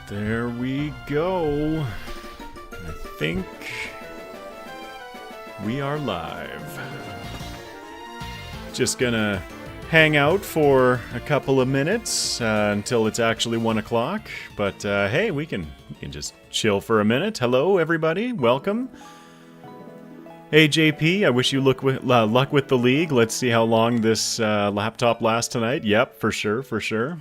There we go. I think we are live. Just gonna hang out for a couple of minutes until it's actually 1 o'clock. But hey, we can just chill for a minute. Hello, everybody. Welcome. Hey, JP. I wish you luck with the league. Let's see how long this laptop lasts tonight. Yep, for sure, for sure.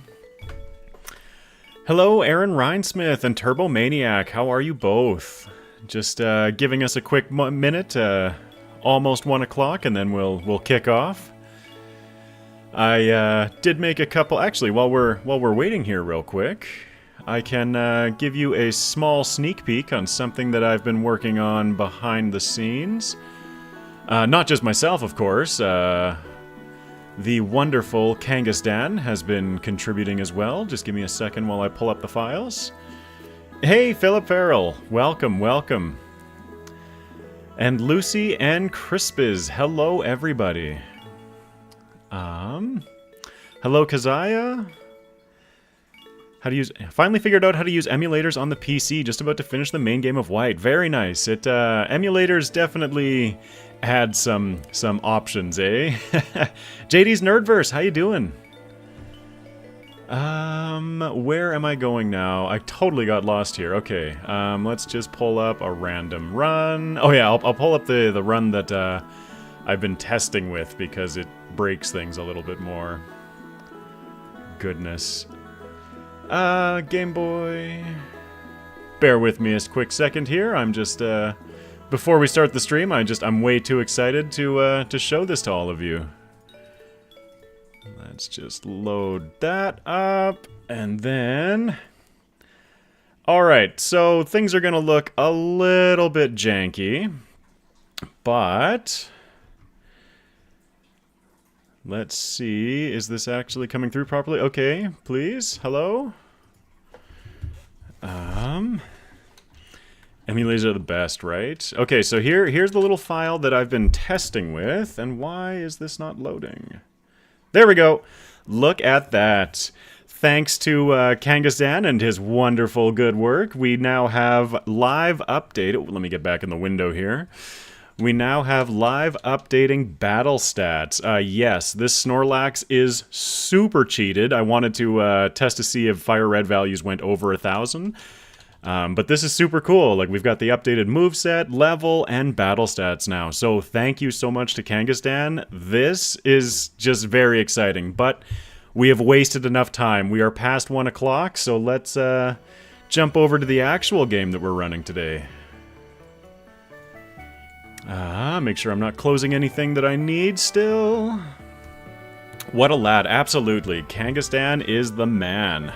Hello, Aaron Rhinesmith and Turbo Maniac. How are you both? Just giving us a quick minute, almost 1 o'clock, and then we'll kick off. I did make a couple. Actually, while we're waiting here, real quick, I can give you a small sneak peek on something that I've been working on behind the scenes. Not just myself, of course. The wonderful Kangas Dan has been contributing as well. Just give me a second while I pull up the files. Hey, Philip Farrell. Welcome, welcome. And Lucy and Crispiz. Hello, everybody. Hello, Kazaya. Finally figured out how to use emulators on the PC. Just about to finish the main game of White. Very nice. Emulators definitely had some options, eh? JD's Nerdverse, how you doing? Where am I going now? I totally got lost here. Okay, let's just pull up a random run. Oh yeah, I'll pull up the run that I've been testing with because it breaks things a little bit more. Goodness. Game Boy. Bear with me a quick second here. I'm just before we start the stream, I'm way too excited to show this to all of you. Let's just load that up, and then... Alright, so things are gonna look a little bit janky, but... Let's see, is this actually coming through properly? Okay, please, hello? Emulators are the best, right? Okay, so here's the little file that I've been testing with, and why is this not loading? There we go! Look at that! Thanks to Kangasan and his wonderful good work, we now have live update. Let me get back in the window here. We now have live updating battle stats. Yes, this Snorlax is super cheated. I wanted to test to see if Fire Red values went over 1,000. But this is super cool. Like, we've got the updated moveset, level, and battle stats now. So thank you so much to Kangastan. This is just very exciting. But we have wasted enough time. We are past 1 o'clock, so let's jump over to the actual game that we're running today. Make sure I'm not closing anything that I need still. What a lad, absolutely. Kangastan is the man.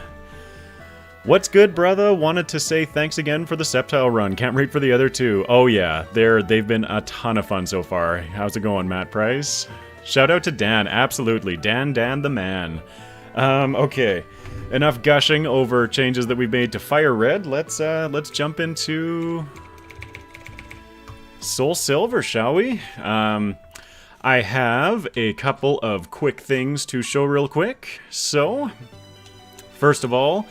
What's good, brother? Wanted to say thanks again for the Sceptile run. Can't wait for the other two. Oh yeah, they've been a ton of fun so far. How's it going, Matt Price? Shout out to Dan, absolutely. Dan the man. Okay. Enough gushing over changes that we've made to Fire Red. Let's jump into SoulSilver, shall we? I have a couple of quick things to show real quick. So, first of all,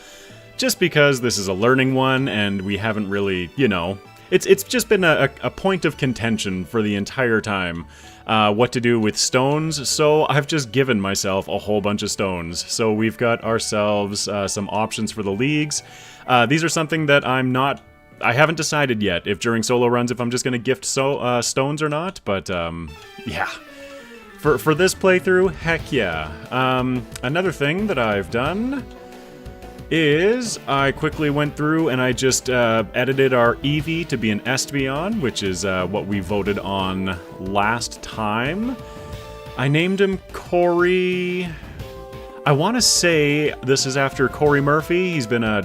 just because this is a learning one and we haven't really, you know, it's just been a point of contention for the entire time, what to do with stones, so I've just given myself a whole bunch of stones. So we've got ourselves some options for the leagues. These are something that I haven't decided yet if during solo runs if I'm just going to gift stones or not, but yeah. For this playthrough, heck yeah. Another thing that I've done is I quickly went through and I just edited our Eevee to be an Espeon, which is what we voted on last time. I named him Corey... I want to say this is after Corey Murphy. He's been a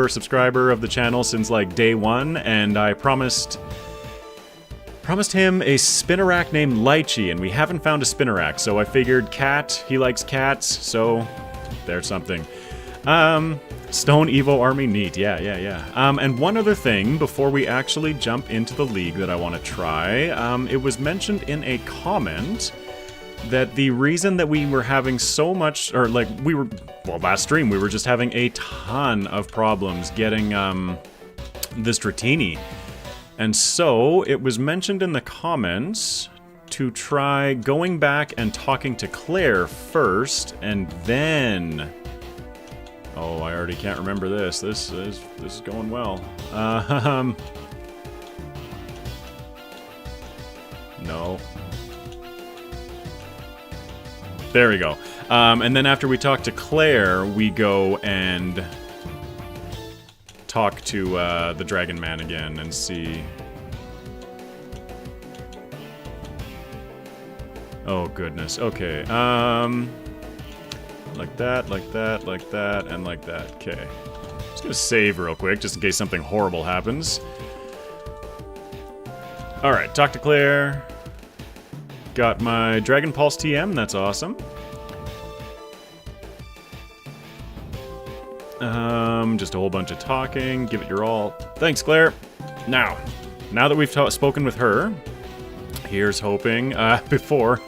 subscriber of the channel since like day one, and I promised him a Spinarak named Lychee, and we haven't found a Spinarak, so I figured cat, he likes cats, so there's something. Stone Evo Army, neat, yeah. And one other thing before we actually jump into the league that I want to try, it was mentioned in a comment that the reason that we were having so much, or like last stream we were just having a ton of problems getting this Dratini. And so it was mentioned in the comments to try going back and talking to Claire first, and then... Oh, I already can't remember this. This is going well. No. There we go. And then after we talk to Claire, we go and talk to the Dragon Man again and see... Oh, goodness. Okay. Like that, like that, like that, and like that. Okay. Just gonna save real quick, just in case something horrible happens. Alright, talk to Claire. Got my Dragon Pulse TM, that's awesome. Just a whole bunch of talking. Give it your all. Thanks, Claire. Now that we've spoken with her, here's hoping, before,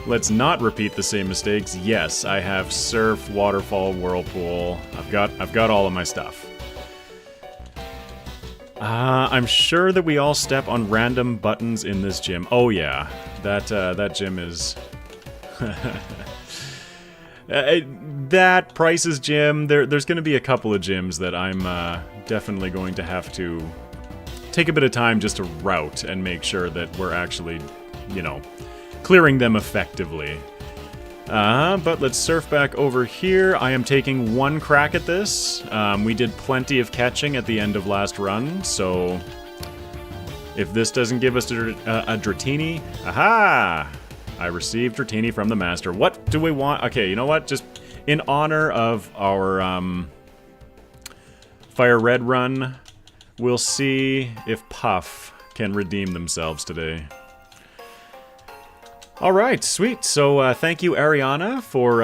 let's not repeat the same mistakes. Yes, I have Surf, Waterfall, Whirlpool. I've got all of my stuff. I'm sure that we all step on random buttons in this gym. Oh yeah, that gym is... that Price's gym, there's going to be a couple of gyms that I'm definitely going to have to take a bit of time just to route and make sure that we're actually, you know, clearing them effectively. But let's surf back over here. I am taking one crack at this. We did plenty of catching at the end of last run, so if this doesn't give us a Dratini, aha! I received Dratini from the Master. What do we want? Okay, you know what? Just in honor of our Fire Red run, we'll see if Puff can redeem themselves today. Alright, sweet. So thank you, Ariana, for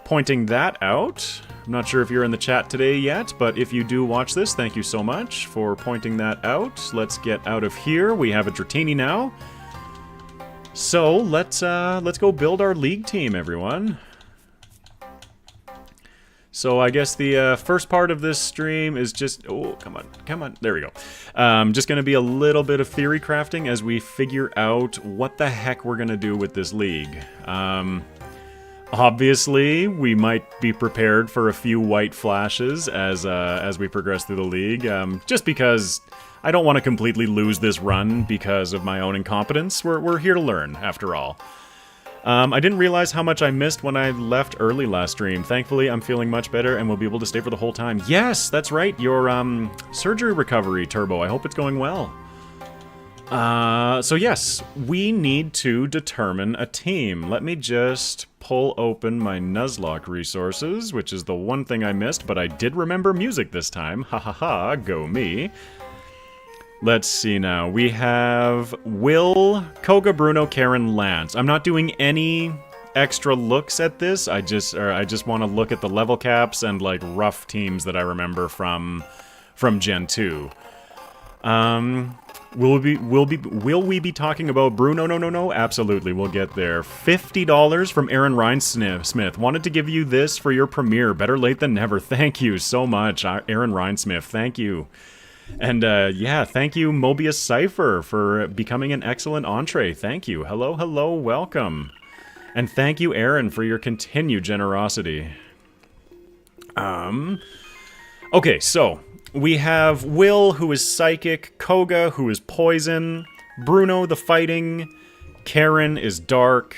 pointing that out. I'm not sure if you're in the chat today yet, but if you do watch this, thank you so much for pointing that out. Let's get out of here. We have a Dratini now. So let's go build our league team, everyone. So I guess the first part of this stream is just... Oh, come on. There we go. Just going to be a little bit of theory crafting as we figure out what the heck we're going to do with this league. Obviously, we might be prepared for a few white flashes as we progress through the league, just because I don't want to completely lose this run because of my own incompetence. We're here to learn, after all. I didn't realize how much I missed when I left early last stream. Thankfully, I'm feeling much better and will be able to stay for the whole time. Yes, that's right, your surgery recovery, Turbo. I hope it's going well. So yes, we need to determine a team. Let me just pull open my Nuzlocke resources, which is the one thing I missed, but I did remember music this time. Ha ha ha, go me. Let's see now. We have Will, Koga, Bruno, Karen, Lance. I'm not doing any extra looks at this. I just want to look at the level caps and like rough teams that I remember from Gen 2. Will we be talking about Bruno? No. Absolutely, we'll get there. $50 from Aaron Rhinesmith. Wanted to give you this for your premiere. Better late than never. Thank you so much, Aaron Rhinesmith. Thank you. And yeah, thank you, Mobius Cypher, for becoming an excellent entree. Thank you. Hello, welcome. And thank you, Aaron, for your continued generosity. Okay, so we have Will, who is psychic, Koga, who is poison, Bruno, the fighting, Karen is dark,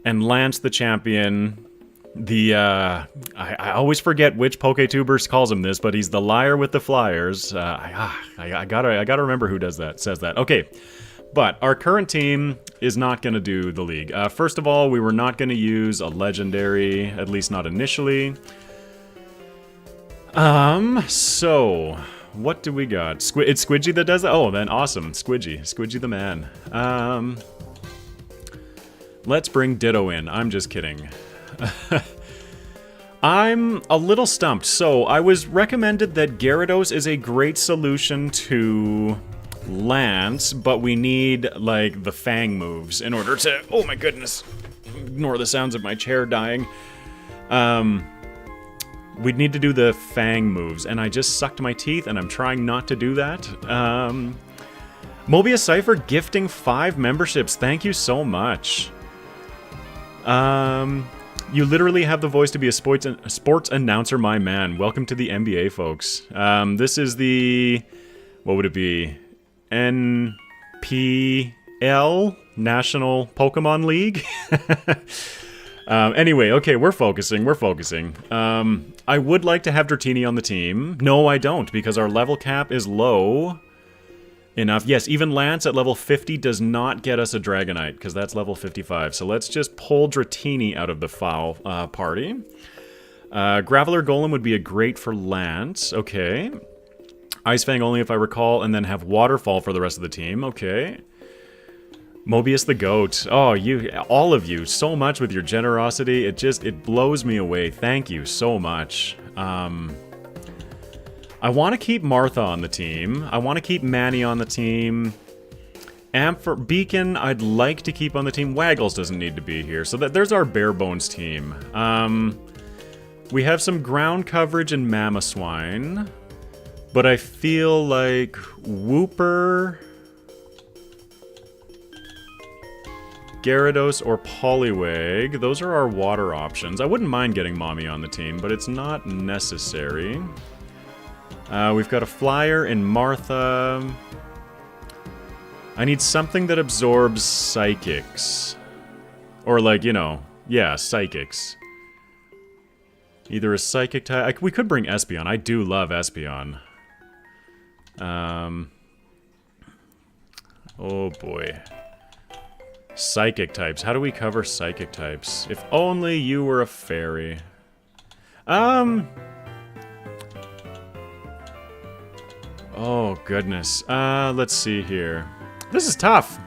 and Lance, the champion. I always forget which PokeTuber calls him this, but he's the liar with the flyers. I gotta remember who says that. Okay, but our current team is not gonna do the league. First of all, we were not gonna use a legendary, at least not initially. So what do we got? It's Squidgy that does that? Oh, then awesome. Squidgy the man. Let's bring Ditto in. I'm just kidding. I'm a little stumped. So I was recommended that Gyarados is a great solution to Lance, but we need, like, the Fang moves in order to... Oh my goodness. Ignore the sounds of my chair dying. We'd need to do the Fang moves, and I just sucked my teeth, and I'm trying not to do that. Mobius Cypher gifting 5 memberships. Thank you so much. You literally have the voice to be a sports announcer, my man. Welcome to the NBA, folks. This is the... What would it be? NPL? National Pokemon League? Anyway, okay, we're focusing. I would like to have Dratini on the team. No, I don't, because our level cap is low enough. Yes, even Lance at level 50 does not get us a Dragonite, because that's level 55. So let's just pull Dratini out of the foul party. Graveler Golem would be a great for Lance. Okay. Ice Fang only if I recall, and then have Waterfall for the rest of the team. Okay. Mobius the Goat. Oh, all of you, so much with your generosity. It blows me away. Thank you so much. I want to keep Martha on the team. I want to keep Manny on the team. Beacon, I'd like to keep on the team. Waggles doesn't need to be here. So there's our bare bones team. We have some ground coverage in Mamoswine. But I feel like Wooper... Gyarados or Poliwag. Those are our water options. I wouldn't mind getting Mommy on the team, but it's not necessary. We've got a flyer in Martha. I need something that absorbs psychics. Or like, you know, yeah, psychics. Either a psychic type... We could bring Espeon. I do love Espeon. Oh boy. Psychic types. How do we cover psychic types? If only you were a fairy. Oh, goodness. Let's see here. This is tough.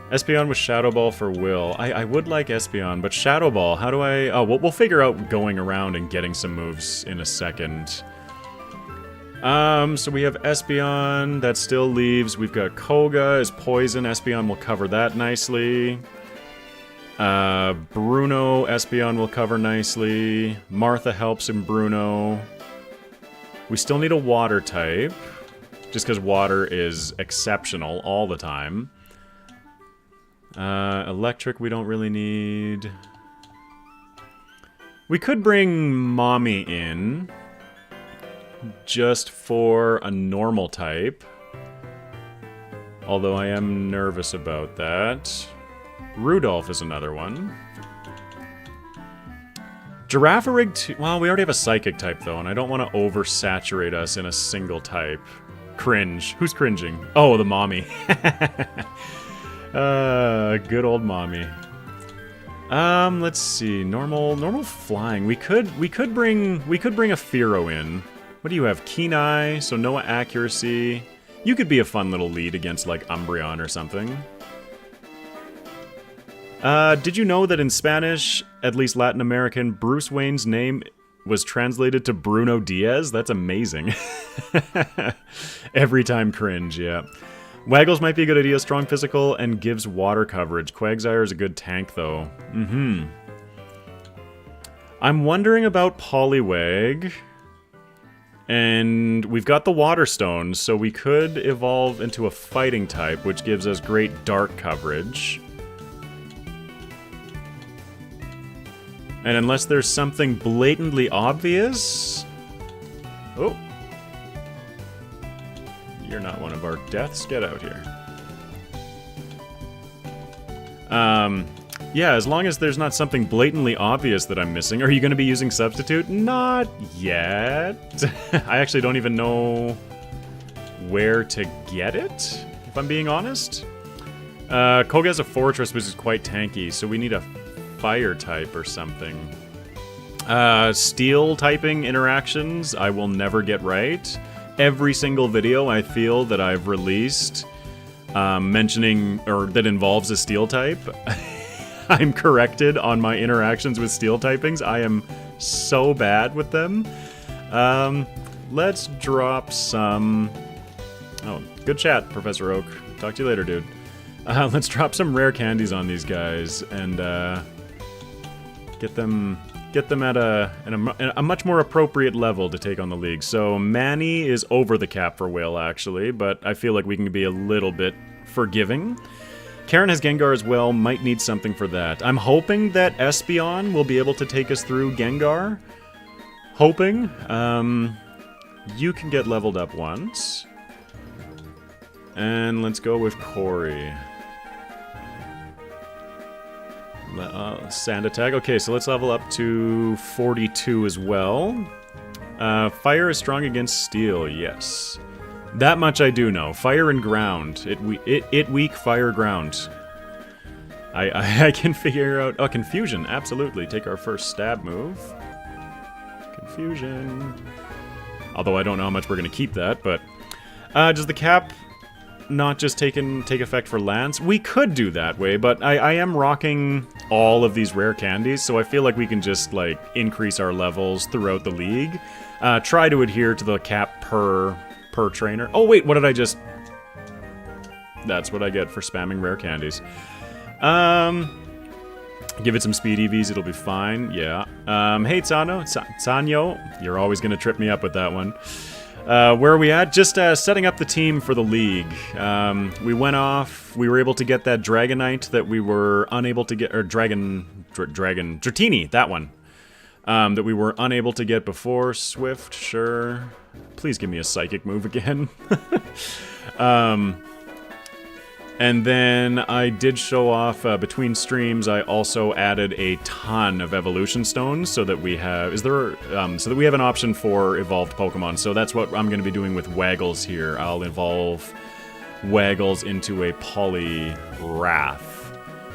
Espeon with Shadow Ball for Will. I would like Espeon, but Shadow Ball, how do I... Oh, we'll figure out going around and getting some moves in a second. So we have Espeon, that still leaves. We've got Koga as poison. Espeon will cover that nicely. Bruno, Espeon will cover nicely. Martha helps in Bruno. We still need a water type, just because water is exceptional all the time. Electric we don't really need. We could bring Mommy in. Just for a normal type. Although I am nervous about that. Rudolph is another one. Girafarig, well, we already have a psychic type though, and I don't want to oversaturate us in a single type. Cringe. Who's cringing? Oh, the mommy. Good old mommy. Let's see. Normal flying. We could bring a Fearow in. What do you have? Keen Eye, so no accuracy. You could be a fun little lead against, like, Umbreon or something. Did you know that in Spanish, at least Latin American, Bruce Wayne's name was translated to Bruno Diaz? That's amazing. Every time cringe, yeah. Waggles might be a good idea. Strong physical and gives water coverage. Quagsire is a good tank, though. I'm wondering about Poliwag. And we've got the Water Stones, so we could evolve into a fighting type, which gives us great dark coverage. And unless there's something blatantly obvious... Oh. You're not one of our deaths. Get out here. Yeah, as long as there's not something blatantly obvious that I'm missing. Are you going to be using Substitute? Not yet. I actually don't even know where to get it, if I'm being honest. Koga has a Fortress, which is quite tanky, so we need a Fire type or something. Steel typing interactions, I will never get right. Every single video I feel that I've released mentioning, or that involves a Steel type, I'm corrected on my interactions with Steel typings. I am so bad with them. Let's drop some... Oh, Good chat, Professor Oak. Talk to you later, dude. Let's drop some rare candies on these guys and get them at a much more appropriate level to take on the league. So Manny is over the cap for Whale, actually, but I feel like we can be a little bit forgiving. Karen has Gengar as well, might need something for that. I'm hoping that Espeon will be able to take us through Gengar. Hoping. You can get leveled up once. And let's go with Corey. Sand attack. Okay, so let's level up to 42 as well. Fire is strong against steel, yes. That much I do know. Fire and ground. It weak, fire, ground. I can figure out... Oh, confusion, absolutely. Take our first stab move. Confusion. Although I don't know how much we're going to keep that, but... does the cap not just take effect for Lance? We could do that way, but I am rocking all of these rare candies, so I feel like we can just, like, increase our levels throughout the league. Try to adhere to the cap per trainer. Oh, wait, what did I just... That's what I get for spamming rare candies. Give it some speed EVs, it'll be fine. Yeah. Hey, Sanyo. You're always going to trip me up with that one. Where are we at? Just setting up the team for the league. We went off. We were able to get that Dragonite that we were unable to get... Or Dratini, that one. That we were unable to get before. Swift, sure. Please give me a Psychic move again. And then I did show off, between streams, I also added a ton of evolution stones so that we have... so that we have an option for evolved Pokemon. So that's what I'm going to be doing with Waggles here. I'll evolve Waggles into a Poliwrath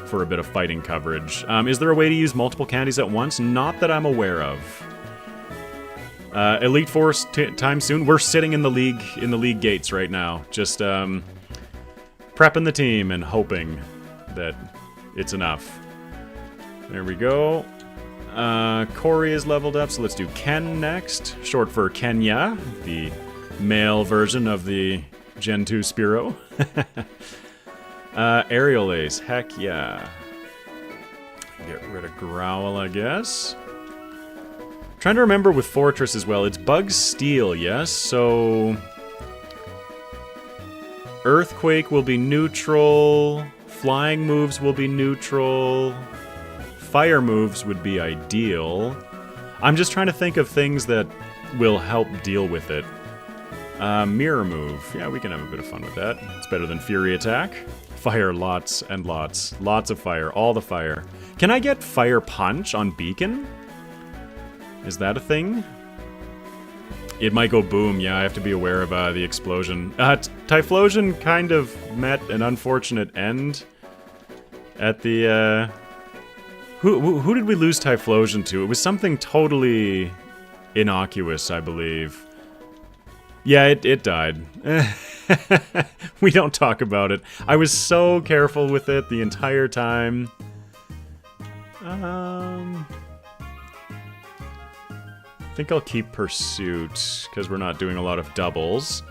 for a bit of fighting coverage. Is there a way to use multiple candies at once? Not that I'm aware of. Elite Four time soon. We're sitting in the league gates right now. Just, prepping the team and hoping that it's enough. There we go. Corey is leveled up, so let's do Ken next. Short for Kenya, the male version of the Gen 2 Spearow. Aerial Ace, heck yeah. Get rid of Growl, I guess. Trying to remember with Fortress as well. It's Bug Steel, yes? So... Earthquake will be neutral, flying moves will be neutral, fire moves would be ideal. I'm just trying to think of things that will help deal with it. Mirror move, yeah, we can have a bit of fun with that. It's better than Fury Attack. Fire, lots and lots. Lots of fire, all the fire. Can I get Fire Punch on Beacon? Is that a thing? It might go boom, yeah, I have to be aware of the explosion. Typhlosion kind of met an unfortunate end at the, Who did we lose Typhlosion to? It was something totally innocuous, I believe. Yeah, it died. We don't talk about it. I was so careful with it the entire time. I think I'll keep Pursuit, because we're not doing a lot of doubles.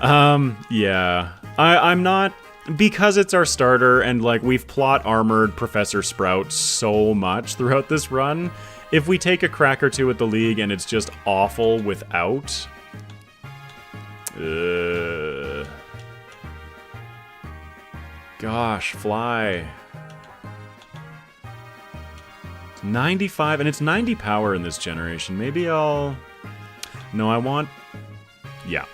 Yeah. I'm not... Because it's our starter, and, like, we've plot-armored Professor Sprout so much throughout this run, if we take a crack or two at the league and it's just awful without... Gosh, fly... 95, and it's 90 power in this generation. Maybe I'll... No, I want... Yeah.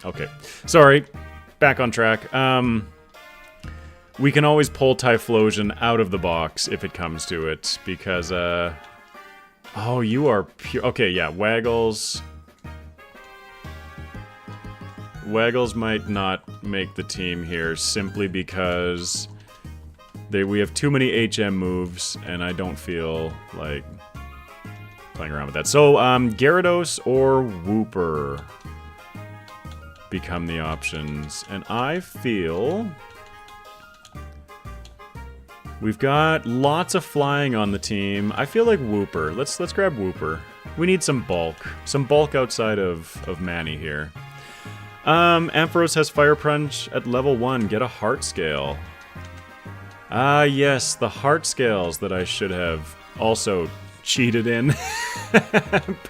Okay. Sorry. Back on track. We can always pull Typhlosion out of the box if it comes to it, because, Oh, you are pure... Okay, yeah, Waggles... Waggles might not make the team here, simply because... we have too many HM moves, and I don't feel like playing around with that. So, Gyarados or Wooper become the options. And I feel... We've got lots of flying on the team. I feel like Wooper. Let's grab Wooper. We need some bulk. Some bulk outside of Manny here. Ampharos has Fire Punch at level 1. Get a heart scale. Ah, yes, the heart scales that I should have also cheated in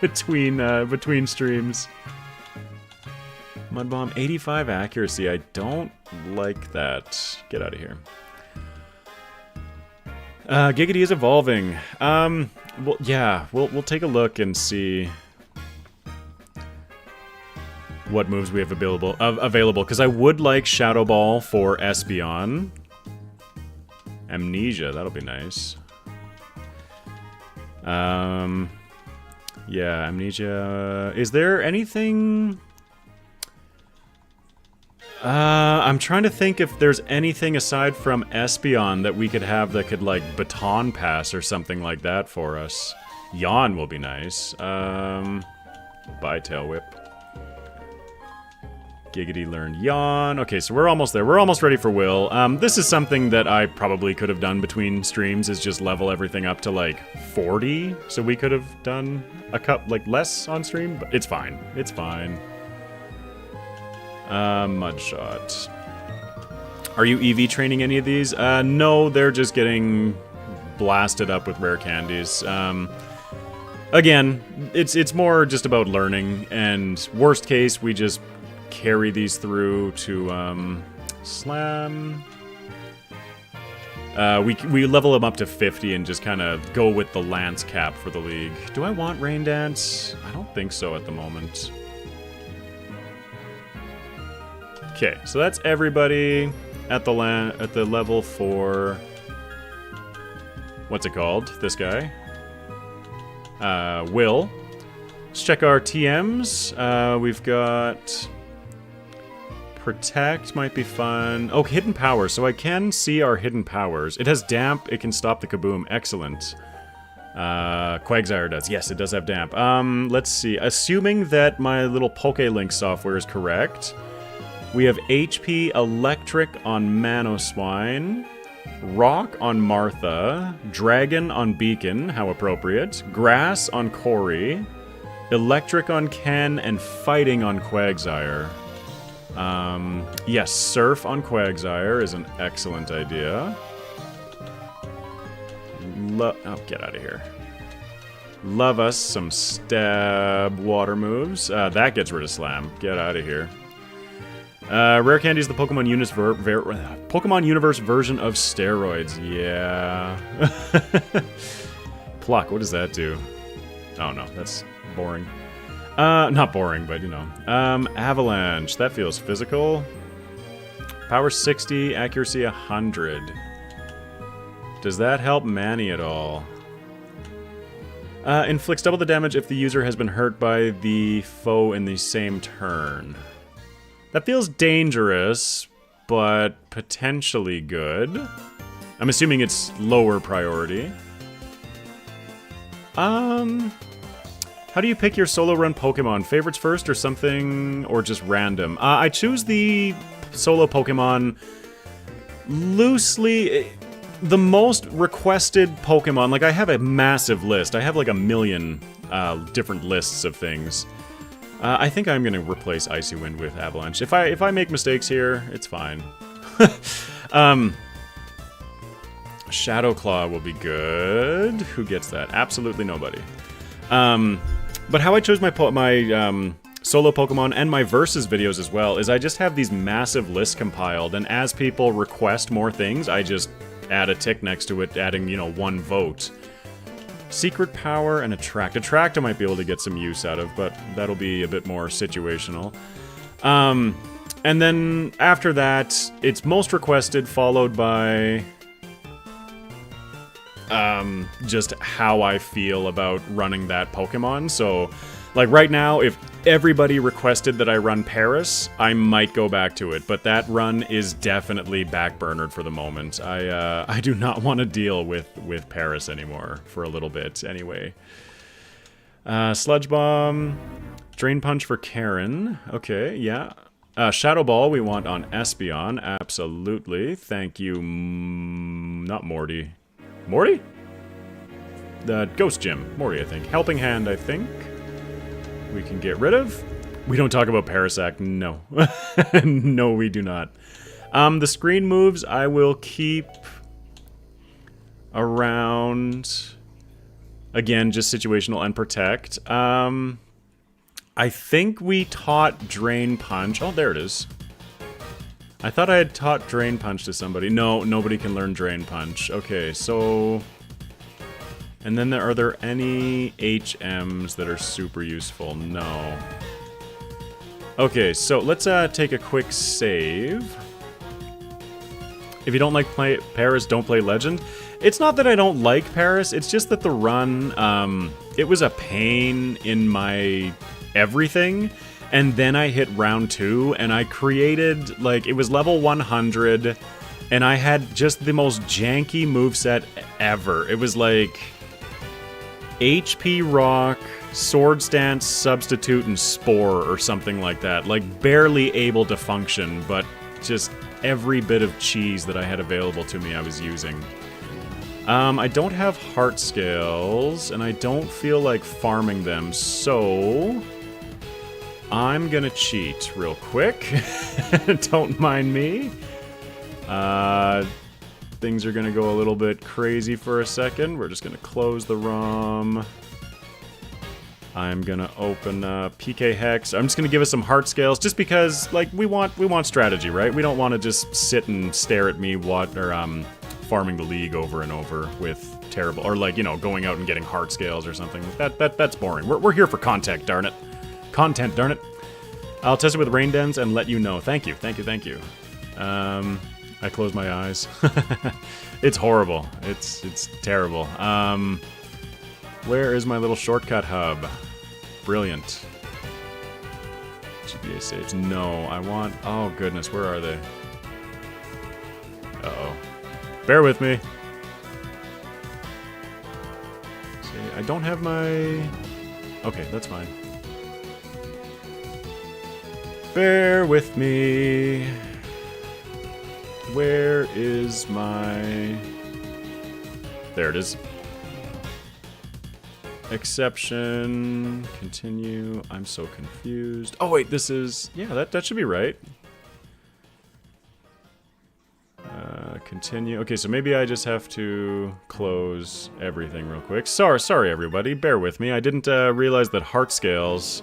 between streams. Mud Bomb, 85 accuracy. I don't like that. Get out of here. Giggity is evolving. Well, yeah, we'll take a look and see what moves we have available. Because I would like Shadow Ball for Espeon. Amnesia, that'll be nice. Yeah, Amnesia. Is there anything? I'm trying to think if there's anything aside from Espeon that we could have that could, like, Baton Pass or something like that for us. Yawn will be nice. Bye, Tail Whip. Giggity learned Yawn. Okay, so we're almost there. We're almost ready for Will. This is something that I probably could have done between streams, is just level everything up to, like, 40. So we could have done a less on stream, but it's fine. It's fine. Mudshot. Are you EV training any of these? No, they're just getting blasted up with rare candies. Again, it's more just about learning, and worst case, we just carry these through to, Slam. We level them up to 50 and just kind of go with the Lance cap for the league. Do I want Rain Dance? I don't think so at the moment. Okay, so that's everybody at the level for, what's it called? This guy. Will. Let's check our TMs. We've got Protect, might be fun. Oh, Hidden Power. So I can see our Hidden Powers. It has Damp. It can stop the Kaboom. Excellent. Quagsire does. Yes, it does have Damp. Let's see. Assuming that my little PokeLink software is correct, we have HP Electric on Manoswine, Rock on Martha, Dragon on Beacon, how appropriate, Grass on Corey, Electric on Ken, and Fighting on Quagsire. Yes, Surf on Quagsire is an excellent idea. Oh, get out of here. Love us some Stab water moves. That gets rid of Slam. Get out of here. Rare Candy is the Pokemon Universe version of steroids. Yeah. Pluck, what does that do? Oh no, that's boring. Not boring, but you know. Avalanche, that feels physical. Power 60, accuracy 100. Does that help Manny at all? Inflicts double the damage if the user has been hurt by the foe in the same turn. That feels dangerous, but potentially good. I'm assuming it's lower priority. How do you pick your solo run Pokemon? Favorites first or something, or just random? I choose the solo Pokemon loosely. The most requested Pokemon, like I have a massive list. I have like 1 million different lists of things. I think I'm gonna replace Icy Wind with Avalanche. If I make mistakes here, it's fine. Shadow Claw will be good. Who gets that? Absolutely nobody. But how I chose my solo Pokemon and my versus videos as well is I just have these massive lists compiled, and as people request more things, I just add a tick next to it, adding, you know, 1 vote. Secret Power and Attract. Attract I might be able to get some use out of, but that'll be a bit more situational. And then after that, it's most requested, followed by just how I feel about running that Pokemon. So, like right now, if everybody requested that I run Paris, I might go back to it, but that run is definitely backburnered for the moment. I do not want to deal with Paris anymore for a little bit, anyway. Sludge Bomb, Drain Punch for Karen. Okay, yeah. Shadow Ball we want on Espeon, absolutely. Thank you, not Morty. Morty? Ghost Gym. Morty, I think. Helping Hand, I think. We can get rid of. We don't talk about Parasac, no. No, we do not. The screen moves I will keep around, again, just situational and protect. I think we taught Drain Punch. Oh, there it is. I thought I had taught Drain Punch to somebody. No, nobody can learn Drain Punch. Okay, so... And then are there any HMs that are super useful? No. Okay, so let's take a quick save. If you don't like Paris, don't play Legend. It's not that I don't like Paris, it's just that the run, it was a pain in my everything. And then I hit round 2, and I created, like, it was level 100, and I had just the most janky moveset ever. It was like HP Rock, Sword Stance, Substitute, and Spore, or something like that. Like, barely able to function, but just every bit of cheese that I had available to me I was using. I don't have heart scales, and I don't feel like farming them, so... I'm gonna cheat real quick. Don't mind me. Things are gonna go a little bit crazy for a second. We're just gonna close the ROM. I'm gonna open PK Hex. I'm just gonna give us some heart scales, just because, like, we want strategy, right? We don't want to just sit and stare at me farming the league over and over with terrible, or like, you know, going out and getting heart scales or something. That's boring. We're here for content, darn it. Content, darn it. I'll test it with rain dens and let you know. Thank you, thank you, thank you. I close my eyes. It's horrible. It's terrible. Where is my little shortcut hub? Brilliant. GPA saves. No, I want... Oh, goodness, where are they? Uh-oh. Bear with me. See, I don't have my... Okay, that's fine. Bear with me. Where is my... There it is. Exception. Continue. I'm so confused. Oh, wait, this is... Yeah, that should be right. Continue. Okay, so maybe I just have to close everything real quick. Sorry, everybody. Bear with me. I didn't realize that heart scales...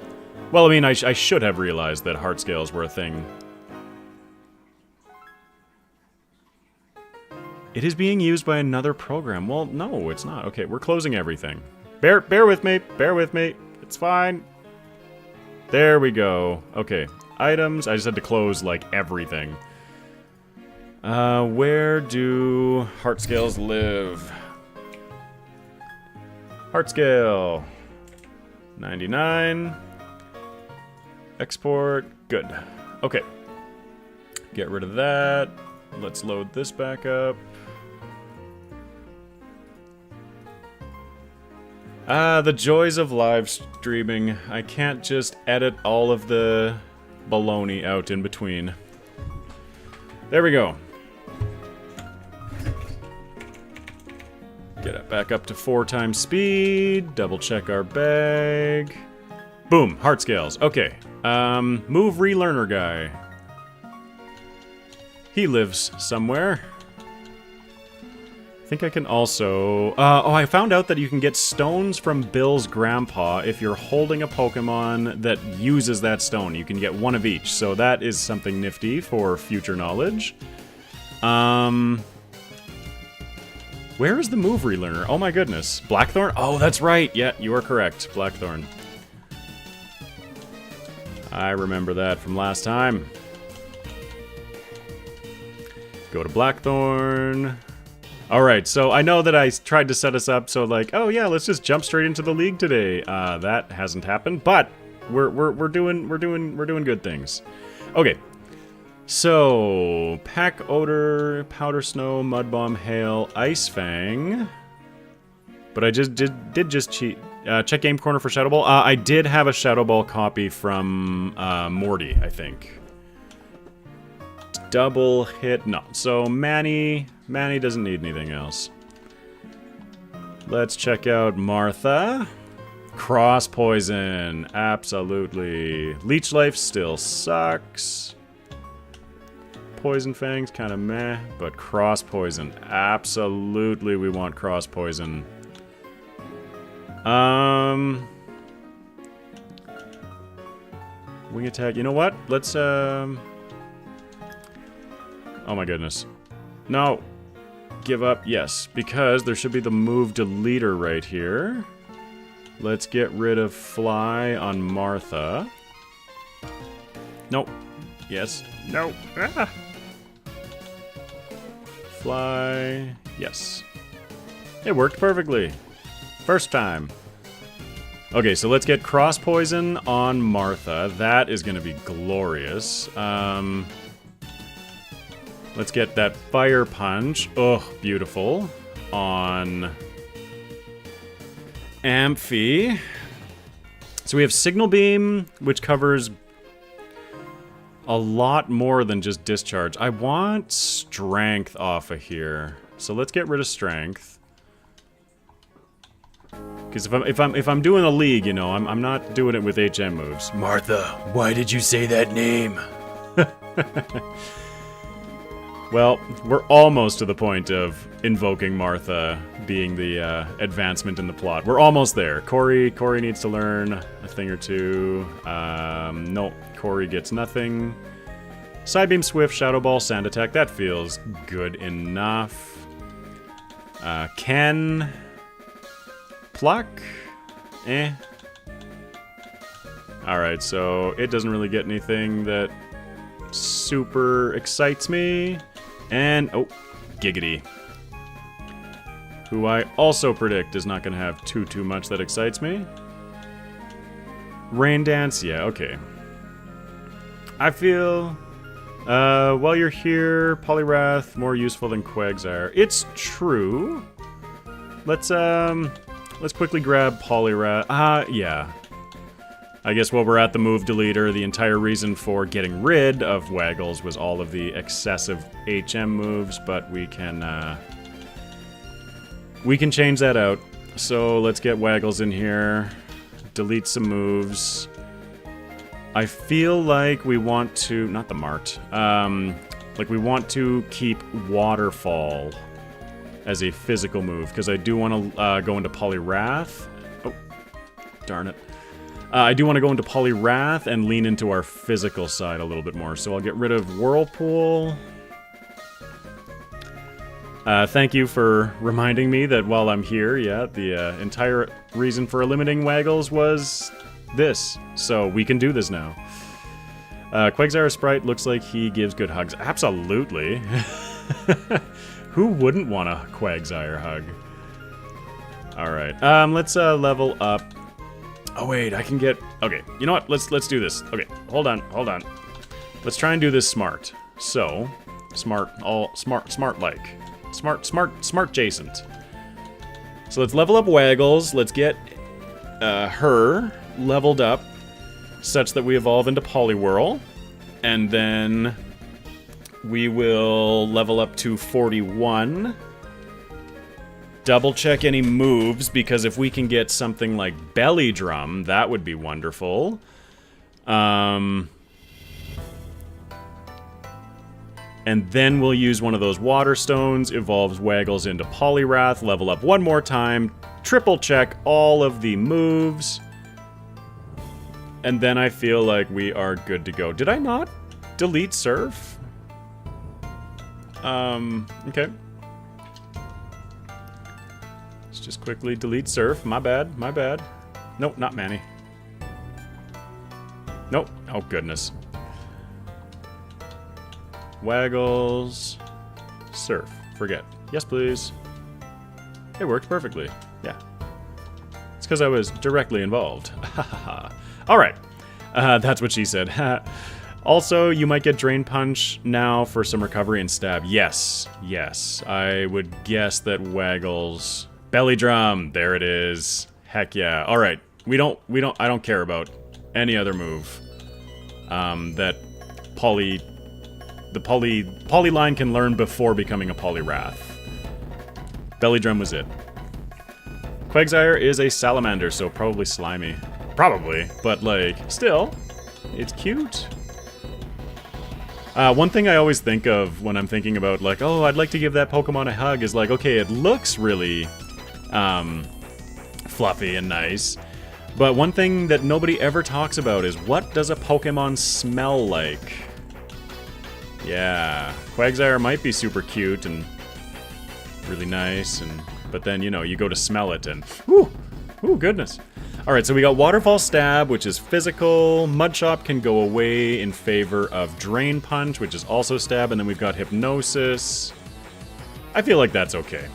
Well, I mean, I should have realized that heart scales were a thing. It is being used by another program. Well, no, it's not. Okay, we're closing everything. Bear with me. Bear with me. It's fine. There we go. Okay, items. I just had to close, like, everything. Where do heart scales live? Heart scale. 99. Export. Good. Okay. Get rid of that. Let's load this back up. The joys of live streaming. I can't just edit all of the baloney out in between. There we go. Get it back up to 4 times speed. Double check our bag. Boom. Heart scales. Okay. Move relearner guy. He lives somewhere. I think I can also... oh, I found out that you can get stones from Bill's grandpa if you're holding a Pokemon that uses that stone. You can get 1 of each, so that is something nifty for future knowledge. Where is the move relearner? Oh my goodness. Blackthorn? Oh, that's right. Yeah, you are correct. Blackthorn. I remember that from last time. Go to Blackthorn. Alright, so I know that I tried to set us up so like, oh yeah, let's just jump straight into the league today. That hasn't happened, but we're doing good things. Okay. So, Pack Odor, Powder Snow, Mud Bomb, Hail, Ice Fang. But I just did just cheat. Check Game Corner for Shadow Ball. I did have a Shadow Ball copy from Morty, I think. Double hit. No. So Manny doesn't need anything else. Let's check out Martha. Cross poison. Absolutely. Leech life still sucks. Poison fangs kind of meh, but cross poison. Absolutely we want cross poison. Wing attack. You know what? Let's oh my goodness. No. Give up. Yes, because there should be the move deleter right here. Let's get rid of fly on Martha. Nope. Yes. No. Ah. Fly. Yes. It worked perfectly. First time. Okay, so let's get cross poison on Martha. That is going to be glorious. Let's get that fire punch. Oh, beautiful. On Amphi. So we have signal beam, which covers a lot more than just discharge. I want strength off of here. So let's get rid of strength. Because if I'm doing a league, you know, I'm not doing it with HM moves. Martha, why did you say that name? Well, we're almost to the point of invoking Martha being the advancement in the plot. We're almost there. Corey needs to learn a thing or two. No, Corey gets nothing. Sidebeam Swift, Shadow Ball, Sand Attack. That feels good enough. Ken... Pluck? Eh. Alright, so it doesn't really get anything that super excites me. And, oh, Giggity. Who I also predict is not going to have too much that excites me. Rain Dance, yeah, okay. I feel, while you're here, Poliwrath, more useful than Quagsire. It's true. Let's quickly grab Poliwrath. Yeah. I guess while we're at the move deleter, the entire reason for getting rid of Waggles was all of the excessive HM moves, but we can change that out. So let's get Waggles in here, delete some moves. I feel like we want to, not the Mart, like we want to keep Waterfall as a physical move, because I do want to go into Poliwrath. Oh, darn it. I do want to go into Poliwrath and lean into our physical side a little bit more. So I'll get rid of Whirlpool. Thank you for reminding me that while I'm here, yeah, the entire reason for limiting Waggles was this. So we can do this now. Quagsire Sprite looks like he gives good hugs. Absolutely. Who wouldn't want a Quagsire hug? Alright, let's level up. Oh wait, I can get... Okay, you know what? Let's do this. Okay, hold on. Let's try and do this smart. So, smart-like. Smart-jacent. So let's level up Waggles. Let's get her leveled up such that we evolve into Poliwhirl. And then we will level up to 41. Double check any moves, because if we can get something like Belly Drum, that would be wonderful. And then we'll use one of those Water Stones, evolves Waggles into Poliwrath, level up one more time, triple check all of the moves, and then I feel like we are good to go. Did I not delete Surf? Okay. Just quickly delete Surf. My bad. Nope, not Manny. Nope. Oh, goodness. Waggles. Surf. Forget. Yes, please. It worked perfectly. Yeah. It's because I was directly involved. Alright. That's what she said. Also, you might get Drain Punch now for some recovery and stab. Yes. I would guess that Waggles... Belly Drum, there it is. Heck yeah. Alright. I don't care about any other move. That the Poly line can learn before becoming a Poliwrath. Belly Drum was it. Quagsire is a salamander, so probably slimy. Probably, but like, still, it's cute. One thing I always think of when I'm thinking about like, oh, I'd like to give that Pokemon a hug is like, okay, it looks really fluffy and nice, but one thing that nobody ever talks about is what does a Pokemon smell like? Yeah, Quagsire might be super cute and really nice, but then, you know, you go to smell it and, ooh, goodness. Alright, so we got Waterfall Stab, which is physical. Mudchop can go away in favor of Drain Punch, which is also stab, and then we've got Hypnosis. I feel like that's okay.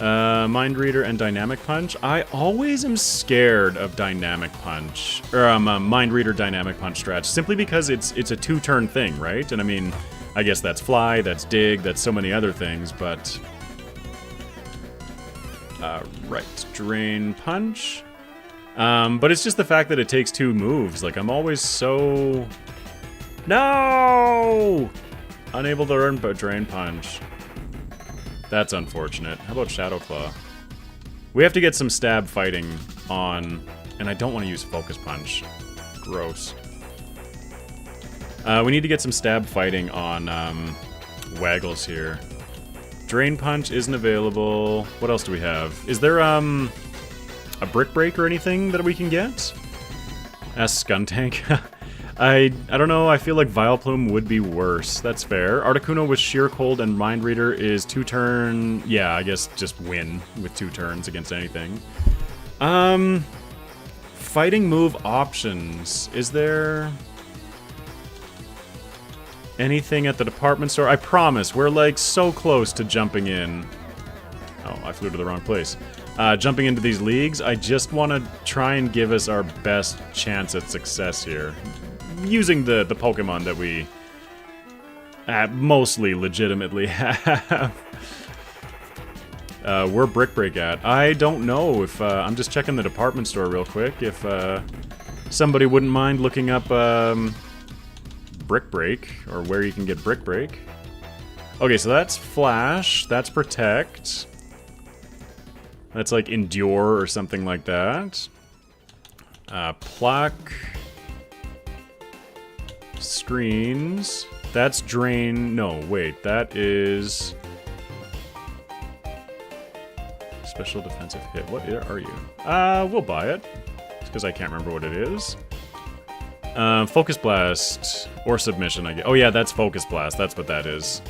Mind Reader and Dynamic Punch. I always am scared of Dynamic Punch, or Mind Reader Dynamic Punch strat, simply because it's a two-turn thing, right? And I mean, I guess that's Fly, that's Dig, that's so many other things, but... right, Drain Punch. But it's just the fact that it takes 2 moves. Like, I'm always so... No! Unable to earn Drain Punch. That's unfortunate. How about Shadow Claw? We have to get some stab fighting on... And I don't want to use Focus Punch. Gross. We need to get some stab fighting on Waggles here. Drain Punch isn't available. What else do we have? Is there a Brick Break or anything that we can get? Skuntank. I don't know, I feel like Vileplume would be worse. That's fair. Articuno with Sheer Cold and Mind Reader is 2-turn... Yeah, I guess just win with 2 turns against anything. Fighting move options. Is there... anything at the department store? I promise, we're like so close to jumping in. Oh, I flew to the wrong place. Jumping into these leagues, I just want to try and give us our best chance at success here. Using the Pokemon that we mostly legitimately have. Where Brick Break at? I don't know if... I'm just checking the department store real quick. If somebody wouldn't mind looking up Brick Break, or where you can get Brick Break. Okay, so that's Flash. That's Protect. That's like Endure or something like that. Pluck. Screens. That's Drain. No, wait. That is... Special Defensive Hit. What are you? We'll buy it. It's because I can't remember what it is. Focus Blast. Or Submission, I guess. Oh yeah, that's Focus Blast. That's what that is.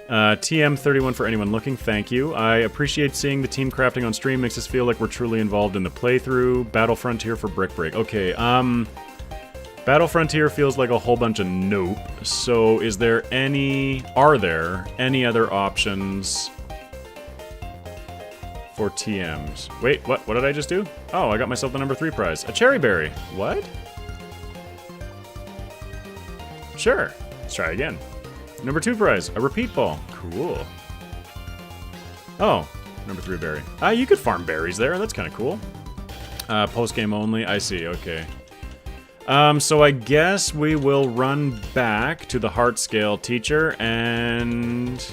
TM31 for anyone looking, thank you. I appreciate seeing the team crafting on stream. Makes us feel like we're truly involved in the playthrough. Battle Frontier for Brick Break. Okay, Battle Frontier feels like a whole bunch of nope. So is there any... Are there any other options for TMs? Wait, what did I just do? Oh, I got myself the number 3 prize. A Cherry Berry. What? Sure. Let's try again. Number 2 prize. A Repeat Ball. Cool. Oh, number 3 berry. You could farm berries there. That's kind of cool. Post-game only. I see. Okay. So I guess we will run back to the Heart Scale teacher, and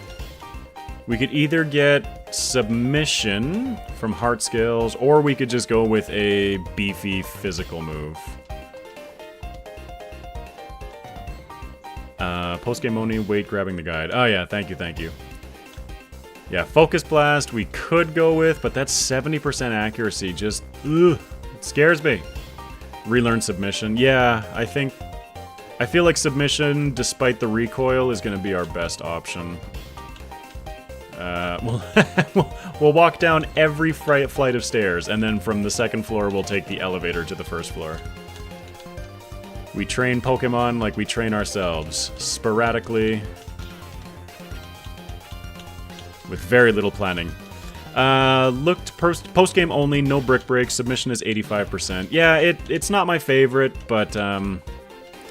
we could either get Submission from Heart Scales, or we could just go with a beefy physical move. Post-game only, wait, grabbing the guide. Oh yeah, thank you, thank you. Yeah, Focus Blast we could go with, but that's 70% accuracy. Just, ugh, it scares me. Relearn Submission. Yeah, I feel like Submission, despite the recoil, is going to be our best option. We'll walk down every flight of stairs, and then from the 2nd floor, we'll take the elevator to the 1st floor. We train Pokemon like we train ourselves, sporadically, with very little planning. Looked post-game only, no Brick Break, Submission is 85%. Yeah, it's not my favorite, but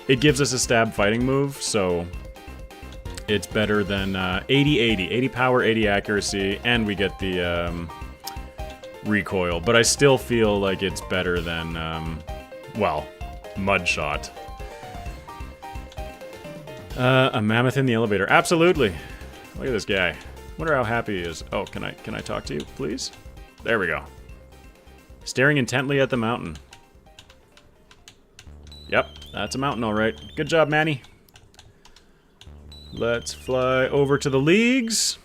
it gives us a stab fighting move, so it's better than 80-80. 80 power, 80 accuracy, and we get the recoil. But I still feel like it's better than, well... Mudshot. A mammoth in the elevator. Absolutely. Look at this guy. Wonder how happy he is. Oh, can I talk to you, please? There we go. Staring intently at the mountain. Yep, that's a mountain, all right. Good job, Manny. Let's fly over to the leagues.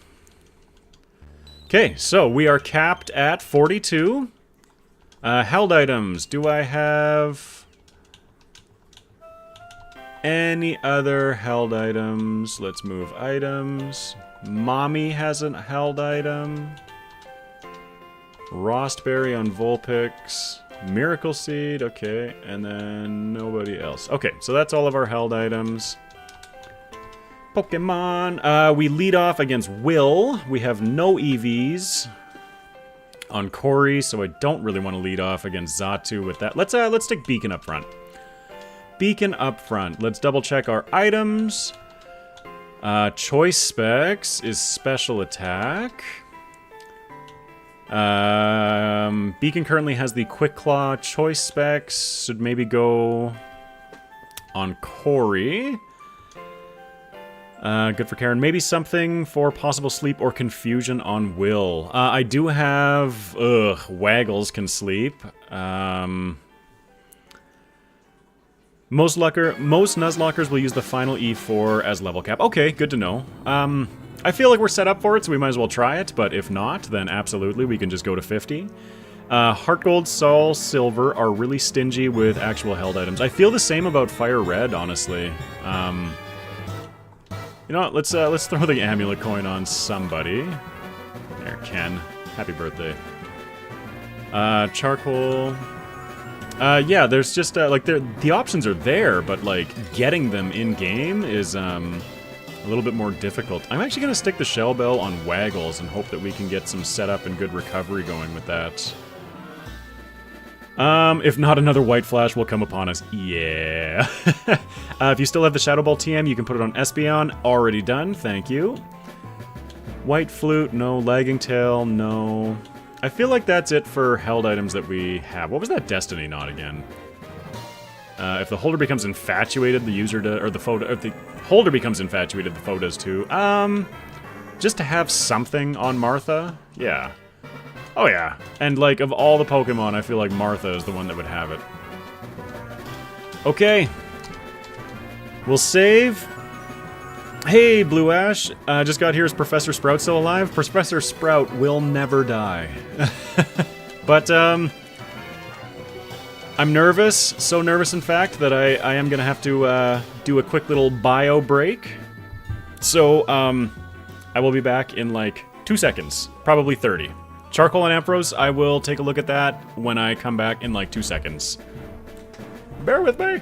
Okay, so we are capped at 42. Held items. Do I have any other held items? Let's move items. Mommy has a held item. Rostberry on Vulpix. Miracle Seed, okay. And then nobody else. Okay, so that's all of our held items. Pokemon. We lead off against Will. We have no EVs on Corey, so I don't really want to lead off against Xatu with that. Let's stick Beacon up front. Beacon up front. Let's double check our items. Choice specs is special attack. Beacon currently has the Quick Claw. Choice specs should maybe go on Corey. Good for Karen. Maybe something for possible sleep or confusion on Will. I do have... Waggles can sleep. Most Nuzlockers will use the final E4 as level cap. Okay, good to know. I feel like we're set up for it, so we might as well try it. But if not, then absolutely, we can just go to 50. Heart Gold, SoulSilver are really stingy with actual held items. I feel the same about Fire Red, honestly. You know what? Let's throw the amulet coin on somebody. There, Ken. Happy birthday. Charcoal. Yeah, there's just like the options are there, but like getting them in game is a little bit more difficult. I'm actually gonna stick the Shell Bell on Waggles and hope that we can get some setup and good recovery going with that. If not, another White Flash will come upon us. Yeah. If you still have the Shadow Ball TM, you can put it on Espeon. Already done, thank you. White Flute, no. Lagging Tail, no. I feel like that's it for held items that we have. What was that Destiny knot again? If the holder becomes infatuated, the user does, or the foe, if the holder becomes infatuated, the foe does too. Just to have something on Martha? Yeah. Oh yeah, and like of all the Pokemon, I feel like Martha is the one that would have it. Okay. We'll save. Hey, Blue Ash. Just got here. Is Professor Sprout still alive? Professor Sprout will never die. But, I'm nervous. So nervous, in fact, that I am gonna have to, do a quick little bio break. So, I will be back in, like, 2 seconds. Probably 30. Charcoal and Ampharos, I will take a look at that when I come back in, like, 2 seconds. Bear with me!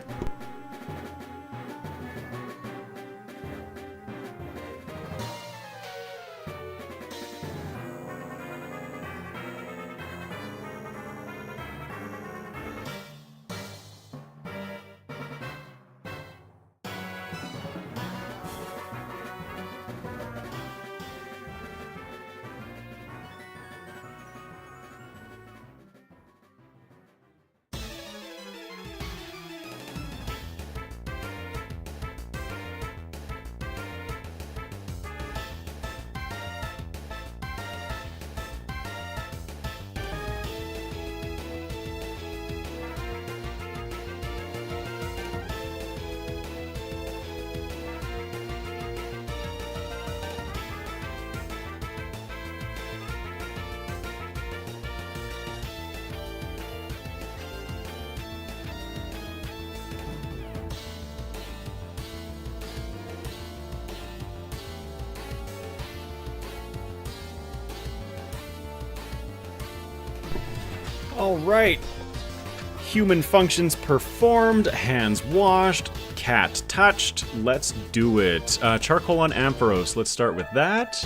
Alright. Human functions performed, hands washed, cat touched. Let's do it. Charcoal on Ampharos. Let's start with that.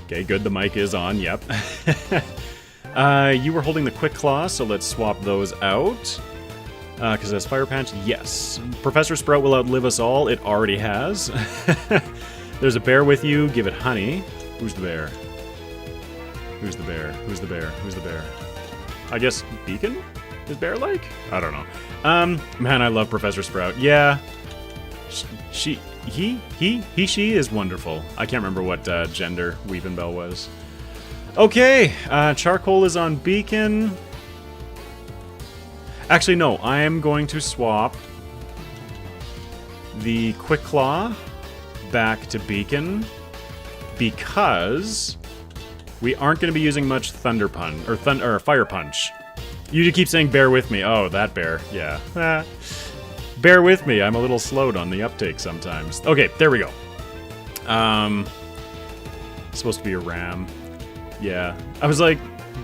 Okay, good. The mic is on. Yep. You were holding the Quick Claw, so let's swap those out. Because that's Fire Punch. Yes. Professor Sprout will outlive us all. It already has. There's a bear with you. Give it honey. Who's the bear? Who's the bear? Who's the bear? Who's the bear? I guess Beacon is bear-like? I don't know. Man, I love Professor Sprout. Yeah. She she is wonderful. I can't remember what gender Weavenbell was. Okay, charcoal is on beacon. Actually, no, I am going to swap the Quick Claw back to beacon because we aren't going to be using much Thunder Punch or Fire Punch. You keep saying "bear with me." Oh, that bear, yeah. Bear with me. I'm a little slowed on the uptake sometimes. Okay, there we go. Supposed to be a ram. Yeah, I was like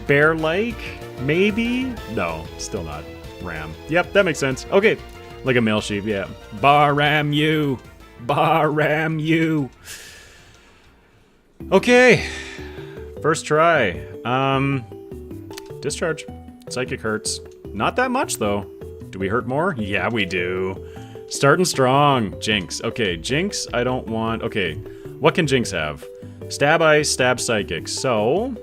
bear-like, maybe. No, still not. Ram. Yep, that makes sense. Okay, like a male sheep. Yeah. Bar ram you. Bar ram you. Okay. First try. Discharge. Psychic hurts. Not that much, though. Do we hurt more? Yeah, we do. Starting strong. Jinx. Okay, Jinx, I don't want... Okay, what can Jinx have? Stab Ice, Stab Psychic. So...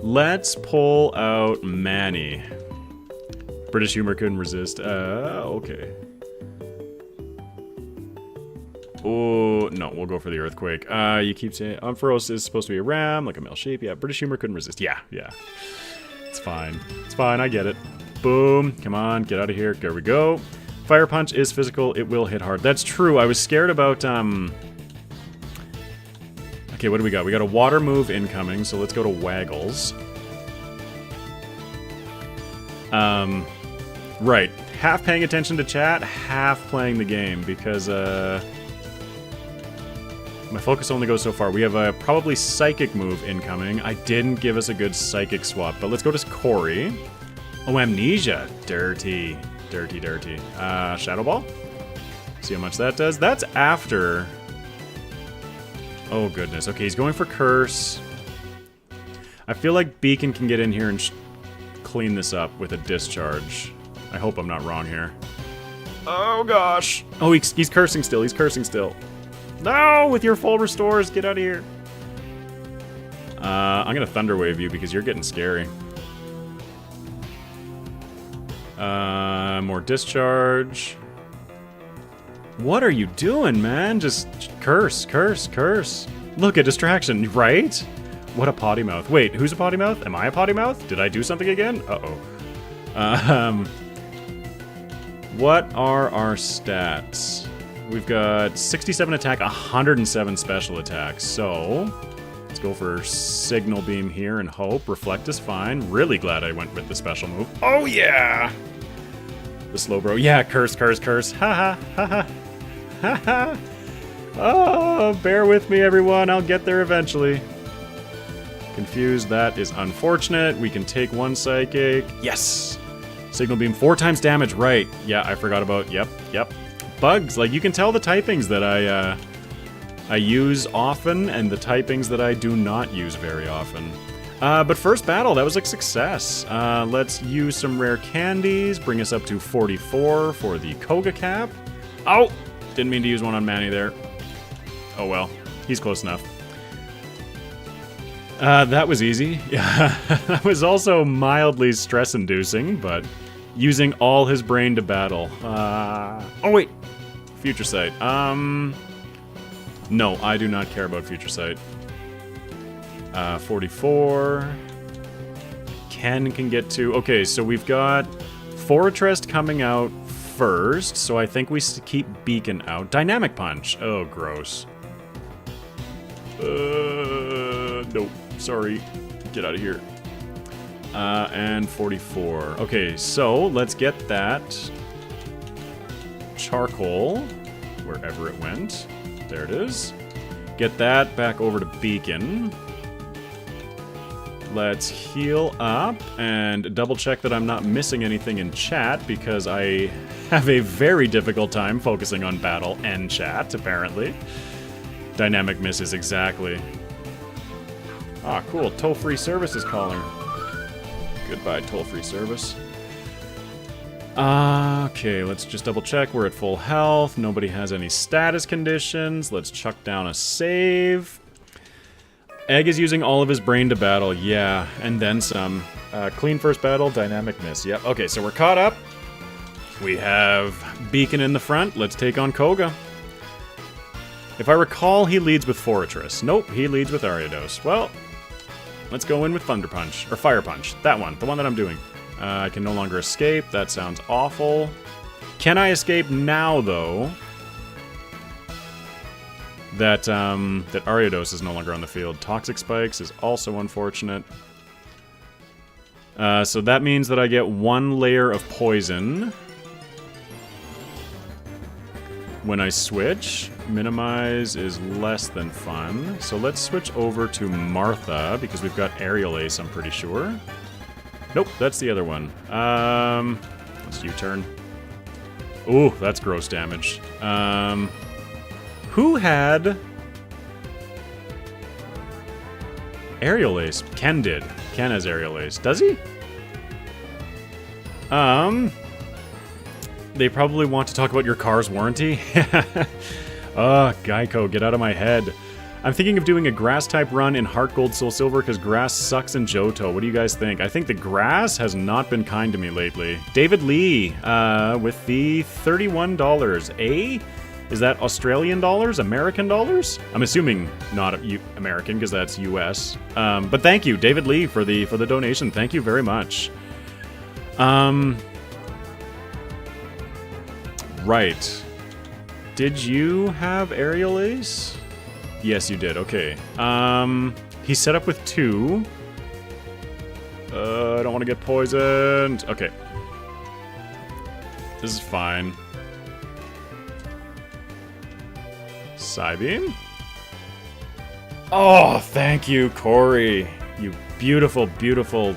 let's pull out Manny. British humor couldn't resist. Okay. Oh, no, we'll go for the Earthquake. You keep saying Ampharos is supposed to be a ram, like a male sheep. Yeah, British humor couldn't resist. Yeah. It's fine. It's fine, I get it. Boom. Come on, get out of here. There we go. Fire Punch is physical. It will hit hard. That's true. I was scared about, Okay, what do we got? We got a water move incoming, so let's go to Waggles. Right. Half paying attention to chat, half playing the game, because, my focus only goes so far. We have a probably Psychic move incoming. I didn't give us a good Psychic swap, but let's go to Corey. Oh, Amnesia. Dirty. Shadow Ball? See how much that does? That's after... Oh, goodness. Okay, he's going for Curse. I feel like Beacon can get in here and clean this up with a Discharge. I hope I'm not wrong here. Oh, gosh. Oh, he's cursing still. He's cursing still. No! With your full restores, get out of here. I'm going to Thunder Wave you because you're getting scary. More Discharge. What are you doing, man? Just curse. Look, a distraction, right? What a potty mouth. Wait, who's a potty mouth? Am I a potty mouth? Did I do something again? Uh-oh. What are our stats? We've got 67 attack, 107 special attack. So, let's go for Signal Beam here and hope. Reflect is fine. Really glad I went with the special move. Oh, yeah! The slow bro. Yeah, curse. Ha. Oh, bear with me, everyone. I'll get there eventually. Confused. That is unfortunate. We can take one Psychic. Yes! Signal Beam, 4 times damage. Right. Yeah, I forgot about... Yep. Bugs. Like, you can tell the typings that I use often and the typings that I do not use very often. But first battle, that was a success. Let's use some rare candies. Bring us up to 44 for the Koga Cap. Oh! Didn't mean to use one on Manny there. Oh well, he's close enough. That was easy. Yeah, that was also mildly stress-inducing, but using all his brain to battle. Oh wait, Future Sight. No, I do not care about Future Sight. 44. Ken can get to... Okay, so we've got Fortress coming out first, so I think we keep Beacon out. Dynamic Punch. Oh, gross. Nope. Sorry. Get out of here. And 44. Okay, so let's get that charcoal wherever it went. There it is. Get that back over to Beacon. Let's heal up and double check that I'm not missing anything in chat because I have a very difficult time focusing on battle and chat, apparently. Dynamic misses, exactly. Ah, cool. Toll-free service is calling. Goodbye, toll-free service. Okay, let's just double check. We're at full health. Nobody has any status conditions. Let's chuck down a save. Egg is using all of his brain to battle. Yeah, and then some. Clean first battle, dynamic miss. Yep. Okay, so we're caught up. We have Beacon in the front. Let's take on Koga. If I recall, he leads with Fortress. Nope, he leads with Ariados. Well, let's go in with Thunder Punch. Or Fire Punch. That one. The one that I'm doing. I can no longer escape. That sounds awful. Can I escape now, though? That Ariados is no longer on the field. Toxic Spikes is also unfortunate. So that means that I get 1 layer of poison when I switch. Minimize is less than fun. So let's switch over to Martha, because we've got Aerial Ace, I'm pretty sure. Nope, that's the other one. Let's U-turn. Ooh, that's gross damage. Who had Aerial Ace? Ken did. Ken has Aerial Ace. Does he? They probably want to talk about your car's warranty. Geico, get out of my head. I'm thinking of doing a grass-type run in Heart Gold SoulSilver because grass sucks in Johto. What do you guys think? I think the grass has not been kind to me lately. David Lee, with the $31. Is that Australian dollars? American dollars? I'm assuming not American because that's US. But thank you, David Lee, for the donation. Thank you very much. Right. Did you have Aerial Ace? Yes, you did. Okay. He's set up with 2. I don't want to get poisoned. Okay. This is fine. Psybeam? Oh, thank you, Corey. You beautiful, beautiful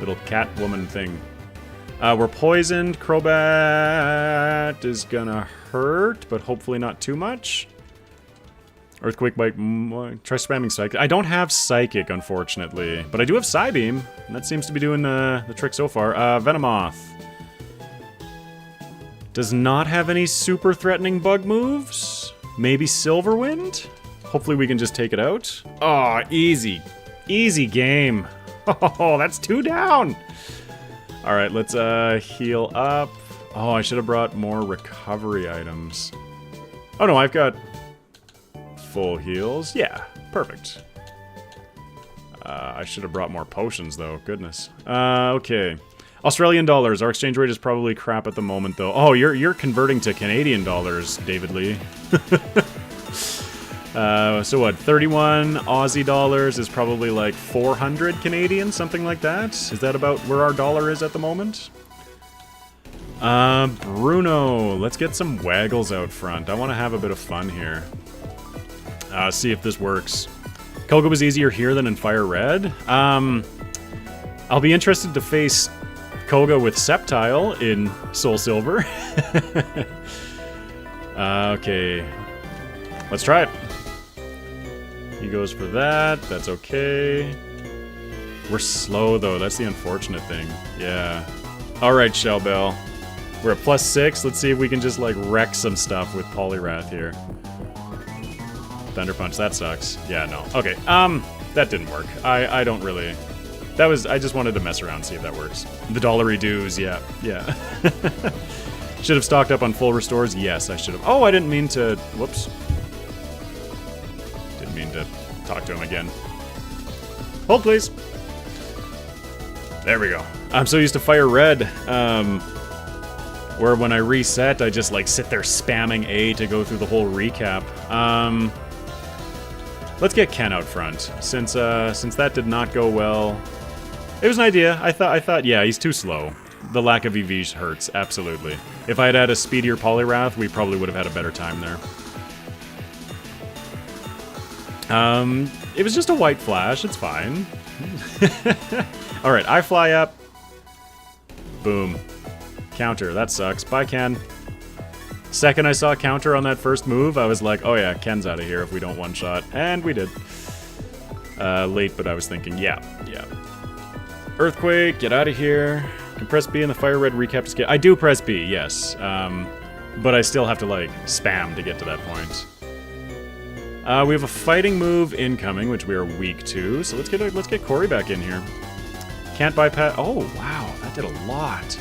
little cat woman thing. We're poisoned. Crobat is gonna hurt, but hopefully not too much. Earthquake Bite. Try spamming Psychic. I don't have Psychic, unfortunately, but I do have Psybeam, and that seems to be doing the trick so far. Venomoth does not have any super threatening bug moves. Maybe Silverwind? Hopefully we can just take it out. Oh, easy. Easy game. Oh, that's 2 down. All right, let's heal up. Oh, I should have brought more recovery items. Oh no, I've got full heals. Yeah, perfect. I should have brought more potions though, goodness. Okay. Australian dollars. Our exchange rate is probably crap at the moment though. Oh, you're converting to Canadian dollars, David Lee. So what, 31 Aussie dollars is probably like 400 Canadian, something like that? Is that about where our dollar is at the moment? Bruno, let's get some waggles out front. I want to have a bit of fun here. See if this works. Koga was easier here than in Fire Red. I'll be interested to face Koga with Sceptile in SoulSilver. Okay, let's try it. He goes for that. That's okay. We're slow, though. That's the unfortunate thing. Yeah. All right, Shellbell. We're at +6. Let's see if we can just, like, wreck some stuff with Poliwrath here. Thunder Punch. That sucks. Yeah, no. Okay. That didn't work. I don't really... That was... I just wanted to mess around and see if that works. The dollary dues. Yeah. Yeah. Should have stocked up on full restores. Yes, I should have. Oh, I didn't mean to... Whoops. Mean to talk to him again. Hold, please. There we go. I'm so used to Fire Red, where when I reset, I just like sit there spamming A to go through the whole recap. Let's get Ken out front, since that did not go well. It was an idea. I thought, yeah, he's too slow. The lack of EV hurts, absolutely. If I had had a speedier Poliwrath, we probably would have had a better time there. It was just a white flash, it's fine. Alright, I fly up. Boom. Counter, that sucks. Bye, Ken. Second I saw counter on that first move, I was like, oh yeah, Ken's out of here if we don't one-shot. And we did. Late, but I was thinking, yeah. Earthquake, get out of here. Can press B in the Fire Red recap to get... I do press B, yes. But I still have to, like, spam to get to that point. We have a fighting move incoming, which we are weak to. So let's get Corey back in here. Can't bypass. Oh wow, that did a lot.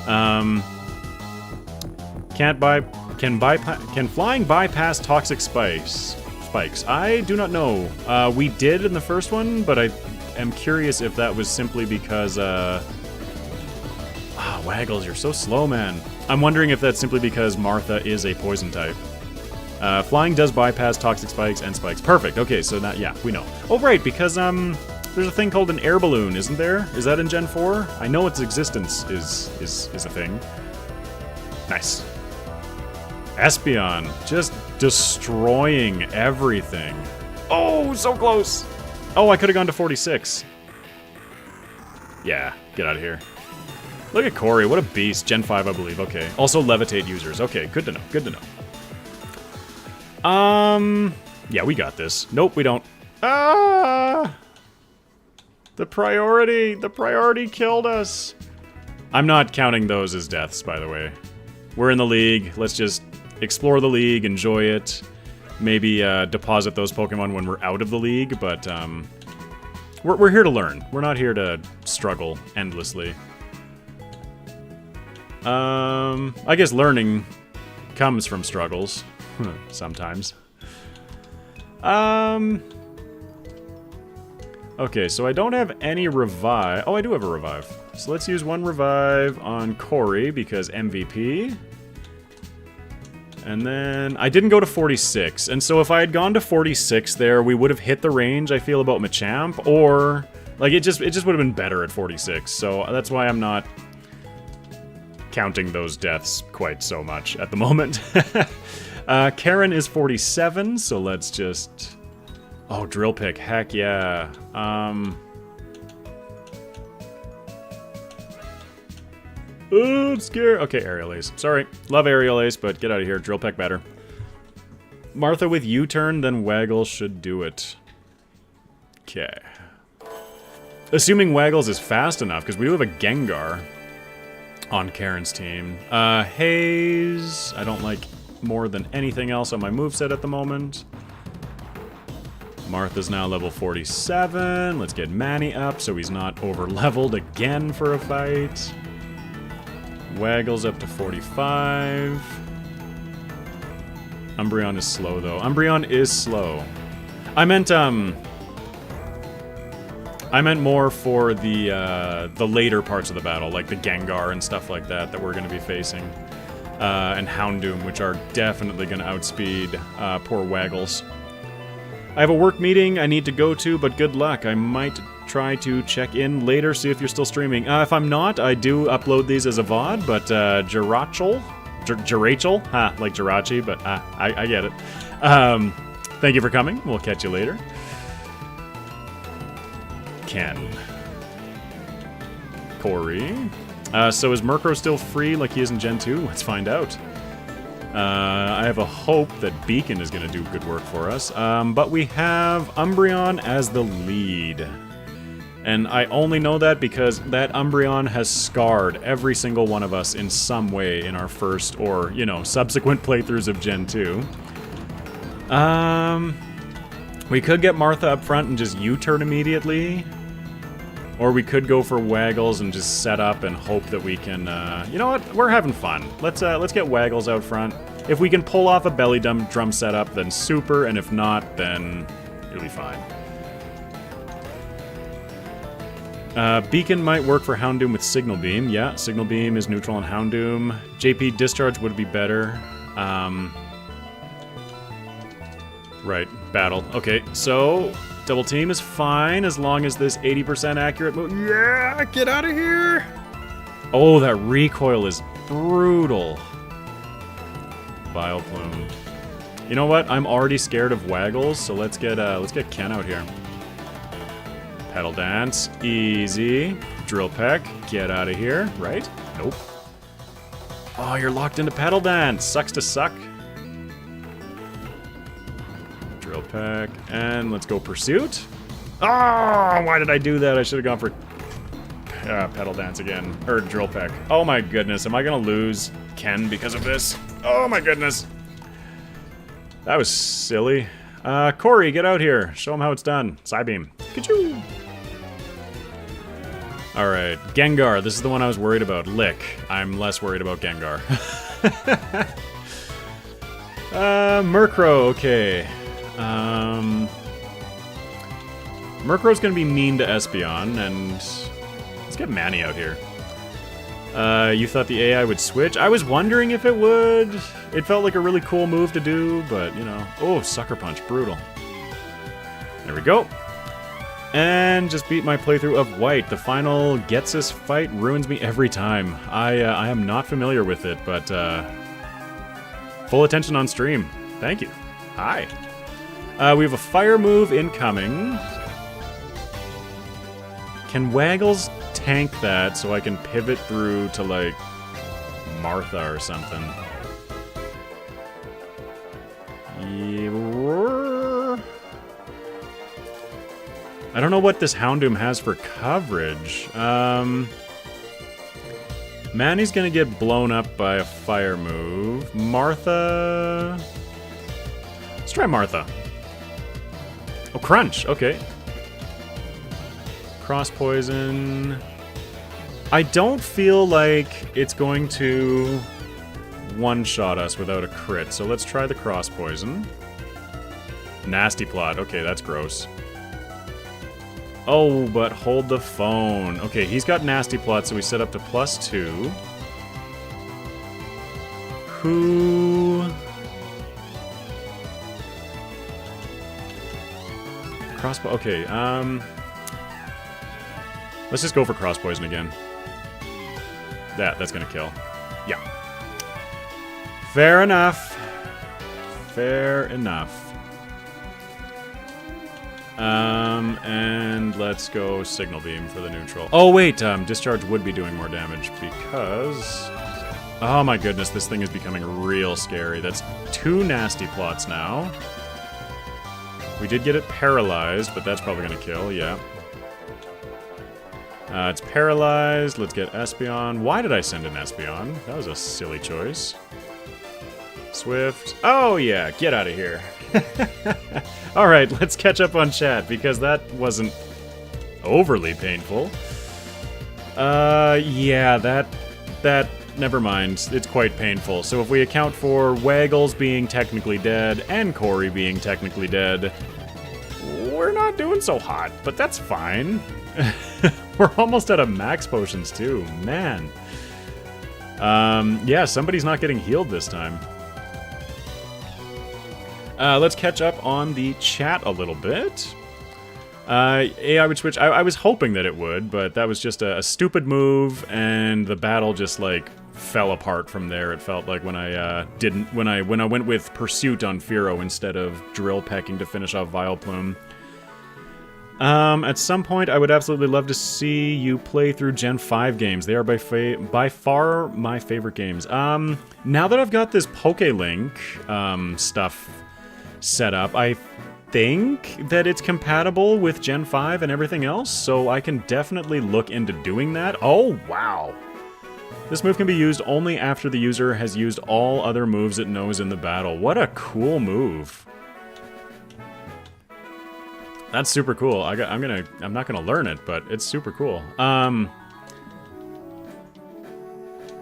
Can flying bypass toxic spikes? I do not know. We did in the first one, but I am curious if that was simply because, Waggles, you're so slow, man. I'm wondering if that's simply because Martha is a poison type. Flying does bypass toxic spikes and spikes. Perfect. Okay, so that, yeah, we know. Oh, right, because, there's a thing called an air balloon, isn't there? Is that in Gen 4? I know its existence is a thing. Nice. Espeon, just destroying everything. Oh, so close. Oh, I could have gone to 46. Yeah, get out of here. Look at Corey, what a beast. Gen 5, I believe. Okay. Also levitate users. Okay, good to know. Good to know. Yeah, we got this. Nope, we don't. Ah! The priority killed us. I'm not counting those as deaths, by the way. We're in the league. Let's just explore the league, enjoy it. Maybe deposit those Pokemon when we're out of the league, but we're here to learn. We're not here to struggle endlessly. I guess learning comes from struggles. Sometimes. Okay, so I don't have any revive. Oh, I do have a revive. So let's use one revive on Corey because MVP. And then I didn't go to 46. And so if I had gone to 46 there, we would have hit the range, I feel, about Machamp. Or, like, it just would have been better at 46. So that's why I'm not counting those deaths quite so much at the moment. Karen is 47, so let's just... Oh, Drill Pick, heck yeah. Oh, I'm scared. Okay, Aerial Ace. Sorry. Love Aerial Ace, but get out of here. Drill Peck better. Martha with U-turn, then Waggle should do it. Okay. Assuming Waggles is fast enough, because we do have a Gengar on Karen's team. Haze, I don't like more than anything else on my moveset at the moment. Martha's now level 47. Let's get Manny up so he's not over-leveled again for a fight. Waggles up to 45. Umbreon is slow, though. Umbreon is slow. I meant more for the later parts of the battle, like the Gengar and stuff like that we're going to be facing. And Houndoom, which are definitely going to outspeed poor Waggles. I have a work meeting I need to go to, but good luck. I might try to check in later, see if you're still streaming. If I'm not, I do upload these as a VOD, but Jirachel? Like Jirachi, but I get it. Thank you for coming. We'll catch you later. Ken. Corey. So is Murkrow still free like he is in Gen 2? Let's find out. I have a hope that Beacon is going to do good work for us. But we have Umbreon as the lead. And I only know that because that Umbreon has scarred every single one of us in some way in our first or, you know, subsequent playthroughs of Gen 2. We could get Martha up front and just U-turn immediately. Or we could go for Waggles and just set up and hope that we can, you know what? We're having fun. Let's get Waggles out front. If we can pull off a belly drum setup, then super, and if not, then it'll be fine. Beacon might work for Houndoom with Signal Beam. Yeah, Signal Beam is neutral on Houndoom. JP Discharge would be better. Right, battle. Okay, so double team is fine as long as this 80% accurate move. Yeah, get out of here! Oh, that recoil is brutal. Vileplume. You know what? I'm already scared of Waggles, so let's get Ken out here. Petal Dance, easy. Drill Peck, get out of here. Right? Nope. Oh, you're locked into Petal Dance. Sucks to suck. Drill Peck, and let's go Pursuit. Oh, why did I do that? I should have gone for Petal Dance again. Or Drill Peck. Oh my goodness, am I gonna lose Ken because of this? Oh my goodness. That was silly. Corey, get out here. Show him how it's done. Psybeam. Ka-choo! Alright, Gengar. This is the one I was worried about. Lick. I'm less worried about Gengar. Murkrow, okay. Murkrow's gonna be mean to Espeon, and let's get Manny out here. You thought the AI would switch? I was wondering if it would. It felt like a really cool move to do, but, you know. Oh, Sucker Punch. Brutal. There we go. And just beat my playthrough of White. The final Getsus fight ruins me every time. I am not familiar with it, but full attention on stream. Thank you. Hi. We have a fire move incoming. Can Waggles tank that so I can pivot through to, like, Martha or something? I don't know what this Houndoom has for coverage. Manny's gonna get blown up by a fire move. Martha... Let's try Martha. Oh, Crunch. Okay. Cross Poison. I don't feel like it's going to one-shot us without a crit, so let's try the Cross Poison. Nasty Plot. Okay, that's gross. Oh, but hold the phone. Okay, he's got Nasty Plot, so we set up to +2. Who... Crossbow. Okay, let's just go for Cross Poison again. That's gonna kill. Yeah. Fair enough. Fair enough. And let's go Signal Beam for the neutral. Oh, wait, Discharge would be doing more damage because... Oh my goodness, this thing is becoming real scary. That's 2 Nasty Plots now. We did get it paralyzed, but that's probably gonna kill, yeah. It's paralyzed. Let's get Espeon. Why did I send an Espeon? That was a silly choice. Swift. Oh, yeah. Get out of here. Alright, let's catch up on chat, because that wasn't overly painful. Yeah, that... Never mind. It's quite painful. So if we account for Waggles being technically dead and Corey being technically dead, we're not doing so hot, but that's fine. We're almost out of max potions, too. Man. Yeah, somebody's not getting healed this time. Let's catch up on the chat a little bit. AI would switch. I was hoping that it would, but that was just a stupid move, and the battle just, like, fell apart from there. It felt like when I went with Pursuit on Fearow instead of Drill Pecking to finish off Vileplume. At some point, I would absolutely love to see you play through Gen 5 games. They are by far my favorite games. Now that I've got this PokéLink stuff set up, I think that it's compatible with Gen 5 and everything else, so I can definitely look into doing that. Oh, wow. This move can be used only after the user has used all other moves it knows in the battle. What a cool move. That's super cool. I'm not gonna learn it, but it's super cool.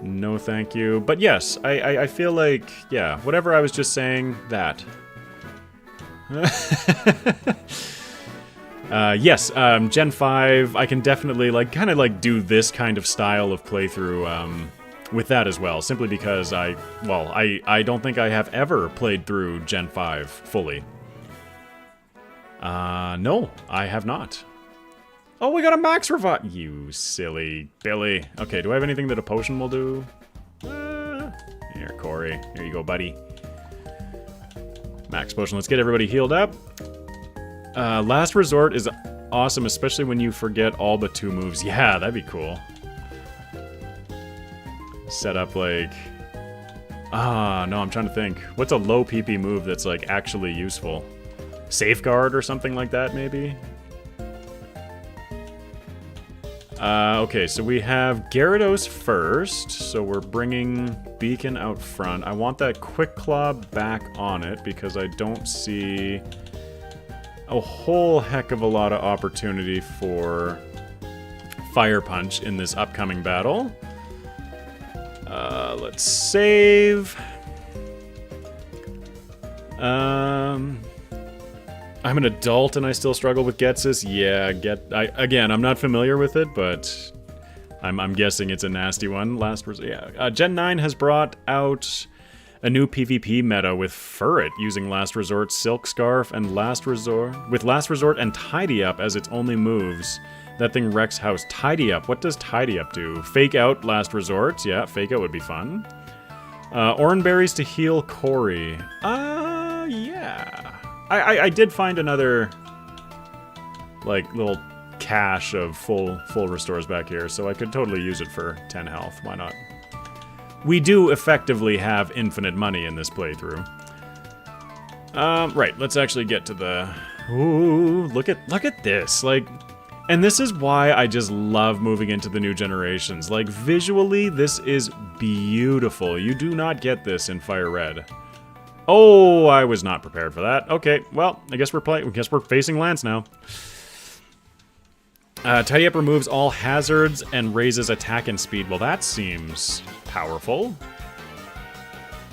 No thank you. But yes, I feel like, yeah, whatever I was just saying, that. Yes, Gen 5, I can definitely, like, kind of, like, do this kind of style of playthrough, with that as well, simply because I don't think I have ever played through Gen 5 fully. No, I have not. Oh, we got a max revive! You silly Billy. Okay, do I have anything that a potion will do? Here, Corey. Here you go, buddy. Max potion. Let's get everybody healed up. Last Resort is awesome, especially when you forget all but 2 moves. Yeah, that'd be cool. Set up, like... no, I'm trying to think. What's a low PP move that's, like, actually useful? Safeguard or something like that, maybe? Okay, so we have Gyarados first, so we're bringing Beacon out front. I want that Quick Claw back on it, because I don't see a whole heck of a lot of opportunity for Fire Punch in this upcoming battle. Let's save. I'm an adult and I still struggle with Getsis. Yeah, again, I'm not familiar with it, but I'm guessing it's a nasty one. Gen 9 has brought out a new PvP meta with Furret using Last Resort, Silk Scarf, and Last Resort and Tidy Up as its only moves. That thing wrecks house. Tidy Up. What does Tidy Up do? Fake Out Last Resort. Yeah, Fake Out would be fun. Oran Berries to heal Corey. Yeah. I did find another, like, little cache of full restores back here, so I could totally use it for 10 health. Why not? We do effectively have infinite money in this playthrough. Right, let's actually get to the... Ooh, look at this. Like, and this is why I just love moving into the new generations. Like, visually, this is beautiful. You do not get this in Fire Red. Oh, I was not prepared for that. Okay, well, I guess we're facing Lance now. Tidy Up removes all hazards and raises attack and speed. Well, that seems powerful.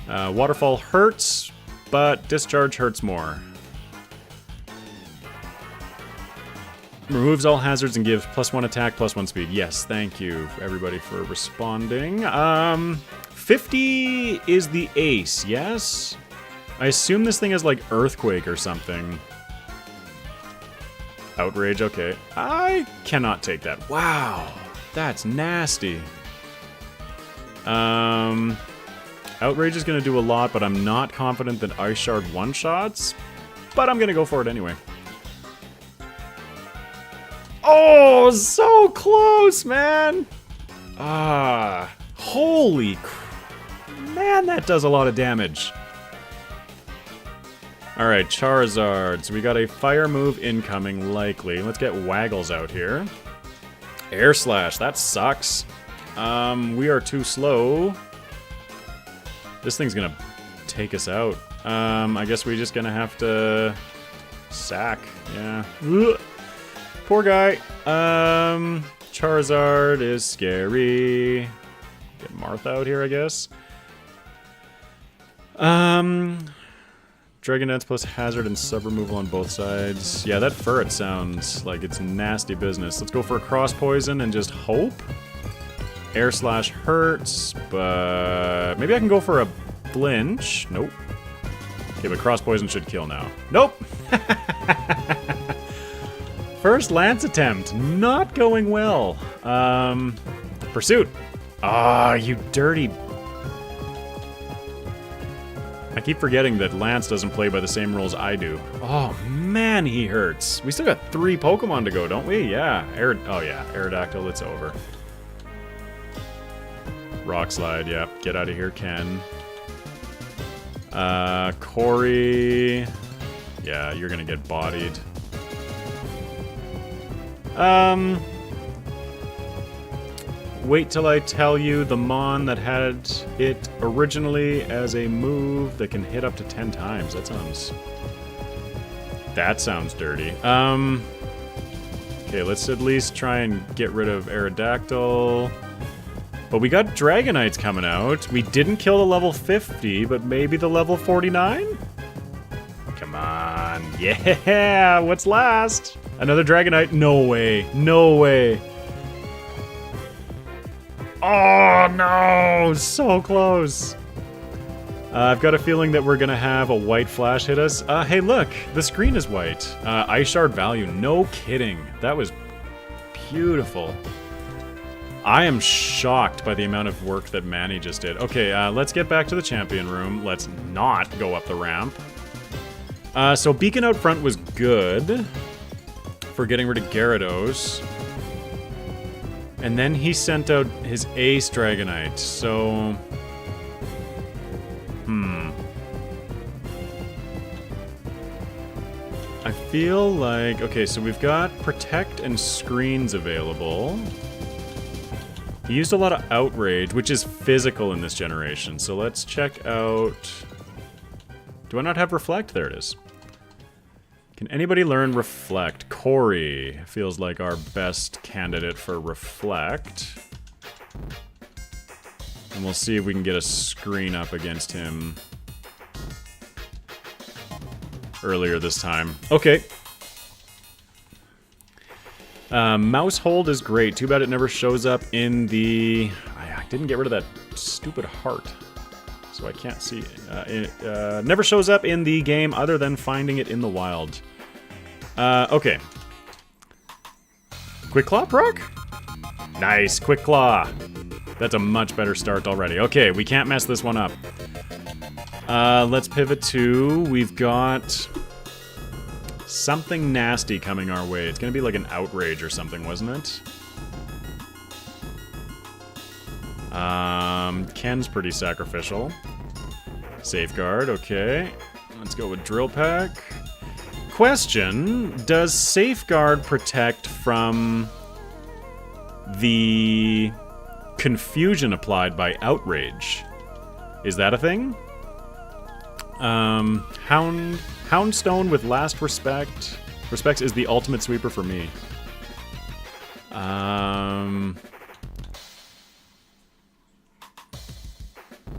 Waterfall hurts, but Discharge hurts more. Removes all hazards and gives +1 attack, +1 speed. Yes, thank you, everybody, for responding. 50 is the ace, yes? I assume this thing is like Earthquake or something. Outrage, okay. I cannot take that. Wow, that's nasty. Outrage is going to do a lot, but I'm not confident that Ice Shard one-shots. But I'm going to go for it anyway. Oh, so close, man! Holy man, that does a lot of damage. Alright, Charizard. So we got a fire move incoming, likely. Let's get Waggles out here. Air Slash, that sucks. We are too slow. This thing's gonna take us out. I guess we're just gonna have to... sack, yeah. Ugh. Poor guy. Charizard is scary. Get Marth out here, I guess. Dragon Dance plus hazard and sub removal on both sides. Yeah, that Furret sounds like it's nasty business. Let's go for a Cross Poison and just hope. Air Slash hurts, but maybe I can go for a Flinch. Nope. Okay, but Cross Poison should kill now. Nope! First Lance attempt, not going well. Pursuit. Ah, you dirty... I keep forgetting that Lance doesn't play by the same rules I do. Oh man, he hurts. We still got 3 Pokemon to go, don't we? Yeah. Oh yeah, Aerodactyl, it's over. Rock Slide, yeah. Get out of here, Ken. Corey. Yeah, you're gonna get bodied. Wait till I tell you the Mon that had it originally as a move that can hit up to 10 times. That sounds dirty. Okay, let's at least try and get rid of Aerodactyl. But we got Dragonites coming out. We didn't kill the level 50, but maybe the level 49? Come on. Yeah, what's last? Another Dragonite? No way. No way. Oh, no! So close. I've got a feeling that we're going to have a white flash hit us. Hey, look. The screen is white. Ice Shard value. No kidding. That was beautiful. I am shocked by the amount of work that Manny just did. Okay, let's get back to the champion room. Let's not go up the ramp. So Beacon out front was good for getting rid of Gyarados. And then he sent out his Ace Dragonite, so... I feel like... Okay, so we've got Protect and Screens available. He used a lot of Outrage, which is physical in this generation, so let's check out... Do I not have Reflect? There it is. Can anybody learn Reflect? Corey feels like our best candidate for Reflect. And we'll see if we can get a screen up against him earlier this time. Okay. Mouse hold is great. Too bad it never shows up in the... I didn't get rid of that stupid heart, so I can't see it. It never shows up in the game other than finding it in the wild. Okay. Quick Claw proc? Nice, Quick Claw. That's a much better start already. Okay, we can't mess this one up. Let's pivot to... We've got... something nasty coming our way. It's gonna be like an outrage or something, wasn't it? Ken's pretty sacrificial. Safeguard, okay. Let's go with Drill Peck. Question, does Safeguard protect from the confusion applied by outrage? Is that a thing? Houndstone with Last Respect. Respects is the ultimate sweeper for me.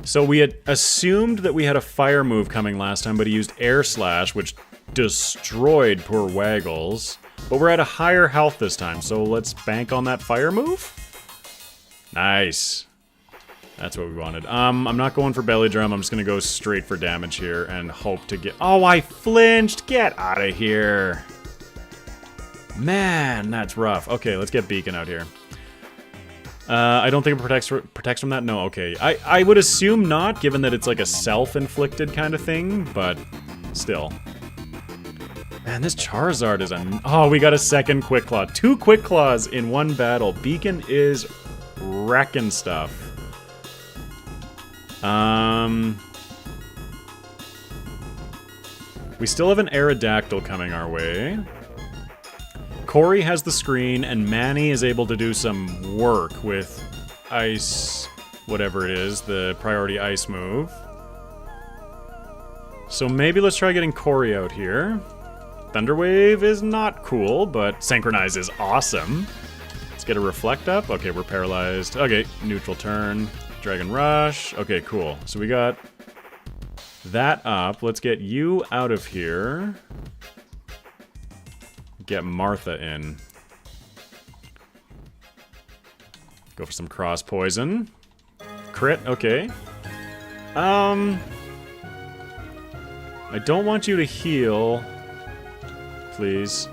So we had assumed that we had a fire move coming last time, but he used Air Slash, which destroyed poor Waggles. But we're at a higher health this time, so let's bank on that fire move. Nice. That's what we wanted. I'm not going for belly drum. I'm just gonna go straight for damage here and hope to get... Oh, I flinched! Get out of here! Man, that's rough. Okay, let's get Beacon out here. I don't think it protects from that? No, okay. I would assume not, given that it's like a self-inflicted kind of thing, but still. Man, this Charizard is a... Oh, we got a second Quick Claw. 2 Quick Claws in one battle. Beacon is wrecking stuff. We still have an Aerodactyl coming our way. Corey has the screen, and Manny is able to do some work with Ice, whatever it is, the priority Ice move. So maybe let's try getting Corey out here. Thunderwave is not cool, but Synchronize is awesome. Let's get a Reflect up. Okay, we're paralyzed. Okay, neutral turn. Dragon Rush. Okay, cool. So we got that up. Let's get you out of here. Get Martha in. Go for some cross poison. Crit, okay. I don't want you to heal. Please.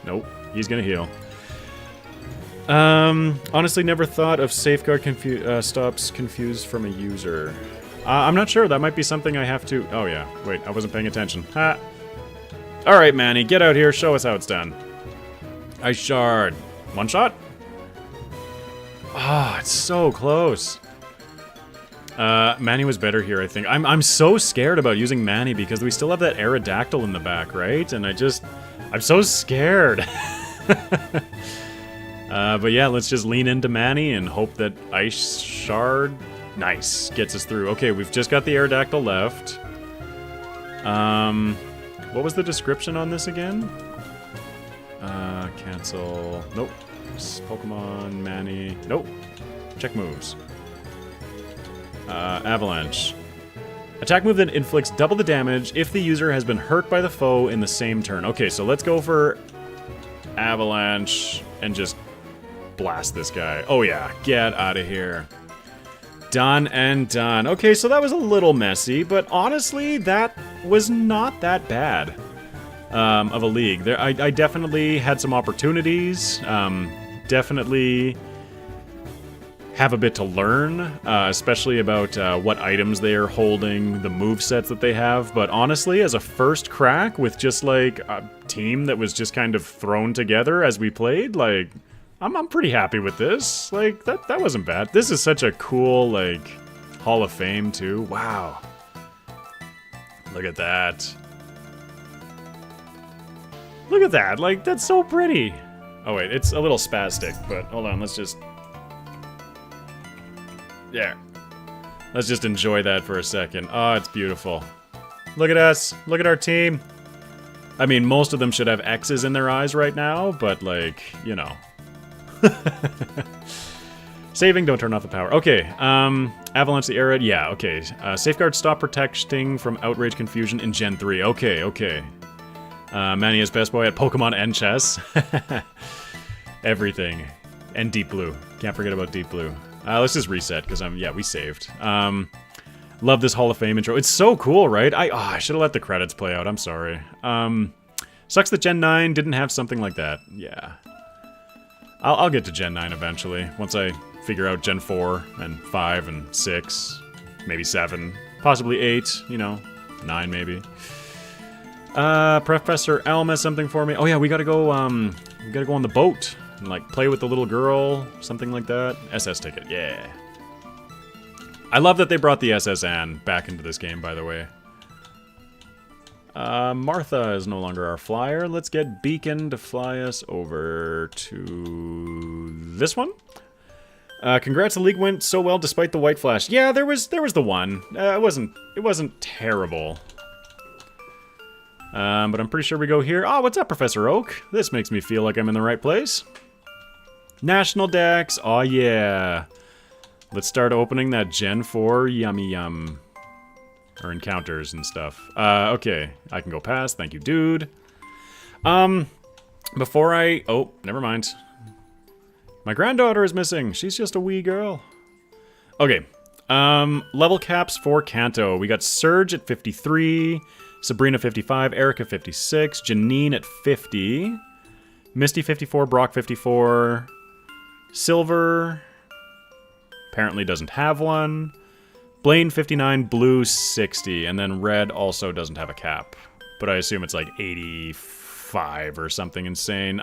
Nope, he's gonna heal. Honestly, never thought of Safeguard stops confused from a user. I'm not sure. That might be something I have to... Oh, yeah. Wait, I wasn't paying attention. Ha! Alright, Manny, get out here. Show us how it's done. Ice Shard. One shot? Ah, it's so close. Manny was better here, I think. I'm so scared about using Manny because we still have that Aerodactyl in the back, right? And I'm so scared. But yeah, let's just lean into Manny and hope that Ice Shard, nice, gets us through. Okay, we've just got the Aerodactyl left. What was the description on this again? Cancel. Nope. Pokemon, Manny. Nope. Check moves. Avalanche. Attack move that inflicts double the damage if the user has been hurt by the foe in the same turn. Okay, so let's go for Avalanche and just blast this guy. Oh yeah, get out of here. Done and done. Okay, so that was a little messy, but honestly, that was not that bad of a league. I definitely had some opportunities. Definitely have a bit to learn, especially about what items they are holding, the movesets that they have. But honestly, as a first crack with just like a team that was just kind of thrown together as we played, like, I'm pretty happy with this. Like, that wasn't bad. This is such a cool, like, Hall of Fame, too. Wow. Look at that. Look at that. Like, that's so pretty. Oh, wait. It's a little spastic, but hold on. Let's just... There. Let's just enjoy that for a second. Oh, it's beautiful. Look at us. Look at our team. I mean, most of them should have X's in their eyes right now, but, like, you know. Saving, don't turn off the power. Okay, Avalanche the Arid, yeah, okay. Safeguard, stop protecting from outrage confusion in Gen 3. Okay, okay. Mania's best boy at Pokemon and chess. Everything. And Deep Blue. Can't forget about Deep Blue. Let's just reset, because yeah, we saved. Love this Hall of Fame intro. It's so cool, right? I should have let the credits play out. I'm sorry. Sucks that Gen 9 didn't have something like that. Yeah. I'll get to Gen 9 eventually, once I figure out Gen 4 and 5 and 6, maybe 7, possibly 8, you know, 9 maybe. Professor Elm has something for me. Oh yeah, we gotta go on the boat and like play with the little girl, something like that. SS ticket, yeah. I love that they brought the SS Anne back into this game, by the way. Martha is no longer our flyer. Let's get Beacon to fly us over to this one. Congrats, the league went so well despite the white flash. Yeah, there was the one. It wasn't terrible. But I'm pretty sure we go here. Oh, what's up, Professor Oak? This makes me feel like I'm in the right place. National Dex. Oh yeah. Let's start opening that Gen 4 yummy yum. Or encounters and stuff. Okay. I can go past. Thank you, dude. Before I... Oh, never mind. My granddaughter is missing. She's just a wee girl. Okay. Level caps for Kanto. We got Surge at 53. Sabrina 55. Erica 56. Janine at 50. Misty 54. Brock 54. Silver... apparently doesn't have one. Blaine 59, Blue 60, and then Red also doesn't have a cap. But I assume it's like 85 or something insane.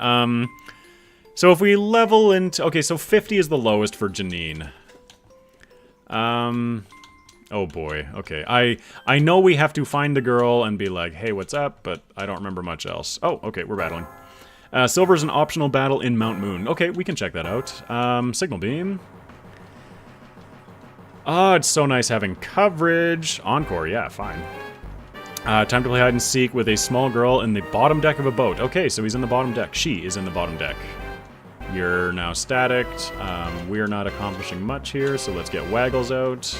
So if we level into... okay, so 50 is the lowest for Janine. Oh boy, okay. I know we have to find the girl and be like, hey, what's up? But I don't remember much else. Oh, okay, we're battling. Silver's an optional battle in Mount Moon. Okay, we can check that out. Signal Beam. Oh, it's so nice having coverage. Encore, yeah, fine. Time to play hide and seek with a small girl in the bottom deck of a boat. Okay, so he's in the bottom deck. She is in the bottom deck. You're now static. We're not accomplishing much here, so let's get Waggles out.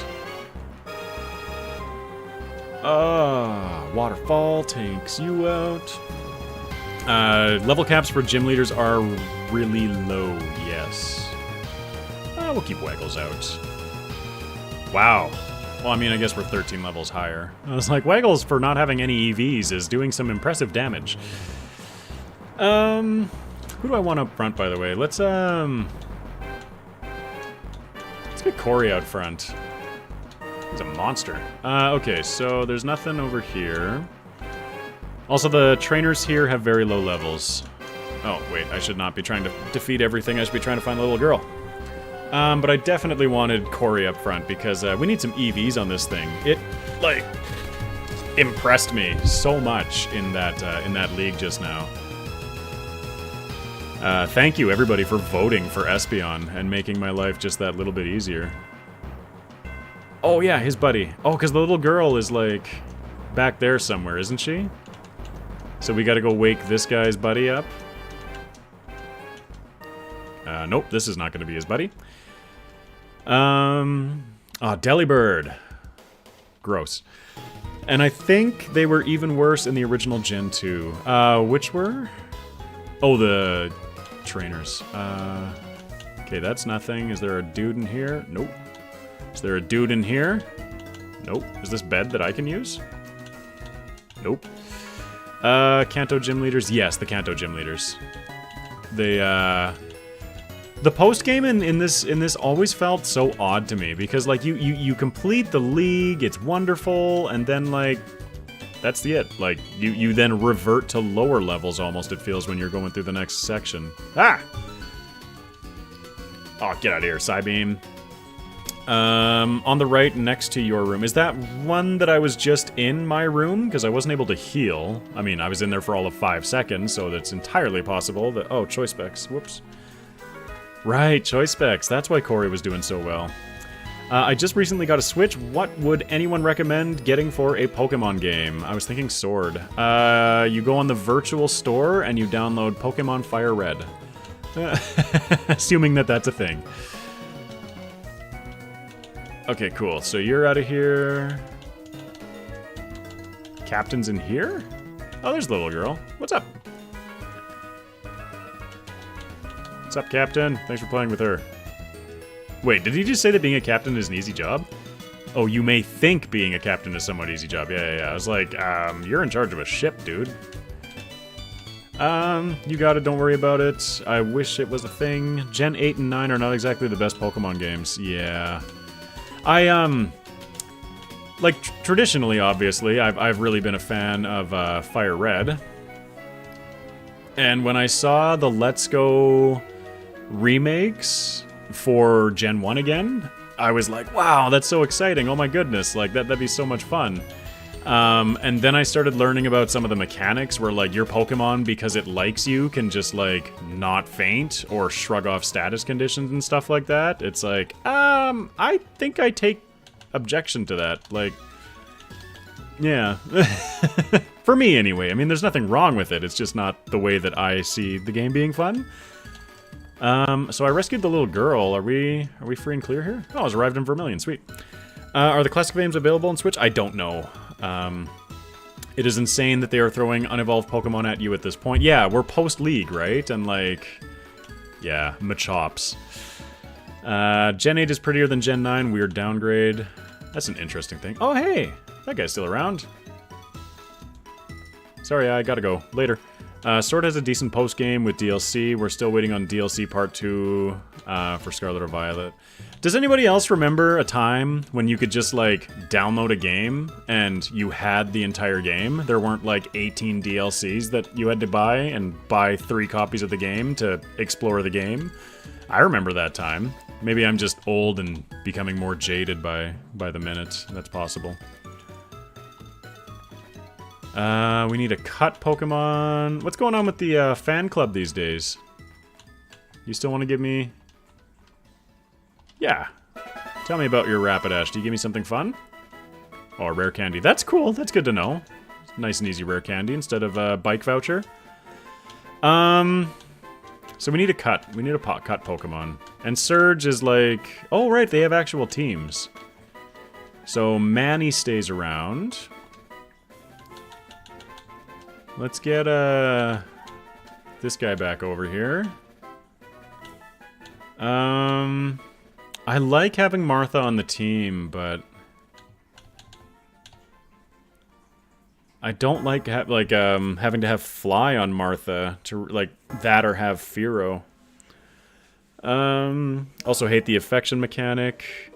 Waterfall takes you out. Level caps for gym leaders are really low, yes. We'll keep Waggles out. Wow. Well, I mean, I guess we're 13 levels higher. I was like, Waggles, for not having any EVs, is doing some impressive damage. Who do I want up front, by the way? Let's get Corey out front. He's a monster. Okay, so there's nothing over here. Also, the trainers here have very low levels. Oh, wait, I should not be trying to defeat everything. I should be trying to find the little girl. But I definitely wanted Corey up front because we need some EVs on this thing. It, like, impressed me so much in that league just now. Thank you, everybody, for voting for Espeon and making my life just that little bit easier. Oh, yeah, his buddy. Oh, because the little girl is, like, back there somewhere, isn't she? So we gotta go wake this guy's buddy up. Nope, this is not gonna be his buddy. Delibird. Gross. And I think they were even worse in the original Gen 2. Which were? Oh, the trainers. Okay, that's nothing. Is there a dude in here? Nope. Is there a dude in here? Nope. Is this bed that I can use? Nope. Kanto gym leaders? Yes, the Kanto gym leaders. The post-game in this always felt so odd to me, because, like, you complete the league, it's wonderful, and then, like, that's it. Like, you then revert to lower levels, almost, it feels, when you're going through the next section. Ah! Oh, get out of here, Psybeam. On the right, next to your room. Is that one that I was just in my room? Because I wasn't able to heal. I mean, I was in there for all of 5 seconds, so that's entirely possible that... Oh, choice specs. Whoops. Right, choice specs. That's why Corey was doing so well. I just recently got a Switch. What would anyone recommend getting for a Pokemon game? I was thinking Sword. You go on the virtual store and you download Pokemon Fire Red. Assuming that that's a thing. Okay, cool. So you're out of here. Captain's in here? Oh, there's the little girl. What's up? What's up, Captain? Thanks for playing with her. Wait, did he just say that being a captain is an easy job? Oh, you may think being a captain is somewhat easy job. Yeah. I was like, you're in charge of a ship, dude. You got it, don't worry about it. I wish it was a thing. Gen 8 and 9 are not exactly the best Pokemon games. Yeah. Like, traditionally, obviously, I've really been a fan of Fire Red. And when I saw the Let's Go remakes for Gen 1 again, I was like, wow, that's so exciting. Oh my goodness, like, that'd be so much fun. And then I started learning about some of the mechanics where, like, your Pokemon, because it likes you, can just, like, not faint or shrug off status conditions and stuff like that. It's like, I think I take objection to that. Like, yeah. For me, anyway. I mean, there's nothing wrong with it. It's just not the way that I see the game being fun. So I rescued the little girl. Are we free and clear here? Oh, it's arrived in Vermilion. Sweet. Are the classic games available on Switch? I don't know. It is insane that they are throwing unevolved Pokemon at you at this point. Yeah, we're post-League, right? And, like, yeah, Machops. Gen 8 is prettier than Gen 9. Weird downgrade. That's an interesting thing. Oh, hey! That guy's still around. Sorry, I gotta go. Later. Sword has a decent post-game with DLC. We're still waiting on DLC Part 2 for Scarlet or Violet. Does anybody else remember a time when you could just, like, download a game and you had the entire game? There weren't, like, 18 DLCs that you had to buy and buy 3 copies of the game to explore the game. I remember that time. Maybe I'm just old and becoming more jaded by the minute. That's possible. We need a cut Pokemon. What's going on with the fan club these days? You still want to give me... Yeah. Tell me about your Rapidash. Do you give me something fun? Oh, a rare candy. That's cool. That's good to know. Nice and easy rare candy instead of a bike voucher. So we need a cut. We need a cut Pokemon. And Surge is like... Oh, right. They have actual teams. So Manny stays around. Let's get this guy back over here. I like having Martha on the team, but I don't like having to have Fly on Martha to like that or have Fearow. Also hate the affection mechanic.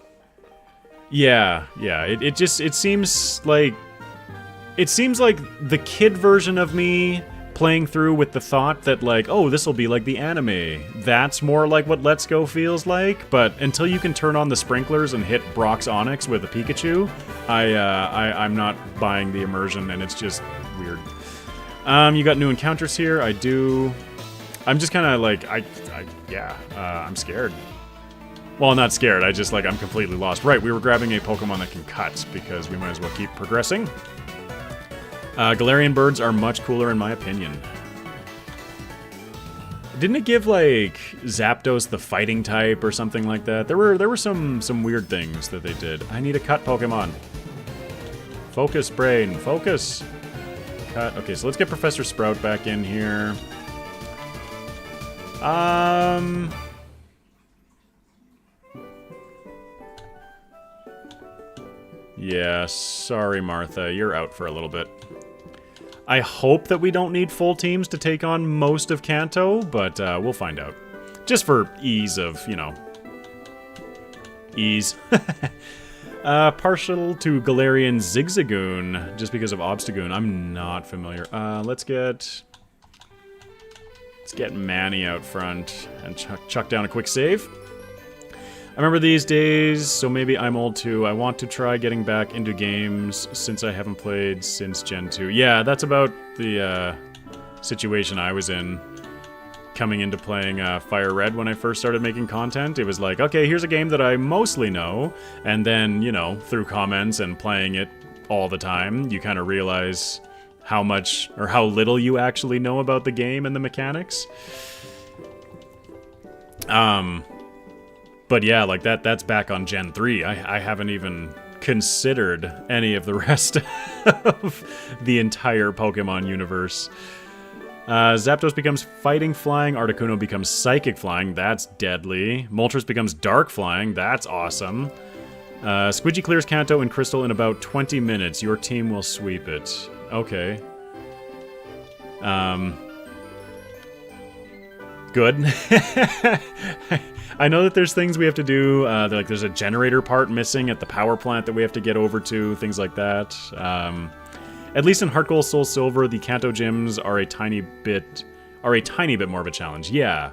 Yeah. It seems like the kid version of me playing through with the thought that, like, oh, this will be like the anime. That's more like what Let's Go feels like, but until you can turn on the sprinklers and hit Brock's Onix with a Pikachu, I'm not buying the immersion, and it's just weird. You got new encounters here. I do. I'm just kind of like, I'm scared. Well, not scared. I'm completely lost. Right, we were grabbing a Pokemon that can cut, because we might as well keep progressing. Galarian birds are much cooler in my opinion. Didn't it give, like, Zapdos the fighting type or something like that? There were some weird things that they did. I need a cut Pokemon. Focus, brain. Focus. Cut. Okay, so let's get Professor Sprout back in here. Yeah, sorry, Martha. You're out for a little bit. I hope that we don't need full teams to take on most of Kanto, but we'll find out. Just for ease of, you know... ease. Partial to Galarian Zigzagoon, just because of Obstagoon. I'm not familiar. Let's get Manny out front and chuck down a quick save. I remember these days, so maybe I'm old too. I want to try getting back into games since I haven't played since Gen 2. Yeah, that's about the situation I was in. coming into playing Fire Red when I first started making content. It was like, okay, here's a game that I mostly know, and then, you know, through comments and playing it all the time, you kind of realize how much or how little you actually know about the game and the mechanics. But yeah, like that's back on Gen 3. I haven't even considered any of the rest of the entire Pokemon universe. Zapdos becomes fighting flying, Articuno becomes psychic flying, that's deadly. Moltres becomes dark flying, that's awesome. Squidgy clears Kanto and Crystal in about 20 minutes. Your team will sweep it. Okay. Good. I know that there's things we have to do. Like there's a generator part missing at the power plant that we have to get over to, things like that. At least in Heart Gold SoulSilver, the Kanto gyms are a tiny bit more of a challenge. Yeah,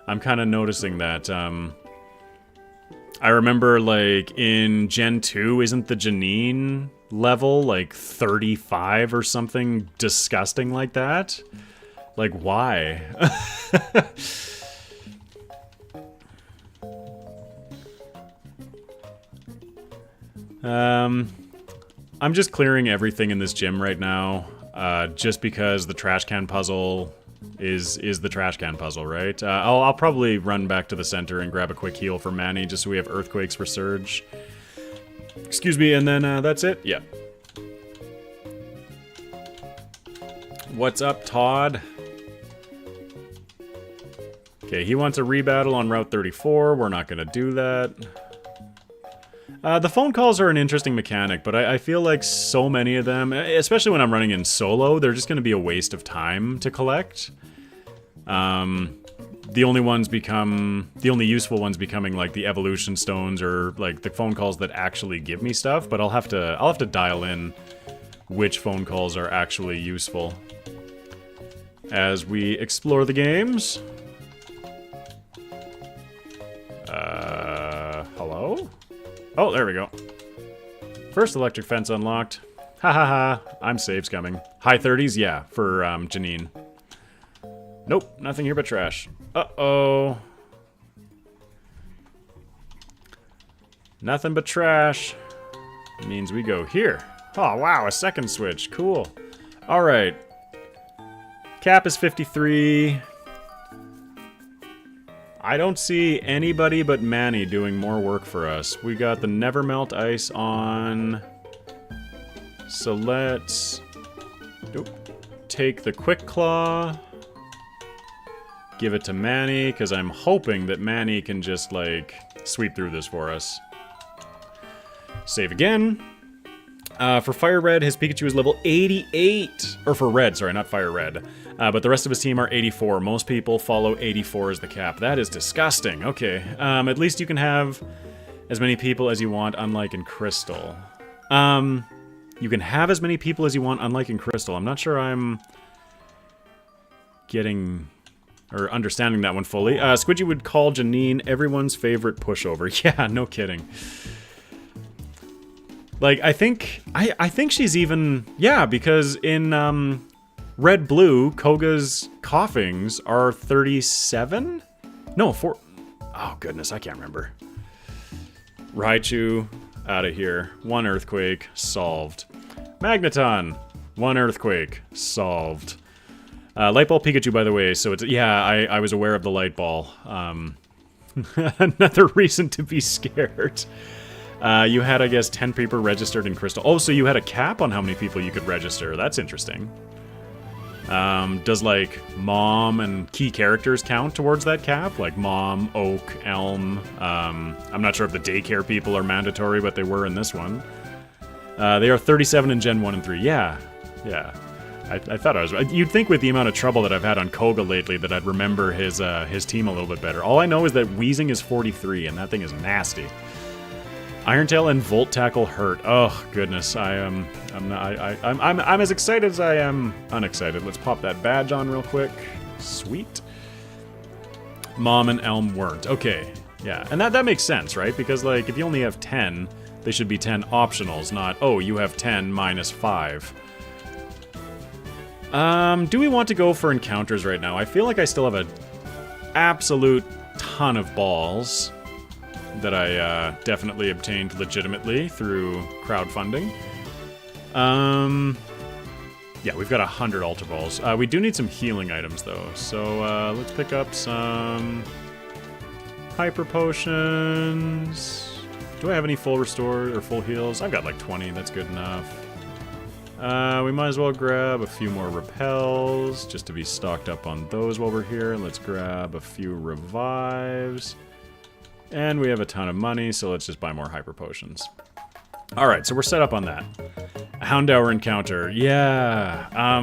I'm kind of noticing that. I remember, like, in Gen 2, isn't the Janine level, like, 35 or something disgusting like that? Like, why? I'm just clearing everything in this gym right now, just because the trash can puzzle is the trash can puzzle, right? I'll probably run back to the center and grab a quick heal for Manny, just so we have Earthquakes for Surge. Excuse me, and then that's it? Yeah. What's up, Todd? Okay, he wants a rebattle on Route 34. We're not gonna do that. The phone calls are an interesting mechanic, but I feel like so many of them, especially when I'm running in solo, they're just going to be a waste of time to collect. The only useful ones becoming like the evolution stones or like the phone calls that actually give me stuff, but I'll have to dial in which phone calls are actually useful as we explore the games. Hello? Oh, there we go. First electric fence unlocked. Ha ha ha. I'm save scumming. High 30s? Yeah, for Janine. Nope, nothing here but trash. Uh-oh. Nothing but trash. Means we go here. Oh, wow, a second switch. Cool. Alright. Cap is 53. I don't see anybody but Manny doing more work for us. We got the Nevermelt Ice on. So let's take the Quick Claw. Give it to Manny, because I'm hoping that Manny can just, like, sweep through this for us. Save again. For Fire Red, his Pikachu is level 88. Or for Red, sorry, not Fire Red. But the rest of his team are 84. Most people follow 84 as the cap. That is disgusting. Okay. At least you can have as many people as you want, unlike in Crystal. You can have as many people as you want, unlike in Crystal. I'm not sure I'm getting or understanding that one fully. Squidgy would call Janine everyone's favorite pushover. Yeah, no kidding. Like, I think she's even... Yeah, because in Red Blue, Koga's coughings are 37? No, 4... Oh, goodness, I can't remember. Raichu, out of here. 1 Earthquake, solved. Magneton, 1 Earthquake, solved. Light Ball Pikachu, by the way, so it's... Yeah, I was aware of the Light Ball. Another reason to be scared. You had, I guess, 10 people registered in Crystal. Oh, so you had a cap on how many people you could register. That's interesting. Does, like, Mom and key characters count towards that cap? Like Mom, Oak, Elm. I'm not sure if the daycare people are mandatory, but they were in this one. They are 37 in Gen 1 and 3. Yeah. Yeah. I thought I was right. You'd think with the amount of trouble that I've had on Koga lately that I'd remember his team a little bit better. All I know is that Weezing is 43, and that thing is nasty. Iron Tail and Volt Tackle hurt. Oh goodness, I'm as excited as I am unexcited. Let's pop that badge on real quick. Sweet. Mom and Elm weren't. Okay, yeah, and that makes sense, right? Because like if you only have 10, they should be 10 optionals, not oh you have 10 minus 5. Do we want to go for encounters right now? I feel like I still have a absolute ton of balls that I definitely obtained legitimately through crowdfunding. Yeah, we've got 100 altar balls. We do need some healing items, though. So let's pick up some hyper potions. Do I have any full restore or full heals? I've got like 20. That's good enough. We might as well grab a few more repels just to be stocked up on those while we're here. Let's grab a few revives. And we have a ton of money, so let's just buy more hyper potions. Alright, so we're set up on that. A Houndour encounter. Yeah.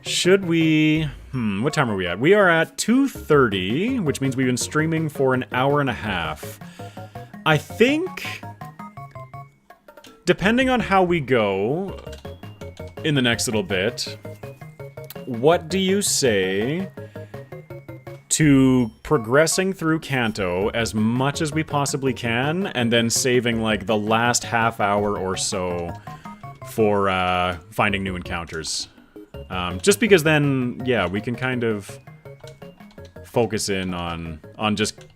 Should we... what time are we at? We are at 2:30, which means we've been streaming for an hour and a half. I think... depending on how we go in the next little bit, what do you say to progressing through Kanto as much as we possibly can, and then saving like the last half hour or so for finding new encounters? Just because then, yeah, we can kind of focus in on just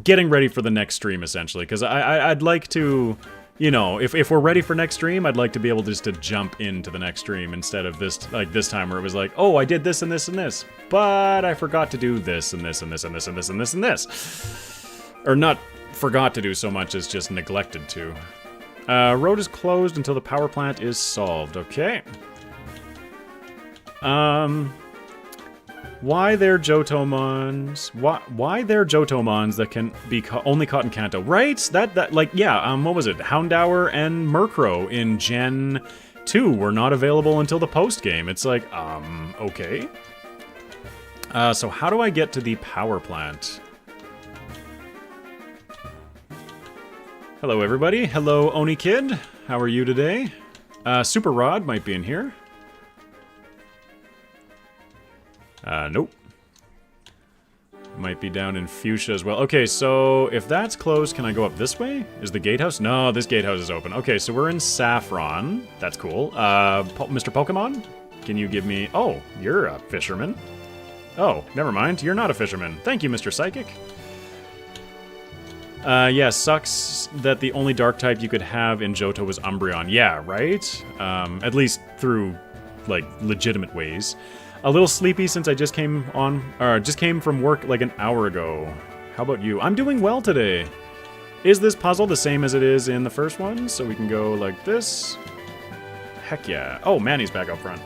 getting ready for the next stream, essentially. Because I'd like to... You know, if we're ready for next stream, I'd like to be able just to jump into the next stream instead of this time where it was like, oh, I did this and this and this, but I forgot to do this and this and this and this and this and this and this. Or not forgot to do so much as just neglected to. Road is closed until the power plant is solved. Okay. Why they're Jotomons? Why they're Jotomons that can be only caught in Kanto? Right? That like, yeah, what was it? Houndour and Murkrow in Gen 2 were not available until the post-game. It's like, okay. So how do I get to the power plant? Hello, everybody. Hello, Oni Kid. How are you today? Super Rod might be in here. Nope. Might be down in Fuchsia as well. Okay, so if that's closed, can I go up this way? Is the gatehouse? No, this gatehouse is open. Okay, so we're in Saffron. That's cool. Mr. Pokemon? Can you give me... Oh, you're a fisherman. Oh, never mind. You're not a fisherman. Thank you, Mr. Psychic. Yeah, sucks that the only dark type you could have in Johto was Umbreon. Yeah, right? At least through, like, legitimate ways. A little sleepy since I just came from work like an hour ago. How about you? I'm doing well today. Is this puzzle the same as it is in the first one? So we can go like this. Heck yeah. Oh, Manny's back up front.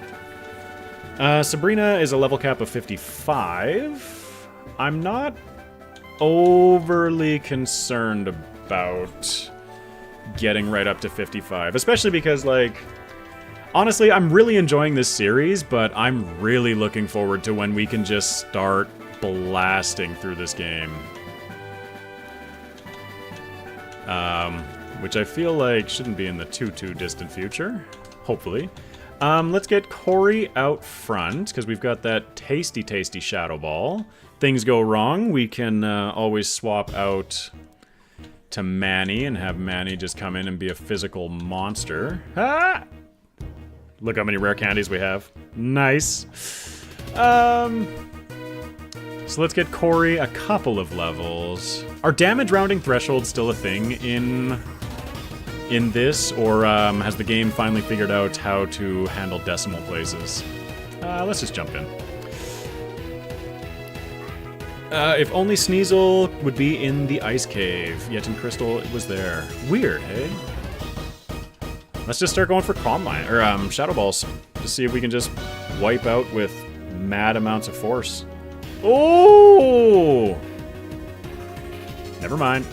Sabrina is a level cap of 55. I'm not overly concerned about getting right up to 55, especially because, like, honestly, I'm really enjoying this series, but I'm really looking forward to when we can just start blasting through this game. Which I feel like shouldn't be in the too distant future, hopefully. Let's get Corey out front, because we've got that tasty Shadow Ball. Things go wrong, we can always swap out to Manny and have Manny just come in and be a physical monster. Ah! Look how many rare candies we have. Nice. So let's get Corey a couple of levels. Are damage rounding thresholds still a thing in this, or has the game finally figured out how to handle decimal places? Let's just jump in. If only Sneasel would be in the ice cave, yet in Crystal it was there. Weird, hey? Let's just start going for Calm Line, or Shadow Balls, to see if we can just wipe out with mad amounts of force. Oh! Never mind.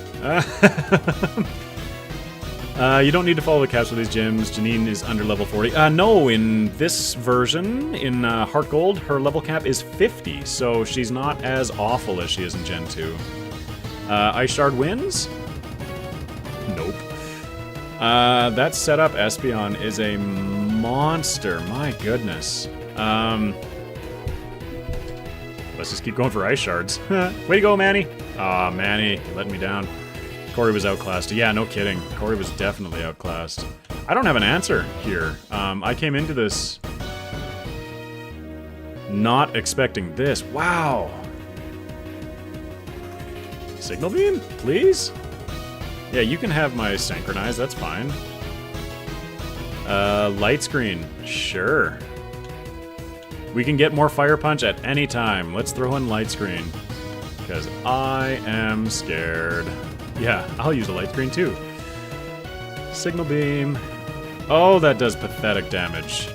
You don't need to follow the caps for these gyms. Janine is under level 40. No, in this version, in Heart Gold, her level cap is 50, so she's not as awful as she is in Gen 2. Ice Shard wins? Nope. That setup, Espeon, is a monster. My goodness. Let's just keep going for Ice Shards. Way to go, Manny. Aw, Manny, you let me down. Corey was outclassed. Yeah, no kidding. Corey was definitely outclassed. I don't have an answer here. I came into this Not expecting this. Wow. Signal beam, please? Yeah, you can have my synchronize, that's fine. Light screen, sure. We can get more fire punch at any time. Let's throw in light screen. Because I am scared. Yeah, I'll use a light screen too. Signal beam. Oh, that does pathetic damage.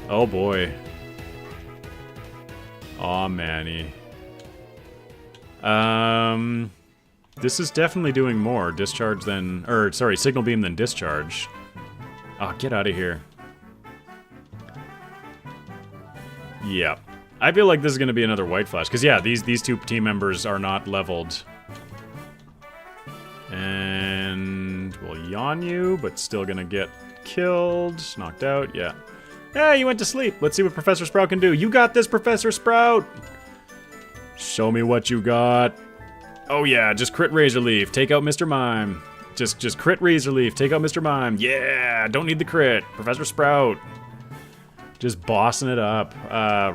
Oh boy. Aw, Manny. This is definitely doing more discharge than, or sorry, signal beam than discharge. Oh, get out of here. Yeah. I feel like this is going to be another white flash. Because, yeah, these two team members are not leveled. And we'll yawn you, but still going to get killed. Knocked out, yeah. Hey, you went to sleep. Let's see what Professor Sprout can do. You got this, Professor Sprout! Show me what you got. Oh, yeah, just crit Razor Leaf. Take out Mr. Mime. Just crit Razor Leaf. Take out Mr. Mime. Yeah, don't need the crit. Professor Sprout. Just bossing it up.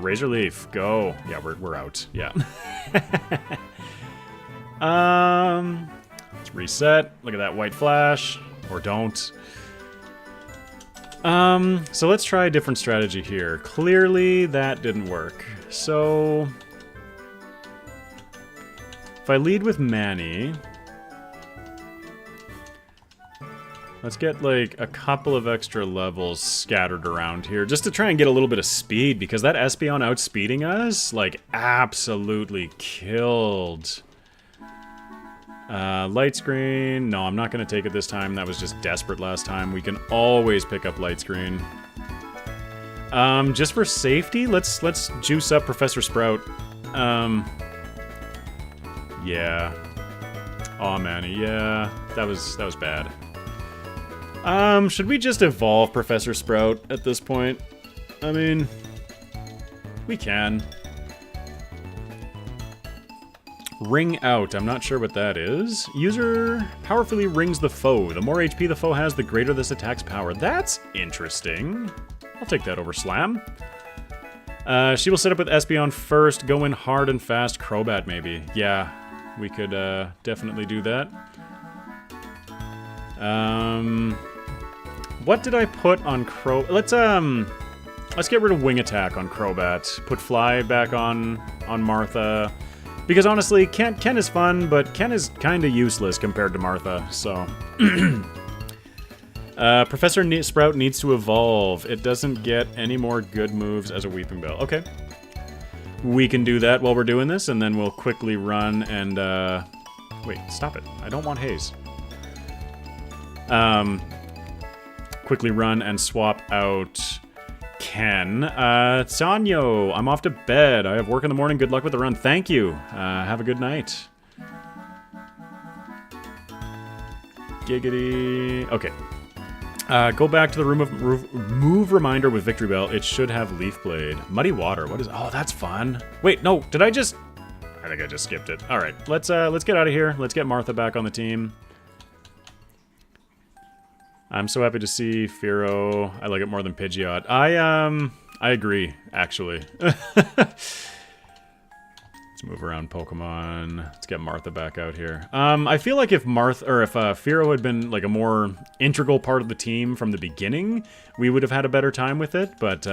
Razor Leaf, go. Yeah, we're out. Yeah. Let's reset. Look at that white flash. Or don't. So let's try a different strategy here. Clearly, that didn't work. So if I lead with Manny, let's get like a couple of extra levels scattered around here just to try and get a little bit of speed, because that Espeon outspeeding us, like, absolutely killed. Light screen. No, I'm not going to take it this time. That was just desperate last time. We can always pick up light screen. Just for safety, let's juice up Professor Sprout. Yeah. Aw, Manny, yeah. That was bad. Should we just evolve Professor Sprout at this point? I mean, we can. Ring out. I'm not sure what that is. User powerfully rings the foe. The more HP the foe has, the greater this attack's power. That's interesting. I'll take that over Slam. She will set up with Espeon first. Go in hard and fast. Crobat, maybe. Yeah, we could definitely do that. What did I put on Let's get rid of Wing Attack on Crobat. Put Fly back on Martha. Because honestly, Ken is fun, but Ken is kind of useless compared to Martha, so. Professor Sprout needs to evolve. It doesn't get any more good moves as a Weeping Bell. Okay. We can do that while we're doing this, and then we'll quickly run and, wait, stop it. I don't want Haze. Quickly run and swap out Ken. Sanyo, I'm off to bed. I have work in the morning. Good luck with the run. Thank you. Have a good night. Giggity. Okay. Go back to the room of move reminder with Victory Bell. It should have Leaf Blade. Muddy Water. What is? Oh, that's fun. Wait, no. Did I just? I think I just skipped it. All right. Let's get out of here. Let's get Martha back on the team. I'm so happy to see Fearow. I like it more than Pidgeot. I agree, actually. Let's move around Pokemon. Let's get Martha back out here. I feel like if Fearow had been like a more integral part of the team from the beginning, we would have had a better time with it. But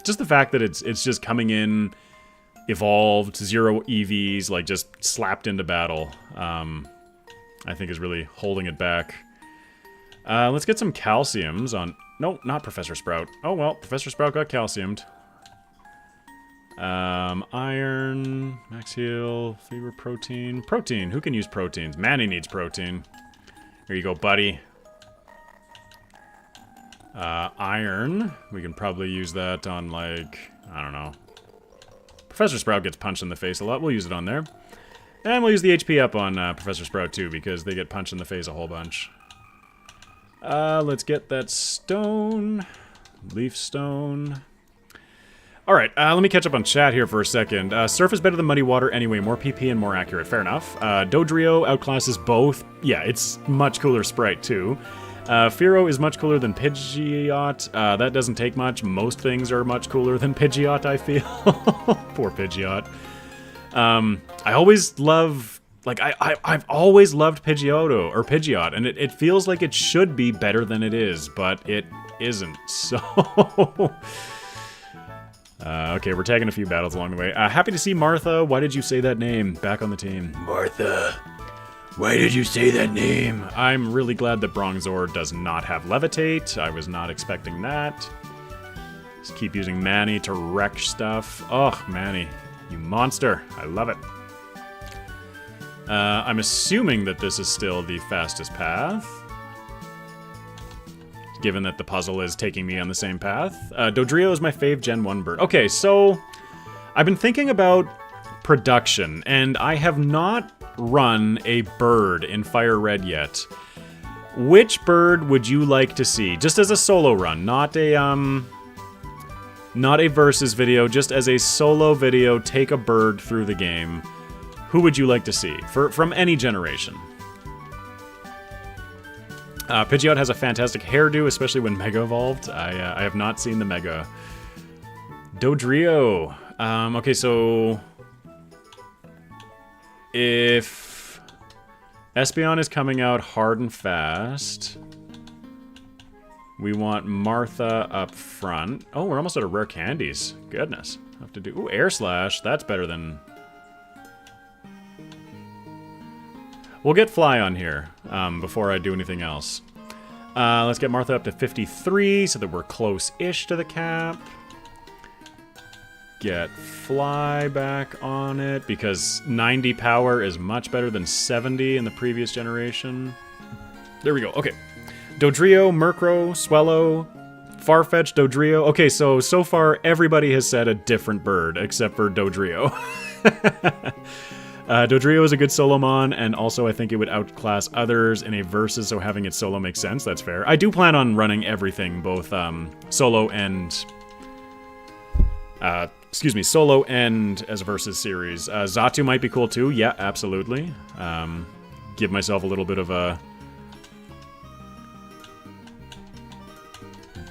just the fact that it's just coming in, evolved, 0 EVs, like just slapped into battle, I think is really holding it back. Let's get some calciums on... No, not Professor Sprout. Oh, well, Professor Sprout got calciumed. Iron, max heal, fever protein. Protein, who can use proteins? Manny needs protein. Here you go, buddy. Iron, we can probably use that on, like, I don't know. Professor Sprout gets punched in the face a lot. We'll use it on there. And we'll use the HP up on Professor Sprout, too, because they get punched in the face a whole bunch. Let's get that stone. Leaf stone. Alright, let me catch up on chat here for a second. Surf is better than Muddy Water anyway. More PP and more accurate. Fair enough. Dodrio outclasses both. Yeah, it's much cooler sprite, too. Fearow is much cooler than Pidgeot. That doesn't take much. Most things are much cooler than Pidgeot, I feel. Poor Pidgeot. I always love... Like, I've always loved Pidgeot, and it feels like it should be better than it is, but it isn't, so... okay, we're tagging a few battles along the way. Happy to see Martha. Why did you say that name? Back on the team. Martha, why did you say that name? I'm really glad that Bronzor does not have Levitate. I was not expecting that. Just keep using Manny to wreck stuff. Oh, Manny, you monster. I love it. I'm assuming that this is still the fastest path, given that the puzzle is taking me on the same path. Dodrio is my fave Gen 1 bird. Okay, so I've been thinking about production, and I have not run a bird in Fire Red yet. Which bird would you like to see? Just as a solo run, not a versus video, just as a solo video, take a bird through the game. Who would you like to see? From any generation. Pidgeot has a fantastic hairdo, especially when Mega Evolved. I have not seen the Mega. Dodrio. Okay, so... If... Espeon is coming out hard and fast... We want Martha up front. Oh, we're almost out of rare candies. Goodness. Have to do... Ooh, Air Slash. That's better than... We'll get Fly on here before I do anything else. Let's get Martha up to 53 so that we're close-ish to the cap. Get Fly back on it because 90 power is much better than 70 in the previous generation. There we go. Okay. Dodrio, Murkrow, Swellow, Farfetch'd, Dodrio. Okay, so far everybody has said a different bird except for Dodrio. Dodrio is a good Solomon, and also I think it would outclass others in a versus, so having it solo makes sense. That's fair. I do plan on running everything, both solo and... solo and as a versus series. Xatu might be cool too. Yeah, absolutely. Give myself a little bit of a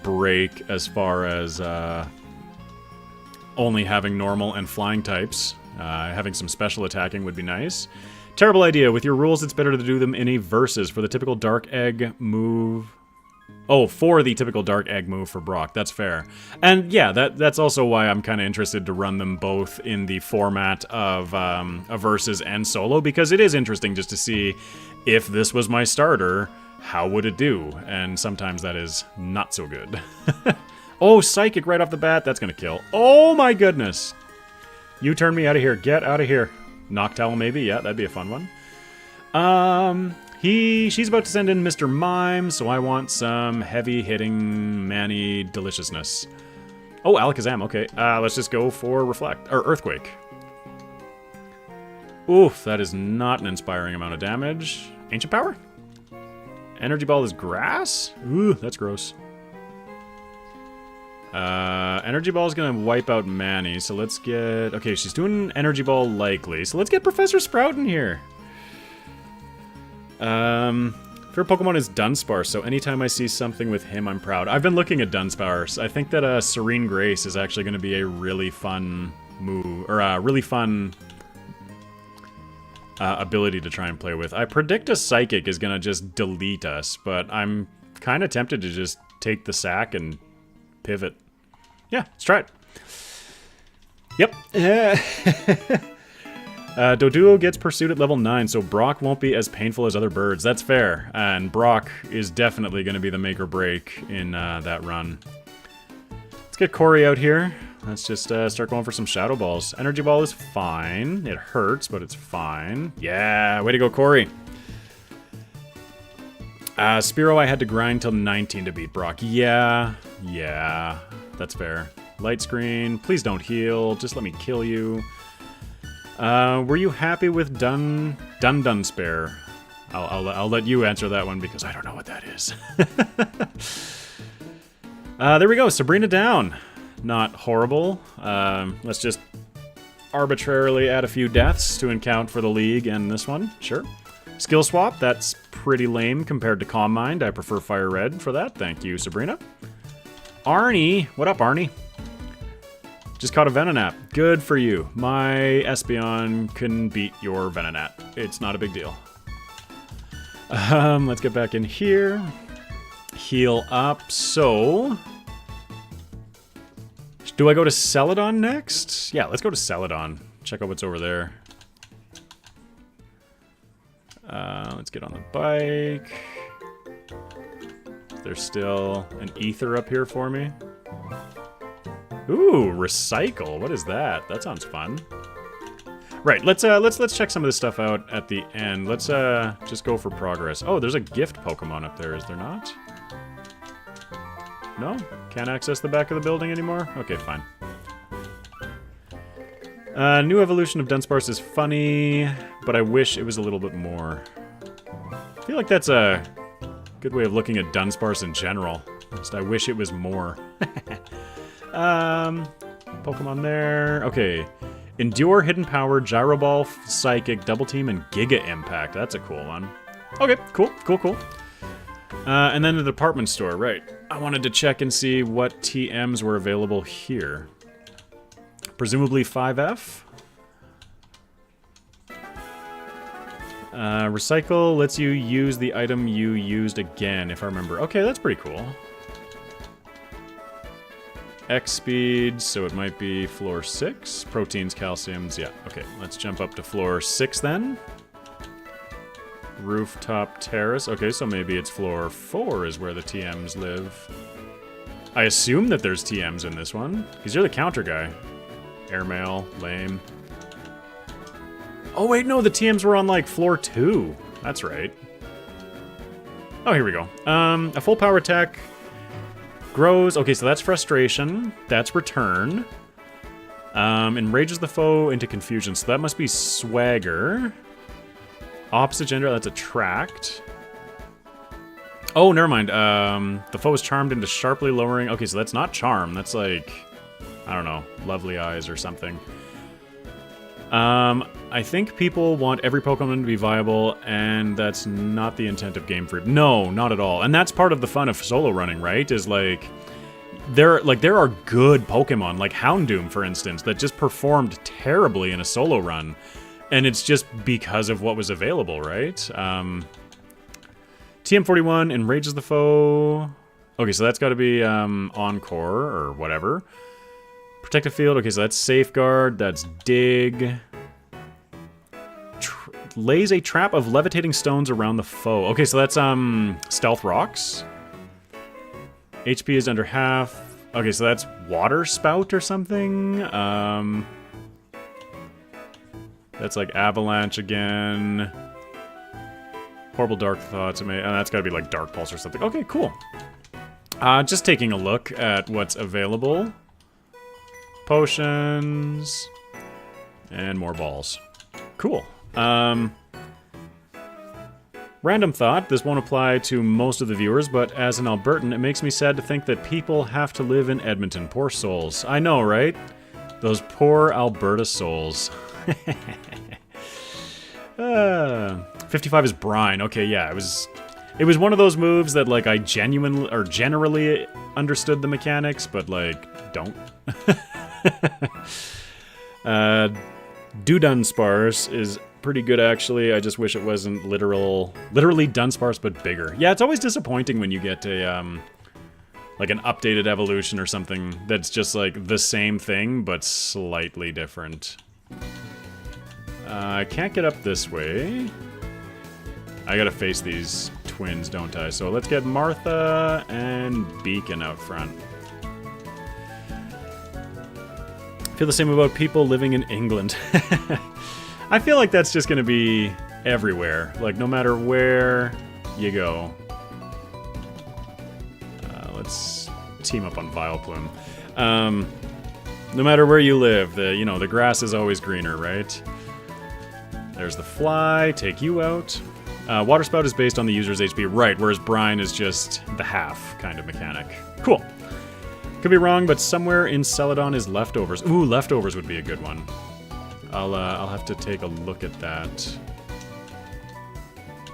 break as far as only having normal and flying types. Having some special attacking would be nice. Terrible idea. With your rules, it's better to do them in a versus for the typical Dark Egg move. Oh, for the typical Dark Egg move for Brock. That's fair. And yeah, that's also why I'm kind of interested to run them both in the format of a versus and solo, because it is interesting just to see if this was my starter, how would it do? And sometimes that is not so good. Oh, Psychic right off the bat. That's going to kill. Oh my goodness. You turn me out of here. Get out of here. Noctowl maybe. Yeah, that'd be a fun one. She's about to send in Mr. Mime, so I want some heavy-hitting Manny deliciousness. Oh, Alakazam. Okay. Let's just go for Earthquake. Oof, that is not an inspiring amount of damage. Ancient Power? Energy Ball is grass? Ooh, that's gross. Energy Ball is gonna wipe out Manny, so let's get... Okay, she's doing Energy Ball likely, so let's get Professor Sprout in here. Favorite Pokemon is Dunsparce, so anytime I see something with him, I'm proud. I've been looking at Dunsparce. I think that Serene Grace is actually gonna be a really fun move, or a really fun ability to try and play with. I predict a Psychic is gonna just delete us, but I'm kind of tempted to just take the sack and pivot. Yeah, let's try it. Yep. Doduo gets pursued at level 9, so Brock won't be as painful as other birds. That's fair. And Brock is definitely going to be the make or break in that run. Let's get Corey out here. Let's just start going for some Shadow Balls. Energy Ball is fine. It hurts, but it's fine. Yeah, way to go, Corey. Spearow I had to grind till 19 to beat Brock. Yeah, that's fair. Light Screen, please don't heal. Just let me kill you. Were you happy with Dunspare? I'll let you answer that one because I don't know what that is. There we go, Sabrina down. Not horrible. Let's just arbitrarily add a few deaths to account for the league and this one. Sure. Skill swap, that's pretty lame compared to Calm Mind. I prefer Fire Red for that. Thank you, Sabrina. Arnie, what up, Arnie? Just caught a Venonat. Good for you. My Espeon can beat your Venonat. It's not a big deal. Let's get back in here. Heal up. So, do I go to Celadon next? Yeah, let's go to Celadon. Check out what's over there. Let's get on the bike. Is there still an ether up here for me? Ooh, recycle. What is that? That sounds fun. Right, let's check some of this stuff out at the end. Let's just go for progress. Oh, there's a gift Pokemon up there, is there not? No? Can't access the back of the building anymore? Okay, fine. New evolution of Dunsparce is funny, but I wish it was a little bit more. I feel like that's a good way of looking at Dunsparce in general. Just I wish it was more. Pokemon there. Okay. Endure, Hidden Power, Gyro Ball, Psychic, Double Team, and Giga Impact. That's a cool one. Okay, cool. And then the department store, right. I wanted to check and see what TMs were available here. Presumably 5F. Recycle lets you use the item you used again, if I remember. Okay, that's pretty cool. X speed, so it might be floor 6. Proteins, calciums, yeah. Okay, let's jump up to floor 6 then. Rooftop terrace. Okay, so maybe it's floor 4 is where the TMs live. I assume that there's TMs in this one, because you're the counter guy. Airmail, lame. Oh wait, no, the TMs were on like floor 2. That's right. Oh, here we go. A full power attack grows. Okay, so that's frustration. That's return. Enrages the foe into confusion. So that must be swagger. Opposite gender, that's attract. Oh, never mind. The foe is charmed into sharply lowering. Okay, so that's not charm. That's like, I don't know, lovely eyes or something. I think people want every Pokemon to be viable, and that's not the intent of Game Freak. No, not at all. And that's part of the fun of solo running, right? Is like there are good Pokemon, like Houndoom, for instance, that just performed terribly in a solo run, and it's just because of what was available, right? TM41 enrages the foe. Okay, so that's got to be Encore or whatever. Protective field. Okay, so that's safeguard. That's dig. Lays a trap of levitating stones around the foe. Okay, so that's stealth rocks. HP is under half. Okay, so that's water spout or something. That's like avalanche again. Horrible dark thoughts. That's got to be like dark pulse or something. Okay, cool. Just taking a look at what's available. Potions. And more balls. Cool. Random thought. This won't apply to most of the viewers, but as an Albertan, it makes me sad to think that people have to live in Edmonton. Poor souls. I know, right? Those poor Alberta souls. 55 is brine. Okay, yeah, it was one of those moves that like I genuinely or generally understood the mechanics, but like don't. Dunsparce is pretty good actually. I just wish it wasn't literally Dunsparce but bigger. Yeah, it's always disappointing when you get a like an updated evolution or something that's just like the same thing but slightly different. I can't get up this way. I gotta face these twins, don't I? So let's get Martha and Beacon out front. I feel the same about people living in England. I feel like that's just gonna be everywhere. Like, no matter where you go. Let's team up on Vileplume. No matter where you live, the grass is always greener, right? There's the fly, take you out. Water Spout is based on the user's HP, right, whereas Brine is just the half kind of mechanic. Cool. Could be wrong, but somewhere in Celadon is Leftovers. Ooh, Leftovers would be a good one. I'll have to take a look at that.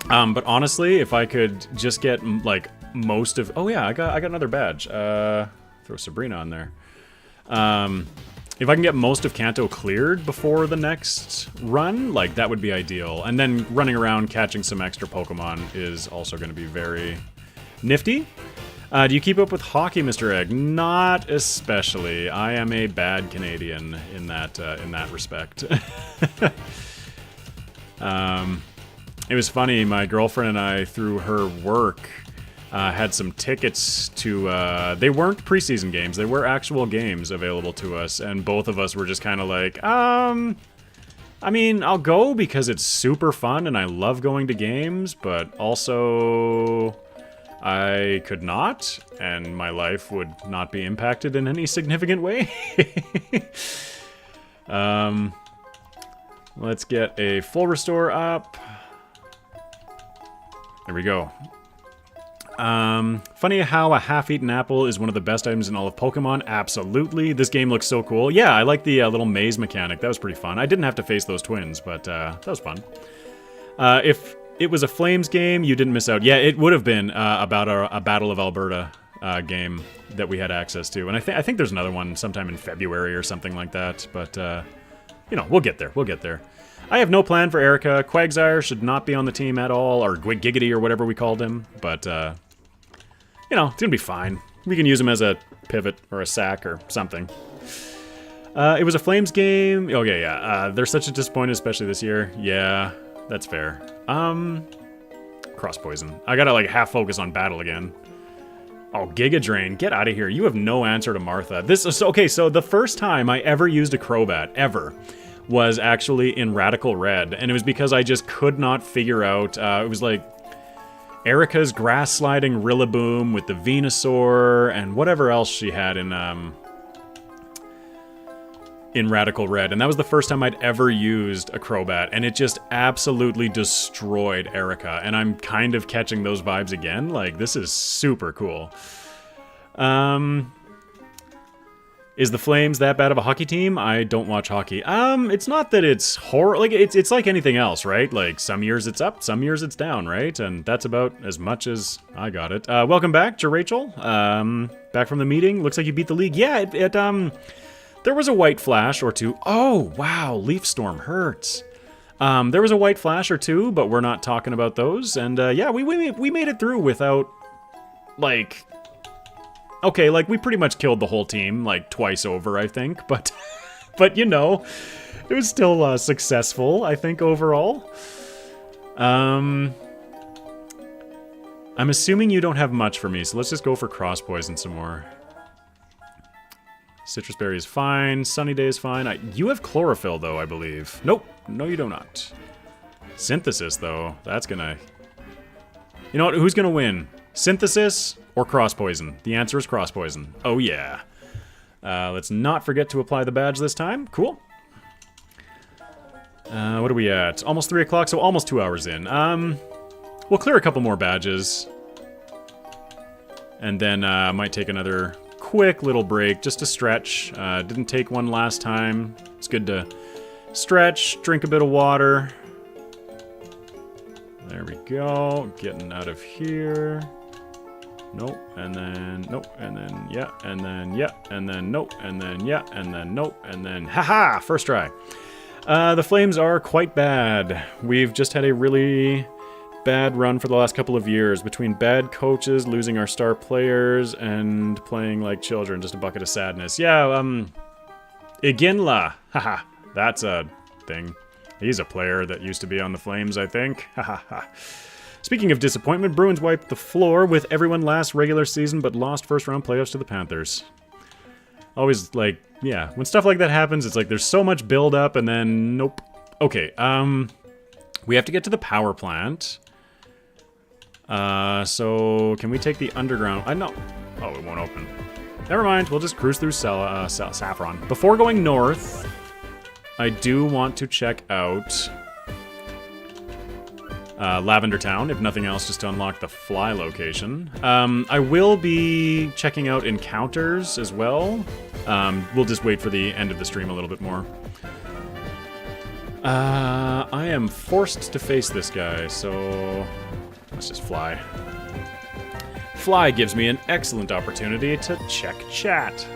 But honestly, if I could just get, like, most of... Oh, yeah, I got another badge. Throw Sabrina on there. If I can get most of Kanto cleared before the next run, like, that would be ideal. And then running around catching some extra Pokemon is also going to be very nifty. Do you keep up with hockey, Mr. Egg? Not especially. I am a bad Canadian in that respect. It was funny, my girlfriend and I, through her work, had some tickets to, they weren't preseason games, they were actual games available to us, and both of us were just kind of like, I mean, I'll go because it's super fun and I love going to games, but also I could not, and my life would not be impacted in any significant way. Let's get a full restore up. There we go. Funny how a half-eaten apple is one of the best items in all of Pokemon. Absolutely. This game looks so cool. Yeah, I like the little maze mechanic. That was pretty fun. I didn't have to face those twins, but that was fun. If it was a Flames game, you didn't miss out. Yeah, it would have been about a Battle of Alberta game that we had access to. And I think there's another one sometime in February or something like that. But, you know, we'll get there. We'll get there. I have no plan for Erica. Quagsire should not be on the team at all, or Giggity or whatever we called him. But, you know, it's going to be fine. We can use him as a pivot or a sack or something. It was a Flames game. Okay, yeah. They're such a disappointment, especially this year. Yeah, that's fair. Cross Poison. I gotta, like, half focus on battle again. Oh, Giga Drain. Get out of here. You have no answer to Martha. This is... Okay, so the first time I ever used a Crobat, ever, was actually in Radical Red, and it was because I just could not figure out, it was like Erica's Grass Sliding Rillaboom with the Venusaur, and whatever else she had in Radical Red, and that was the first time I'd ever used a Crobat, and it just absolutely destroyed Erica, and I'm kind of catching those vibes again. Like, this is super cool. Is the Flames that bad of a hockey team? I don't watch hockey. It's not that it's horrible. Like, it's like anything else, right? Like, some years it's up, some years it's down, right? And that's about as much as I got it. Welcome back to Rachel. Back from the meeting. Looks like you beat the league. Yeah, there was a white flash or two. Oh, wow, Leaf Storm hurts. There was a white flash or two, but we're not talking about those. And, yeah, we made it through without, like... Okay, like, we pretty much killed the whole team, like, twice over, I think, but, you know, it was still, successful, I think, overall. I'm assuming you don't have much for me, so let's just go for Cross Poison some more. Citrus Berry is fine, Sunny Day is fine. You have Chlorophyll, though, I believe. Nope, no you do not. Synthesis, though, that's gonna... You know what, who's gonna win? Synthesis or Cross Poison? The answer is Cross Poison. Oh yeah. Let's not forget to apply the badge this time. Cool. What are we at? Almost 3 o'clock, so almost 2 hours in. We'll clear a couple more badges. And then might take another quick little break just to stretch. Didn't take one last time. It's good to stretch, drink a bit of water. There we go. Getting out of here. Nope, and then, nope, and then, yeah, and then, yeah, and then, nope, and then, yeah, and then, nope, and then, haha, first try. The Flames are quite bad. We've just had a really bad run for the last couple of years, between bad coaches, losing our star players, and playing like children, just a bucket of sadness. Yeah, Iginla, haha, that's a thing. He's a player that used to be on the Flames, I think, haha. Speaking of disappointment, Bruins wiped the floor with everyone last regular season, but lost first-round playoffs to the Panthers. Always, like, yeah, when stuff like that happens, it's like there's so much build-up, and then, nope. Okay, we have to get to the power plant. So, can we take the underground? I know. Oh, it won't open. Never mind, we'll just cruise through Saffron. Before going north, I do want to check out... Lavender Town, if nothing else, just to unlock the fly location. I will be checking out encounters as well. We'll just wait for the end of the stream a little bit more. I am forced to face this guy, so let's just fly. Fly gives me an excellent opportunity to check chat.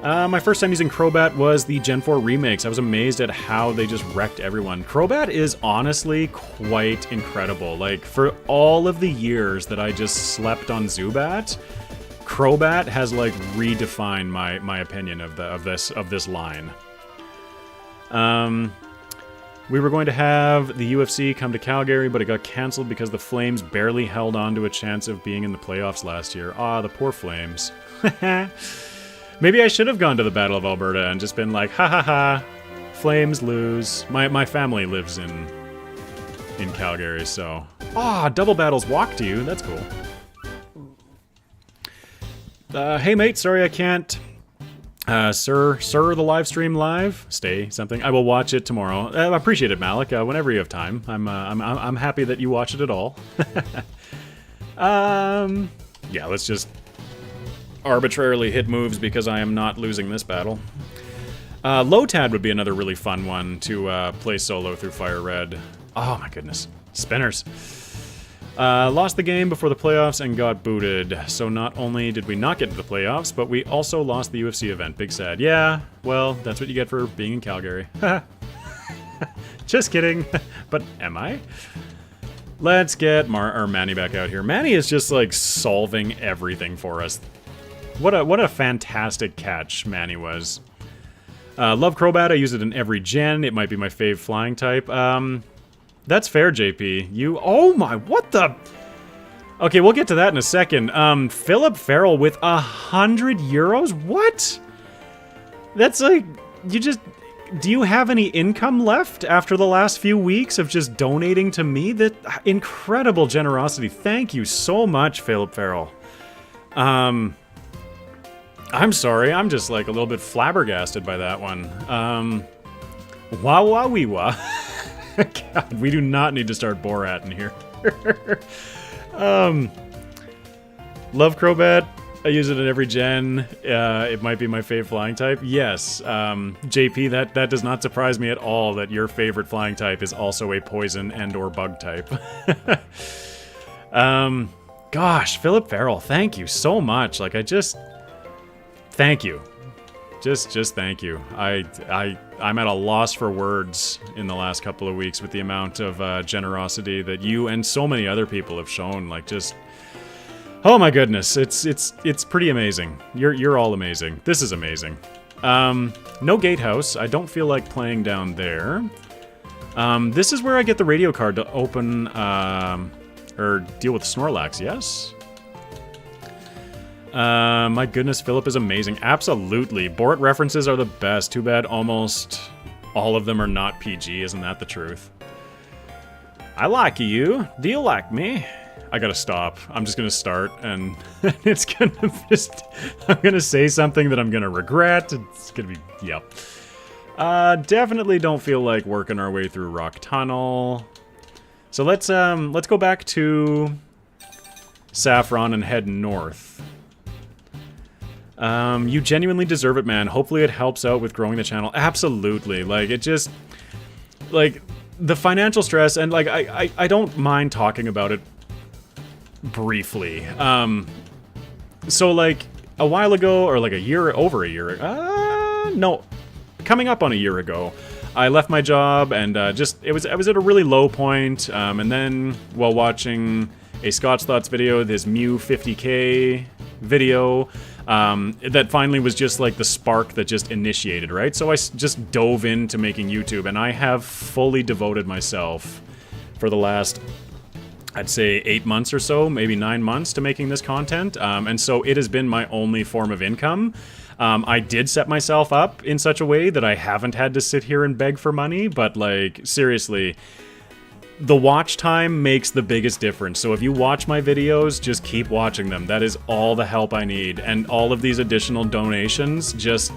My first time using Crobat was the Gen 4 remakes. I was amazed at how they just wrecked everyone. Crobat is honestly quite incredible. Like, for all of the years that I just slept on Zubat, Crobat has like redefined my opinion of this line. We were going to have the UFC come to Calgary, but it got cancelled because the Flames barely held on to a chance of being in the playoffs last year. Ah, the poor Flames. Maybe I should have gone to the Battle of Alberta and just been like, ha ha ha, Flames lose. My family lives in Calgary, so... Ah, double battles walk to you, that's cool. Hey mate, sorry I can't... Sir, the live stream live? Stay, something. I will watch it tomorrow. I appreciate it, Malik. Whenever you have time. I'm happy that you watch it at all. Yeah, let's just arbitrarily hit moves because I am not losing this battle. Lotad would be another really fun one to play solo through Fire Red. Oh my goodness. Spinners. Lost the game before the playoffs and got booted. So not only did we not get to the playoffs, but we also lost the UFC event. Big sad. Yeah, well, that's what you get for being in Calgary. Just kidding. But am I? Let's get Manny back out here. Manny is just like solving everything for us. What a fantastic catch Manny was. Love Crobat. I use it in every gen. It might be my fave flying type. That's fair, JP. Oh my, what the? Okay, we'll get to that in a second. Philip Farrell with 100 euros? What? That's like, do you have any income left after the last few weeks of just donating to me? That incredible generosity. Thank you so much, Philip Farrell. I'm sorry, I'm just like a little bit flabbergasted by that one. Wah. God, we do not need to start Borat in here. Love Crobat. I use it in every gen. It might be my fave flying type. Yes, JP, that does not surprise me at all that your favorite flying type is also a poison and or bug type. Gosh, Philip Farrell, thank you so much. Like, thank you. Just thank you. I'm at a loss for words in the last couple of weeks with the amount of generosity that you and so many other people have shown. Like, just, oh my goodness, it's pretty amazing. You're all amazing. This is amazing. No gatehouse. I don't feel like playing down there. This is where I get the radio card to open or deal with Snorlax. Yes. My goodness, Philip is amazing. Absolutely. Borat references are the best. Too bad almost all of them are not PG. Isn't that the truth? I like you. Do you like me? I gotta stop. I'm just gonna start and it's gonna just... I'm gonna say something that I'm gonna regret. It's gonna be... Yep. Definitely don't feel like working our way through Rock Tunnel. So let's go back to Saffron and head north. You genuinely deserve it, man. Hopefully it helps out with growing the channel. Absolutely. Like, it just... Like, the financial stress, and, like, I don't mind talking about it briefly. So, like, a while ago, or, like, over a year... no. Coming up on a year ago, I left my job, and, I was at a really low point, and then, while watching a Scotch Thoughts video, this Mew 50k video... that finally was just like the spark that just initiated, right? So I just dove into making YouTube, and I have fully devoted myself for the last, I'd say 8 months or so, maybe 9 months to making this content. And so it has been my only form of income. I did set myself up in such a way that I haven't had to sit here and beg for money, but like, seriously, the watch time makes the biggest difference. So if you watch my videos, just keep watching them. That is all the help I need. And all of these additional donations, just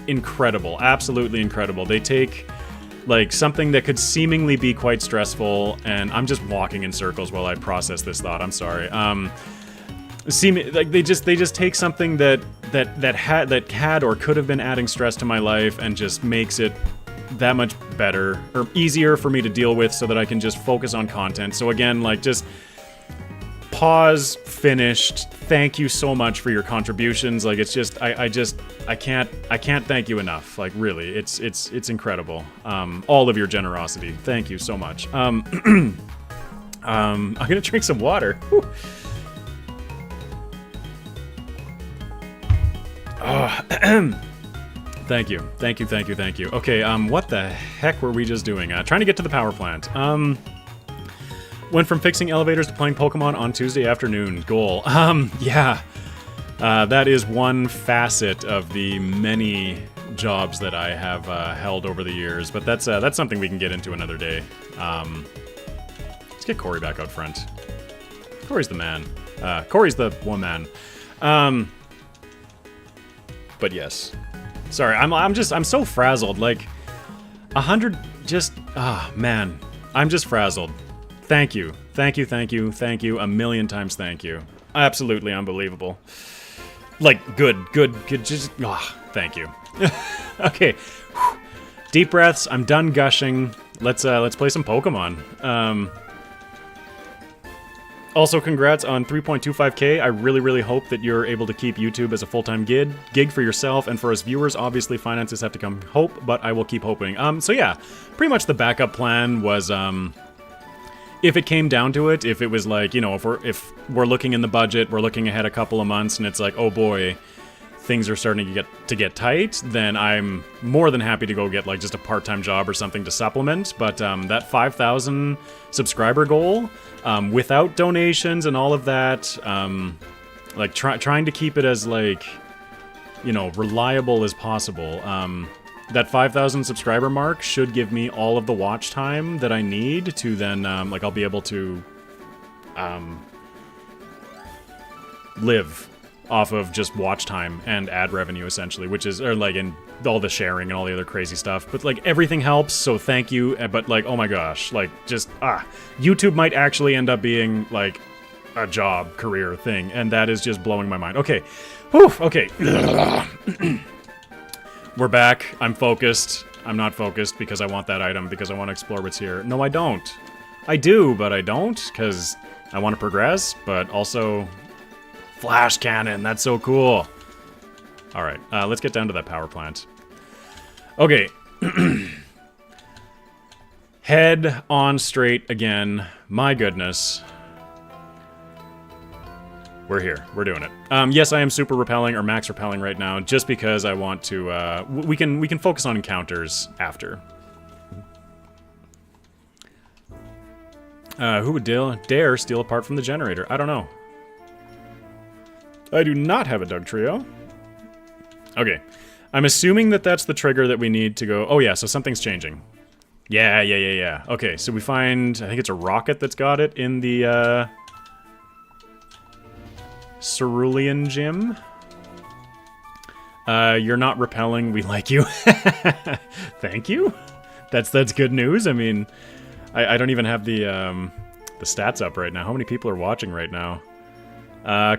incredible. Absolutely incredible. They take like something that could seemingly be quite stressful, and I'm just walking in circles while I process this thought. I'm sorry. Like they just take something that had or could have been adding stress to my life and just makes it that much better, or easier for me to deal with so that I can just focus on content. So again, like, just pause, finished. Thank you so much for your contributions. Like, it's just, I can't thank you enough. Like, really, it's incredible. All of your generosity. Thank you so much. I'm gonna drink some water. Whew. Oh, thank you. Okay, what the heck were we just doing? Trying to get to the power plant. Went from fixing elevators to playing Pokemon on Tuesday afternoon. Goal. Yeah. That is one facet of the many jobs that I have held over the years, but that's something we can get into another day. Let's get Corey back out front. Corey's the man. Corey's the woman. But yes. Sorry, I'm so frazzled. Like, 100 just, man. I'm just frazzled. Thank you. A million times thank you. Absolutely unbelievable. Like, good, just, thank you. Okay. Whew. Deep breaths, I'm done gushing. Let's play some Pokemon. Also, congrats on 3.25k. I really hope that you're able to keep YouTube as a full-time gig for yourself and for us viewers. Obviously, finances have to come hope, but I will keep hoping. So yeah, pretty much the backup plan was, if it came down to it, if it was like, you know, if we're looking in the budget, we're looking ahead a couple of months, and it's like, oh boy, things are starting to get tight, then I'm more than happy to go get like just a part-time job or something to supplement. But that 5,000 subscriber goal, without donations and all of that, like trying to keep it as, like, you know, reliable as possible. That 5,000 subscriber mark should give me all of the watch time that I need to then, like, I'll be able to live off of just watch time and ad revenue, essentially, which is, or like, and all the sharing and all the other crazy stuff. But like, everything helps, so thank you. But like, oh my gosh, like, just, YouTube might actually end up being like a job, career thing, and that is just blowing my mind. Okay, whew, okay. We're back. I'm focused. I'm not focused because I want that item, because I want to explore what's here. No, I don't. I do, but I don't, because I want to progress, but also... Flash cannon, that's so cool. Alright, let's get down to that power plant. Okay. Head on straight again. My goodness. We're here. We're doing it. Yes, I am super repelling, or max repelling right now, just because I want to, we can focus on encounters after. Who would dare steal a part from the generator? I don't know. I do not have a Doug Trio. Okay. I'm assuming that that's the trigger that we need to go... Oh yeah, so something's changing. Yeah. Okay, so we find... I think it's a rocket that's got it in the, Cerulean Gym. You're not repelling, we like you. Thank you? That's good news. I mean, I don't even have the stats up right now. How many people are watching right now?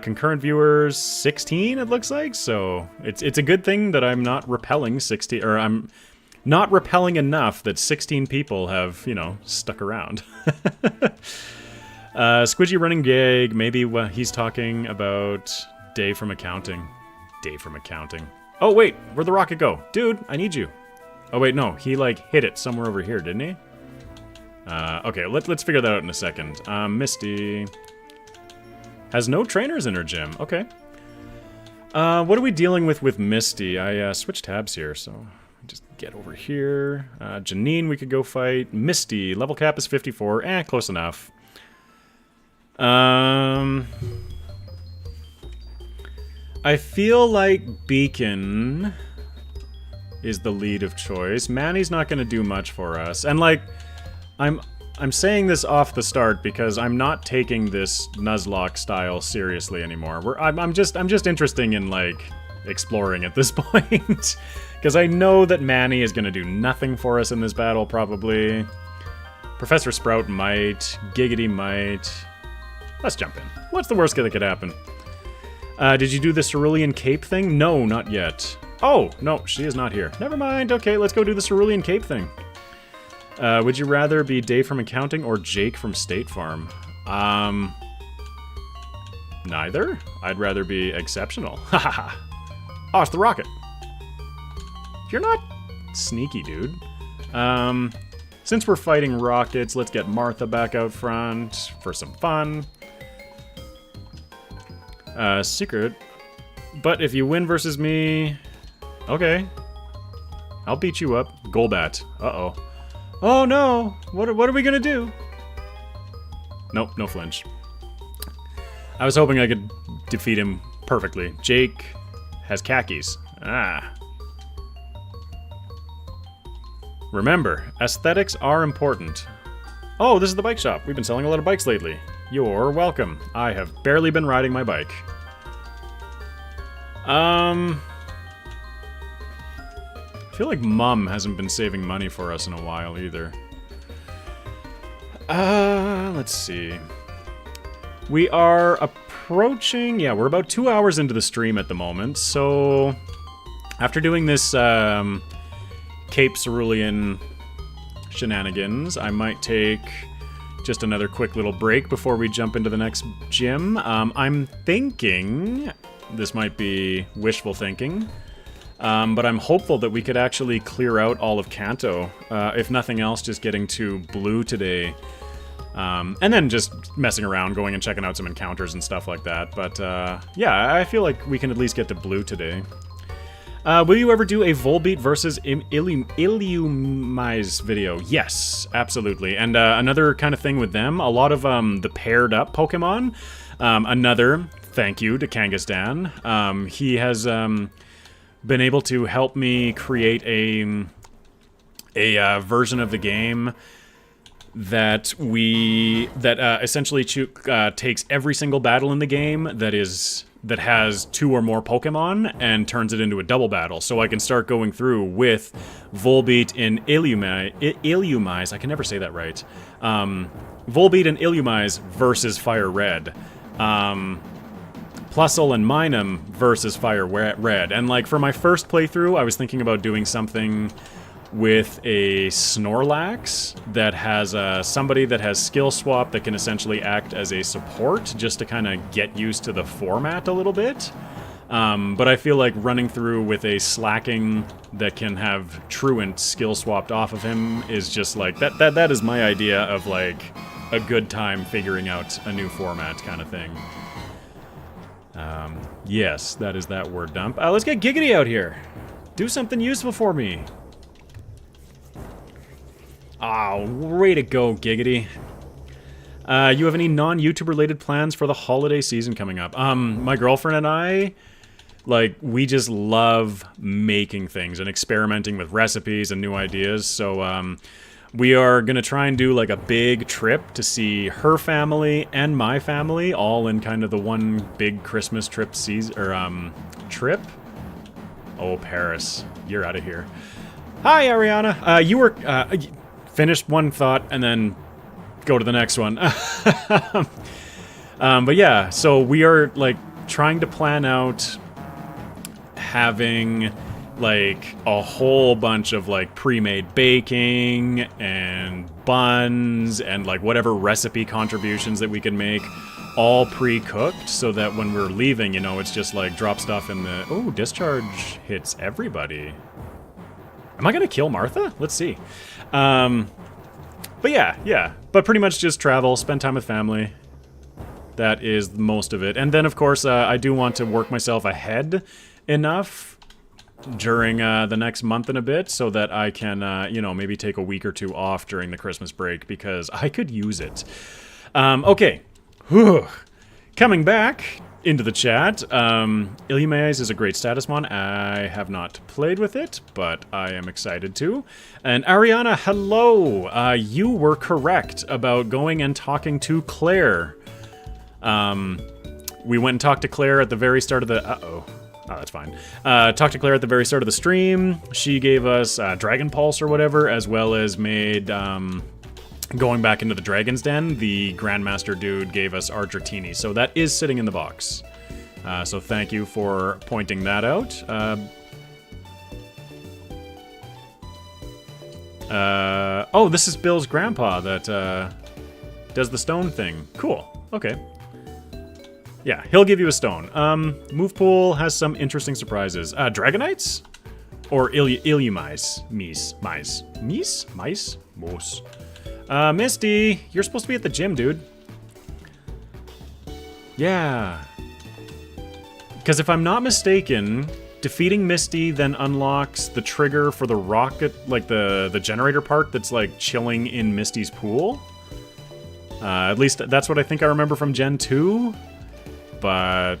Concurrent viewers, 16, it looks like, so it's a good thing that I'm not repelling 16, or I'm not repelling enough that 16 people have, you know, stuck around. Squidgy running gag, maybe he's talking about Dave from accounting. Dave from accounting. Oh, wait, where'd the rocket go? Dude, I need you. Oh, wait, no, he, like, hit it somewhere over here, didn't he? Okay, let's figure that out in a second. Misty... has no trainers in her gym. Okay. What are we dealing with Misty? I switched tabs here, so just get over here. Janine, we could go fight. Misty, level cap is 54. Close enough. I feel like Beacon is the lead of choice. Manny's not going to do much for us. And, like, I'm saying this off the start because I'm not taking this Nuzlocke style seriously anymore. I'm just interested in, like, exploring at this point. Because I know that Manny is going to do nothing for us in this battle, probably. Professor Sprout might. Giggity might. Let's jump in. What's the worst that could happen? Did you do the Cerulean Cape thing? No, not yet. Oh, no, she is not here. Never mind. Okay, let's go do the Cerulean Cape thing. Would you rather be Dave from accounting or Jake from State Farm? Neither. I'd rather be exceptional. Hahaha. Oh, it's the rocket. You're not sneaky, dude. Since we're fighting rockets, let's get Martha back out front for some fun. Secret. But if you win versus me... Okay. I'll beat you up. Golbat. Uh-oh. Oh no! What are we gonna do? Nope, no flinch. I was hoping I could defeat him perfectly. Jake has khakis. Ah. Remember, aesthetics are important. Oh, this is the bike shop. We've been selling a lot of bikes lately. You're welcome. I have barely been riding my bike. I feel like Mum hasn't been saving money for us in a while either. Let's see. We are approaching... Yeah, we're about 2 hours into the stream at the moment, so... After doing this, Cape Cerulean shenanigans, I might take just another quick little break before we jump into the next gym. I'm thinking... This might be wishful thinking, but I'm hopeful that we could actually clear out all of Kanto. If nothing else, just getting to Blue today. And then just messing around, going and checking out some encounters and stuff like that. But yeah, I feel like we can at least get to Blue today. Will you ever do a Volbeat versus Illumise video? Yes, absolutely. And another kind of thing with them, a lot of the paired up Pokemon. Another thank you to Kangaskhan. He has been able to help me create a version of the game that essentially takes every single battle in the game that has 2 or more Pokemon and turns it into a double battle. So I can start going through with Volbeat and Illumise. I can never say that right. Volbeat and Illumise versus Fire Red. Plusle and Minun versus Fire Red. And like for my first playthrough, I was thinking about doing something with a Snorlax that has somebody that has skill swap that can essentially act as a support just to kind of get used to the format a little bit. But I feel like running through with a Slacking that can have Truant skill swapped off of him is just like, that is my idea of like a good time figuring out a new format kind of thing. Yes, that is that word dump. Let's get Giggity out here. Do something useful for me. Oh, way to go, Giggity. You have any non-YouTube related plans for the holiday season coming up? My girlfriend and I, like, we just love making things and experimenting with recipes and new ideas. So, we are gonna try and do like a big trip to see her family and my family all in kind of the one big Christmas trip trip. Oh, Paris, you're out of here. Hi, Ariana. You were finish one thought and then go to the next one. But yeah, so we are like trying to plan out having like a whole bunch of like pre-made baking and buns and like whatever recipe contributions that we can make all pre-cooked so that when we're leaving, you know, it's just like drop stuff in the... Oh, discharge hits everybody. Am I gonna kill Martha? Let's see. But yeah. But pretty much just travel, spend time with family. That is most of it. And then, of course, I do want to work myself ahead enough during the next month and a bit so that I can, you know, maybe take a week or two off during the Christmas break because I could use it. Okay. Whew. Coming back into the chat, Illumise is a great status mon. I have not played with it, but I am excited to. And Ariana, hello! You were correct about going and talking to Claire. We went and talked to Claire at the very start of the... Uh-oh, that's fine. Talked to Claire at the very start of the stream. She gave us Dragon Pulse or whatever, as well as made... going back into the Dragon's Den, the Grandmaster dude gave us our Dratini, so that is sitting in the box. So thank you for pointing that out. Oh, this is Bill's grandpa that does the stone thing. Cool. Okay. Yeah, he'll give you a stone. Move pool has some interesting surprises. Dragonites? Or Illumise? Mice? Moose. Misty, you're supposed to be at the gym, dude. Yeah. Because if I'm not mistaken, defeating Misty then unlocks the trigger for the rocket, like the generator part that's like chilling in Misty's pool. At least that's what I think I remember from Gen 2. But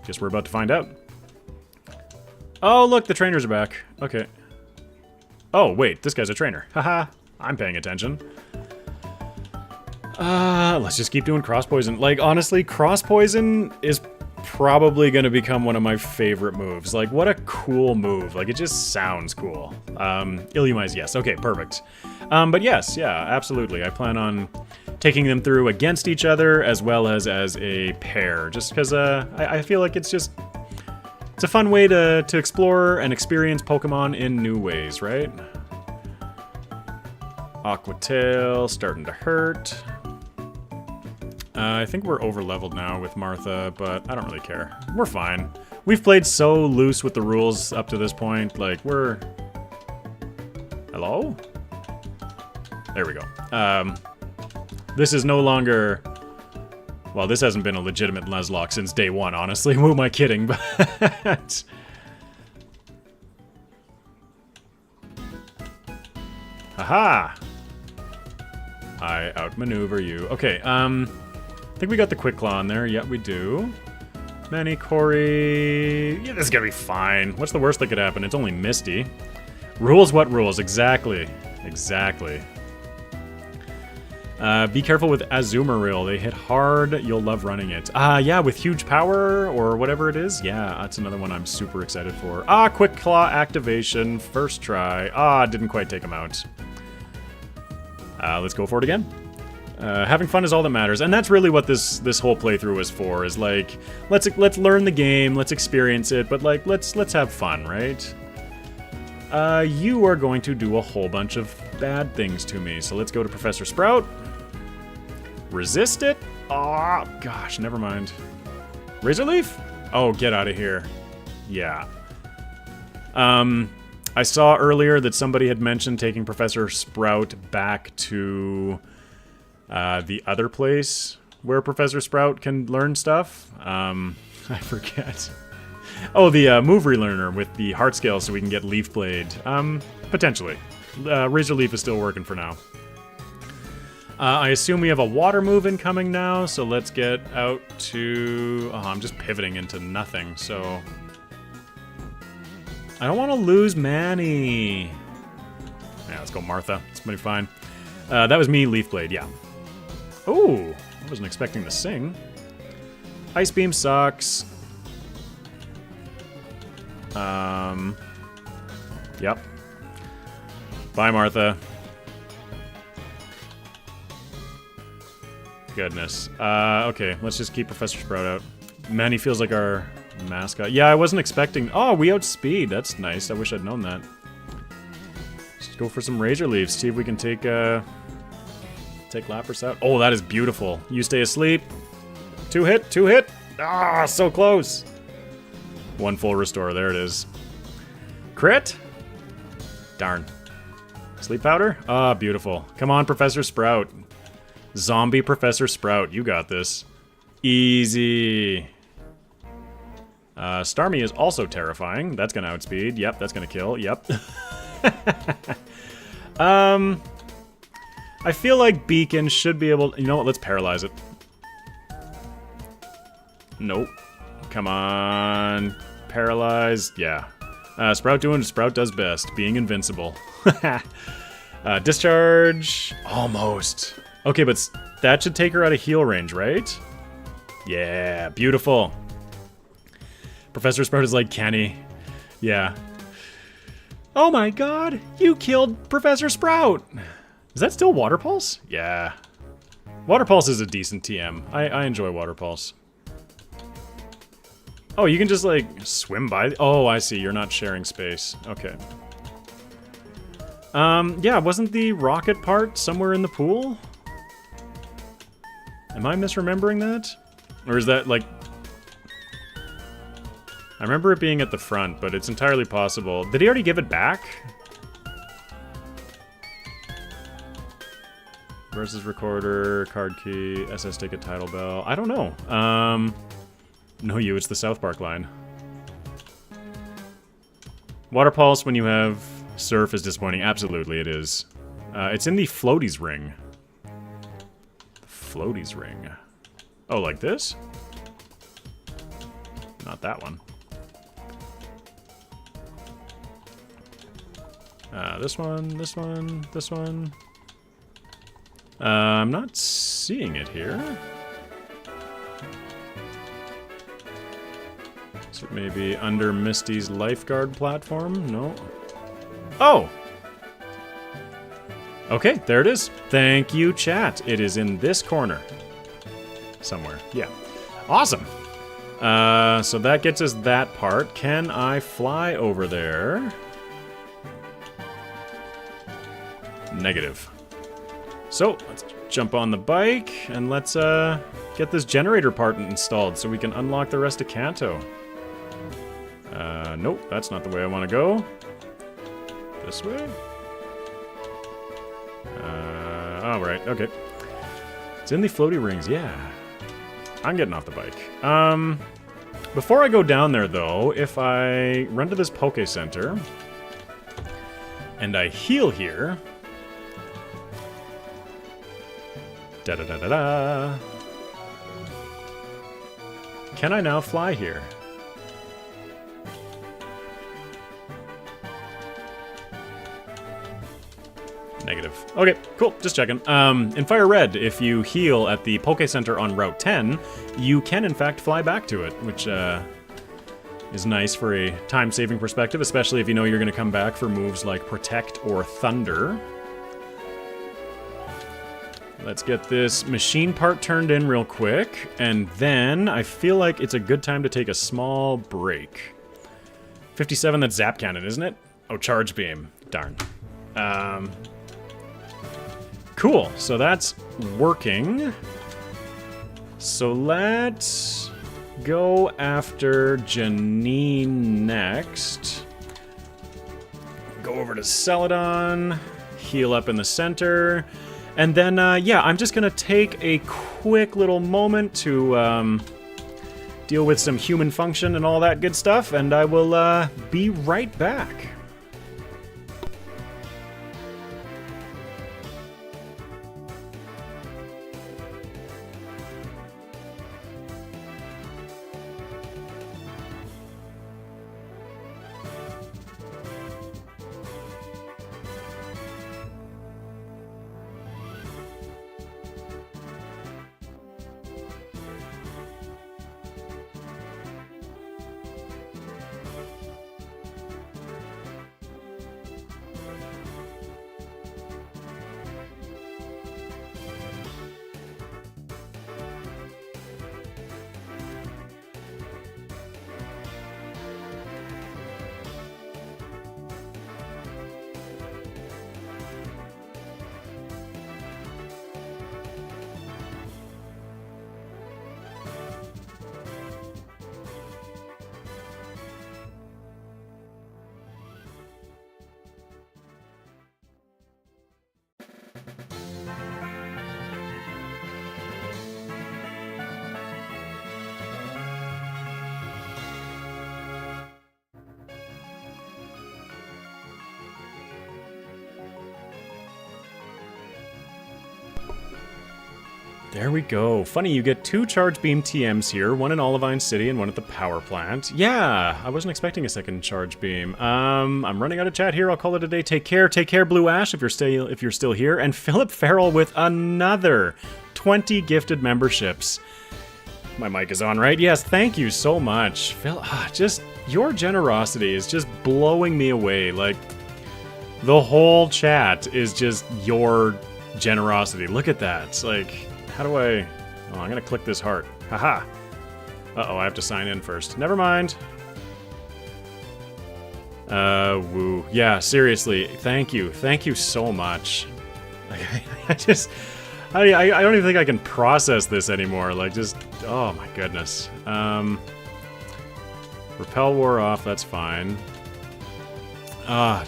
guess we're about to find out. Oh, look, the trainers are back. Okay. Oh, wait, this guy's a trainer. Haha, I'm paying attention. Let's just keep doing cross poison. Like, honestly, cross poison is probably going to become one of my favorite moves. Like, what a cool move. Like, it just sounds cool. Illumise, yes. Okay, perfect. But yes, yeah, absolutely. I plan on taking them through against each other as well as a pair. Just because I feel like it's a fun way to explore and experience Pokemon in new ways, right? Aqua Tail starting to hurt. I think we're over-leveled now with Martha, but I don't really care. We're fine. We've played so loose with the rules up to this point. Like, we're... Hello? There we go. This is no longer... Well, this hasn't been a legitimate Nuzlocke since day one, honestly. Who am I kidding? But... Haha! I outmaneuver you. Okay, I think we got the Quick Claw in there. Yeah, we do. Corey. Yeah, this is gonna be fine. What's the worst that could happen? It's only Misty. Rules what rules? Exactly. Exactly. Be careful with Azumarill. They hit hard. You'll love running it. Yeah, with huge power or whatever it is. Yeah, that's another one I'm super excited for. Quick Claw activation. First try. Didn't quite take him out. Let's go for it again. Having fun is all that matters, and that's really what this whole playthrough is for. Is like, let's learn the game, let's experience it, but like let's have fun, right? You are going to do a whole bunch of bad things to me, so let's go to Professor Sprout. Resist it? Oh, gosh, never mind. Razor Leaf? Oh, get out of here. Yeah. I saw earlier that somebody had mentioned taking Professor Sprout back to the other place where Professor Sprout can learn stuff. I forget. Oh, the move relearner with the heart scale so we can get Leaf Blade. Potentially. Razor Leaf is still working for now. I assume we have a water move incoming now, so let's get out to... Oh, I'm just pivoting into nothing, so... I don't want to lose Manny. Yeah, let's go Martha. It's gonna be fine. That was me, Leaf Blade, yeah. Oh, I wasn't expecting to sing. Ice Beam sucks. Yep. Bye, Martha. Goodness. Okay, let's just keep Professor Sprout out. Manny feels like our mascot. Yeah, I wasn't expecting... Oh, we outspeed. That's nice. I wish I'd known that. Let's go for some Razor Leaves. See if we can take Lapras out. Oh, that is beautiful. You stay asleep. Two hit. Ah, so close. One full restore. There it is. Crit? Darn. Sleep powder? Ah, beautiful. Come on, Professor Sprout. Zombie Professor Sprout. You got this. Easy. Starmie is also terrifying. That's gonna outspeed. Yep, that's gonna kill. Yep. I feel like Beacon should be able... You know what? Let's paralyze it. Nope. Come on. Paralyzed. Yeah. Sprout doing what Sprout does best. Being invincible. Discharge. Almost. Okay, but that should take her out of heal range, right? Yeah. Beautiful. Professor Sprout is like Kenny. Yeah. Oh my god! You killed Professor Sprout! Is that still Water Pulse? Yeah. Water Pulse is a decent TM. I enjoy Water Pulse. Oh, you can just, like, swim by... Oh, I see. You're not sharing space. Okay. Yeah, wasn't the rocket part somewhere in the pool? Am I misremembering that? Or is that, like... I remember it being at the front, but it's entirely possible. Did he already give it back? Versus recorder, card key, SS ticket, title bell. I don't know. No, it's the South Park line. Water pulse when you have surf is disappointing. Absolutely, it is. It's in the floaties ring. The floaties ring. Oh, like this? Not that one. This one, this one, this one. I'm not seeing it here. Is it maybe under Misty's lifeguard platform? No. Oh! Okay, there it is. Thank you, chat. It is in this corner. Somewhere. Yeah. Awesome. So that gets us that part. Can I fly over there? Negative. So, let's jump on the bike, and let's get this generator part installed so we can unlock the rest of Kanto. Nope, that's not the way I want to go. This way? Oh, right, okay. It's in the floaty rings, yeah. I'm getting off the bike. Before I go down there, though, if I run to this Poké Center, and I heal here... Da-da-da-da-da. Can I now fly here? Negative. Okay, cool. Just checking. In Fire Red, if you heal at the Poké Center on Route 10, you can in fact fly back to it, which is nice for a time-saving perspective, especially if you know you're going to come back for moves like Protect or Thunder. Let's get this machine part turned in real quick, and then I feel like it's a good time to take a small break. 57, that's Zap Cannon, isn't it? Oh, Charge Beam. Darn. Cool, so that's working. So let's go after Janine next. Go over to Celadon, heal up in the center. And then, yeah, I'm just going to take a quick little moment to deal with some human function and all that good stuff, and I will be right back. There we go. Funny, you get 2 Charge Beam TMs here, one in Olivine City and one at the power plant. Yeah, I wasn't expecting a second Charge Beam. I'm running out of chat here. I'll call it a day. Take care, Blue Ash, if you're still here. And Philip Farrell with another 20 gifted memberships. My mic is on, right? Yes, thank you so much. Phil, just your generosity is just blowing me away. Like, the whole chat is just your generosity. Look at that. It's like... How do I... Oh, I'm gonna click this heart. Haha. Uh-oh, I have to sign in first. Never mind. Woo. Yeah, seriously, thank you. Thank you so much. I just... I don't even think I can process this anymore. Like, just... Oh, my goodness. Repel wore off, that's fine.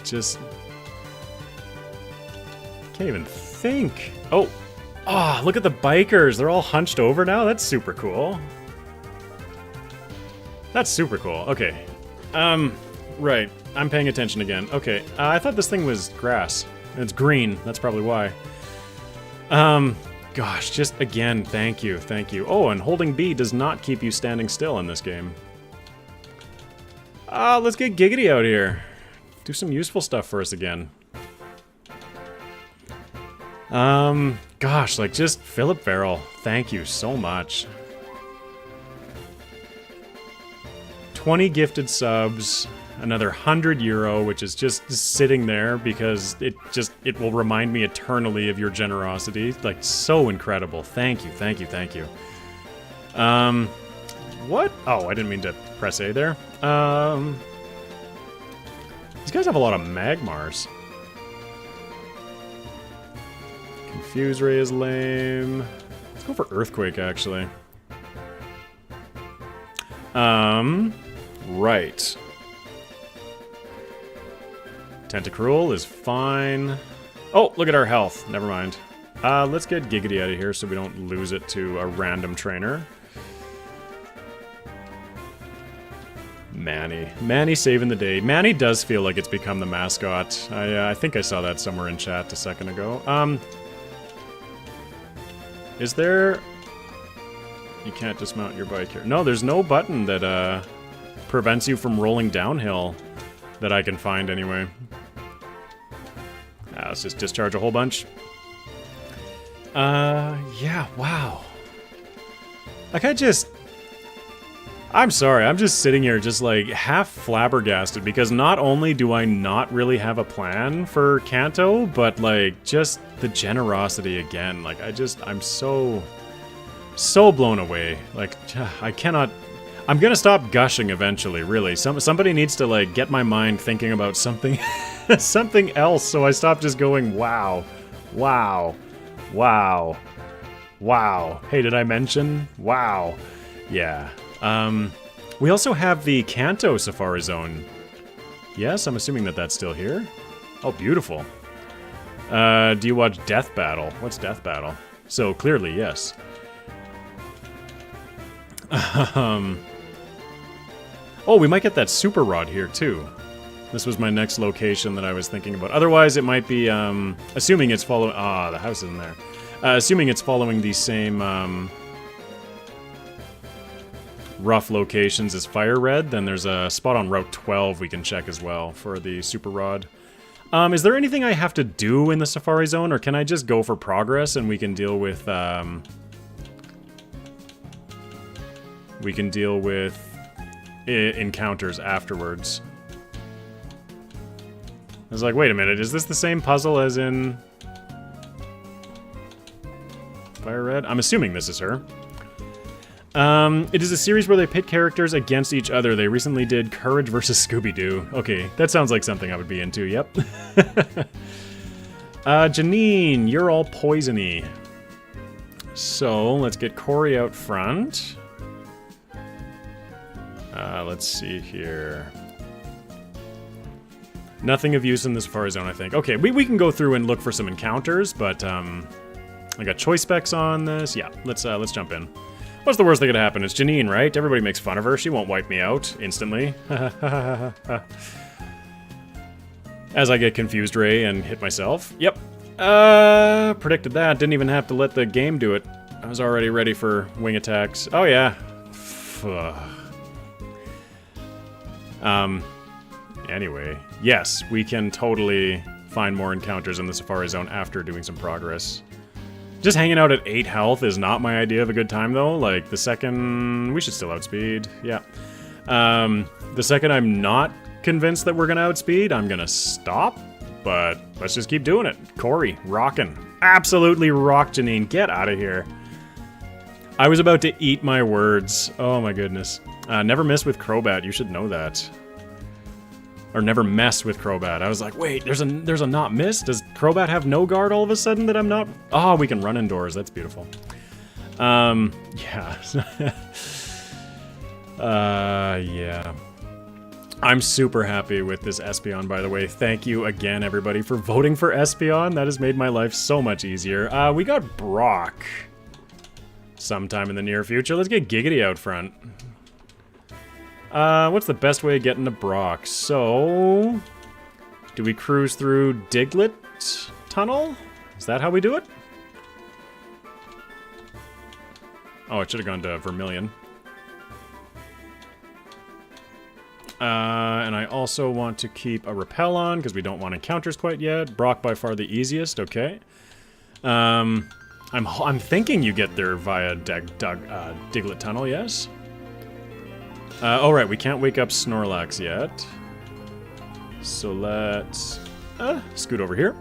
Just... Can't even think. Oh! Look at the bikers! They're all hunched over now? That's super cool. That's super cool. Okay. Right. I'm paying attention again. Okay. I thought this thing was grass. It's green. That's probably why. Gosh, just again, thank you. Thank you. Oh, and holding B does not keep you standing still in this game. Let's get Giggity out here. Do some useful stuff for us again. Gosh, like just Philip Farrell. Thank you so much. 20 gifted subs, another €100, which is just sitting there because it will remind me eternally of your generosity. Like, so incredible. Thank you, thank you, thank you. What? Oh, I didn't mean to press A there. These guys have a lot of Magmars. Confuse Ray is lame. Let's go for Earthquake, actually. Right. Tentacruel is fine. Oh, look at our health. Never mind. Let's get Giggity out of here so we don't lose it to a random trainer. Manny. Manny saving the day. Manny does feel like it's become the mascot. I think I saw that somewhere in chat a second ago. Is there... You can't dismount your bike here. No, there's no button that prevents you from rolling downhill that I can find anyway. Let's just discharge a whole bunch. Yeah, wow. Like, I'm sorry, I'm just sitting here just like half flabbergasted because not only do I not really have a plan for Kanto, but like just the generosity again. Like I'm so blown away. Like I cannot. I'm gonna stop gushing eventually. Really, somebody needs to like get my mind thinking about something, something else, so I stop just going wow, wow, wow, wow. Hey, did I mention wow? Yeah. We also have the Kanto Safari Zone. Yes, I'm assuming that that's still here. Oh, beautiful. Do you watch Death Battle? What's Death Battle? So, clearly, yes. Oh, we might get that Super Rod here, too. This was my next location that I was thinking about. Otherwise, it might be, assuming it's following... the house isn't there. Assuming it's following the same, rough locations as Fire Red, then there's a spot on Route 12 we can check as well for the Super Rod. Is there anything I have to do in the Safari Zone, or can I just go for progress and we can deal with, encounters afterwards? I was like, wait a minute, is this the same puzzle as in Fire Red? I'm assuming this is her. It is a series where they pit characters against each other. They recently did Courage vs. Scooby-Doo. Okay, that sounds like something I would be into, yep. Janine, you're all poisony. So, let's get Corey out front. Let's see here. Nothing of use in the Safari Zone, I think. Okay, we can go through and look for some encounters, but, I got choice specs on this. Yeah, let's jump in. What's the worst that could happen? It's Janine, right? Everybody makes fun of her. She won't wipe me out instantly. As I get confused Ray and hit myself. Yep. Predicted that. Didn't even have to let the game do it. I was already ready for wing attacks. Oh, yeah. Anyway. Yes, we can totally find more encounters in the Safari Zone after doing some progress. Just hanging out at 8 health is not my idea of a good time, though. Like, the second... We should still outspeed. Yeah. The second I'm not convinced that we're gonna outspeed, I'm gonna stop. But let's just keep doing it. Corey, rockin'. Absolutely rock, Janine. Get out of here. I was about to eat my words. Oh, my goodness. Never miss with Crobat. You should know that. Or never mess with Crobat. I was like, wait, there's a not miss? Does Crobat have no guard all of a sudden that I'm not? Oh, we can run indoors. That's beautiful. Yeah. Yeah. I'm super happy with this Espeon, by the way. Thank you again, everybody, for voting for Espeon. That has made my life so much easier. We got Brock sometime in the near future. Let's get Giggity out front. What's the best way of getting to Brock? So, do we cruise through Diglett Tunnel? Is that how we do it? Oh, it should have gone to Vermilion. And I also want to keep a Repel on, because we don't want encounters quite yet. Brock by far the easiest, okay. I'm thinking you get there via Diglett Tunnel, yes? Oh, right, we can't wake up Snorlax yet. So let's scoot over here.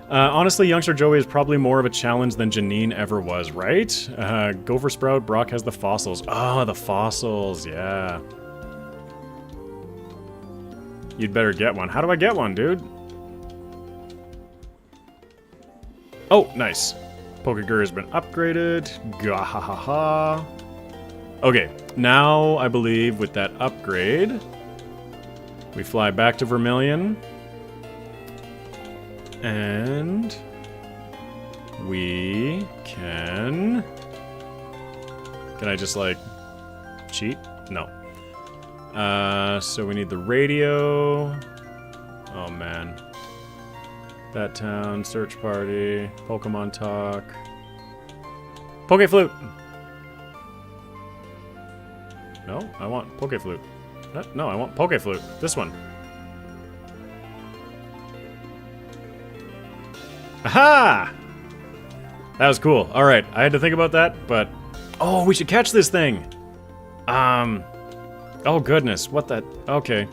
Honestly, Youngster Joey is probably more of a challenge than Janine ever was, right? Gopher Sprout, Brock has the fossils. Oh, the fossils, yeah. You'd better get one. How do I get one, dude? Oh, nice. Pokegur has been upgraded. Gahahaha. Okay, now I believe with that upgrade, we fly back to Vermilion. And we can I just like cheat? No. So we need the radio. Oh man. That town, search party, Pokemon talk. Pokeflute! No, I want Pokeflute. No, I want Pokeflute. This one. Aha! That was cool. Alright, I had to think about that, but... Oh, we should catch this thing! Oh goodness, what the... Okay.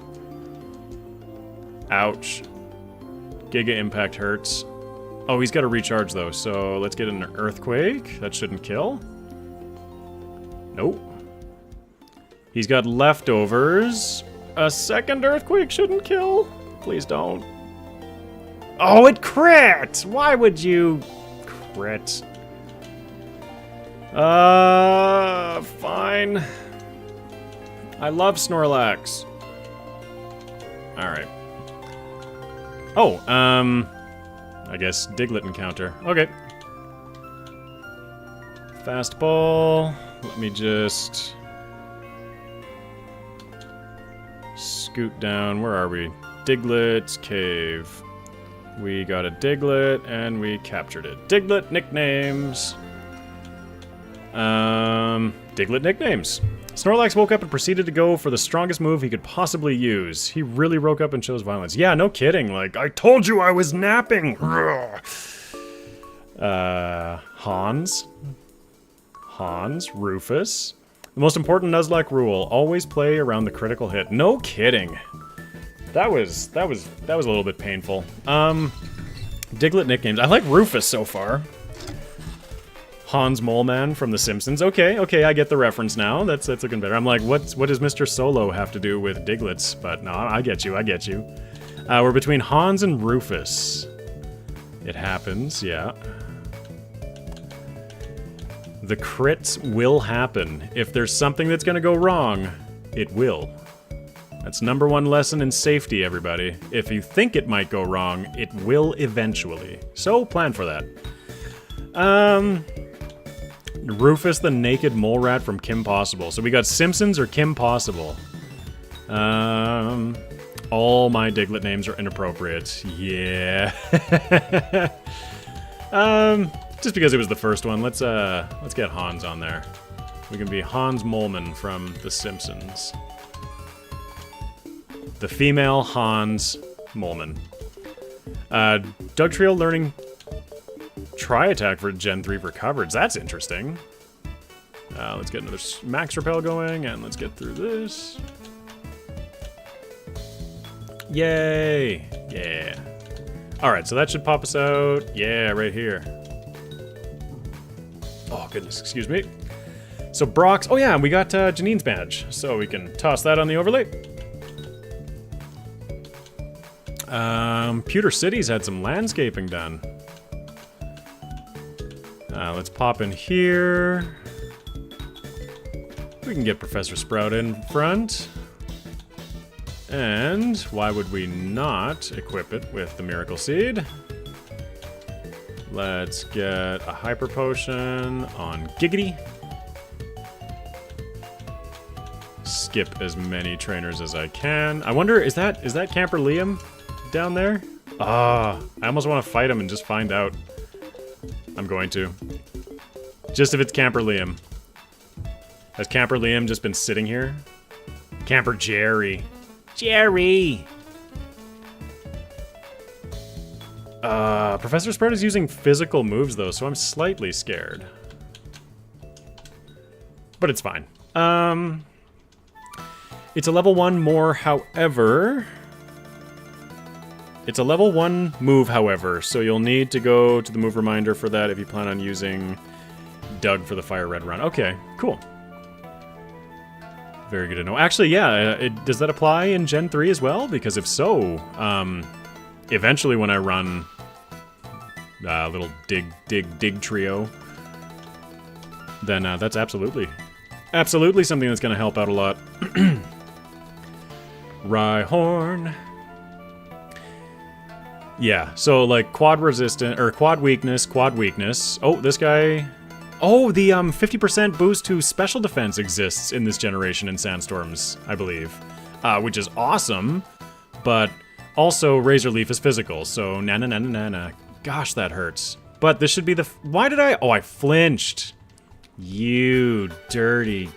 Ouch. Giga Impact hurts. Oh, he's got to recharge though, so let's get an Earthquake. That shouldn't kill. Nope. He's got leftovers. A second Earthquake shouldn't kill. Please don't. Oh, it crit! Why would you crit? Fine. I love Snorlax. Alright. Oh, I guess Diglett encounter. Okay. Fastball. Let me just scoot down. Where are we? Diglett's cave. We got a Diglett, and we captured it. Diglett nicknames. Diglett nicknames. Snorlax woke up and proceeded to go for the strongest move he could possibly use. He really woke up and chose violence. Yeah, no kidding. Like, I told you I was napping. Hans, Rufus. The most important Nuzlocke rule: always play around the critical hit. No kidding. That was a little bit painful. Diglett nicknames. I like Rufus so far. Hans Moleman from The Simpsons. Okay, I get the reference now. That's looking better. I'm like, what does Mr. Solo have to do with Digletts? But no, I get you. We're between Hans and Rufus. It happens, yeah. The crits will happen. If there's something that's gonna go wrong, it will. That's #1 lesson in safety, everybody. If you think it might go wrong, it will eventually. So plan for that. Rufus the Naked Mole Rat from Kim Possible. So we got Simpsons or Kim Possible. All my Diglett names are inappropriate. Yeah. Just because it was the first one, let's get Hans on there. We can be Hans Moleman from The Simpsons. The female Hans Moleman. Dugtrio learning Tri-Attack for Gen 3 for coverage. That's interesting. Let's get another Max Repel going, and let's get through this. Yay! Yeah. Alright, so that should pop us out. Yeah, right here. Oh, goodness, excuse me. So Brock's... Oh yeah, we got Janine's badge, so we can toss that on the overlay. Pewter City's had some landscaping done. Let's pop in here. We can get Professor Sprout in front. And why would we not equip it with the Miracle Seed? Let's get a Hyper Potion on Giggity. Skip as many trainers as I can. I wonder, is that Camper Liam down there? I almost want to fight him and just find out. I'm going to. Just if it's Camper Liam. Has Camper Liam just been sitting here? Camper Jerry. Jerry! Professor Sprout is using physical moves though, so I'm slightly scared. But it's fine. It's a level 1 more, however... It's a level 1 move, however, so you'll need to go to the move reminder for that if you plan on using Doug for the Fire Red run. Okay, cool. Very good to know. Actually, yeah, does that apply in Gen 3 as well? Because if so, eventually when I run little dig trio, then that's absolutely something that's going to help out a lot. Rhyhorn. Yeah, so like quad resistant, or quad weakness. Oh, this guy... Oh, the 50% boost to special defense exists in this generation in Sandstorms, I believe. Which is awesome, but also Razor Leaf is physical, so na. Gosh, that hurts. But this should be the... Why did I... Oh, I flinched. You dirty...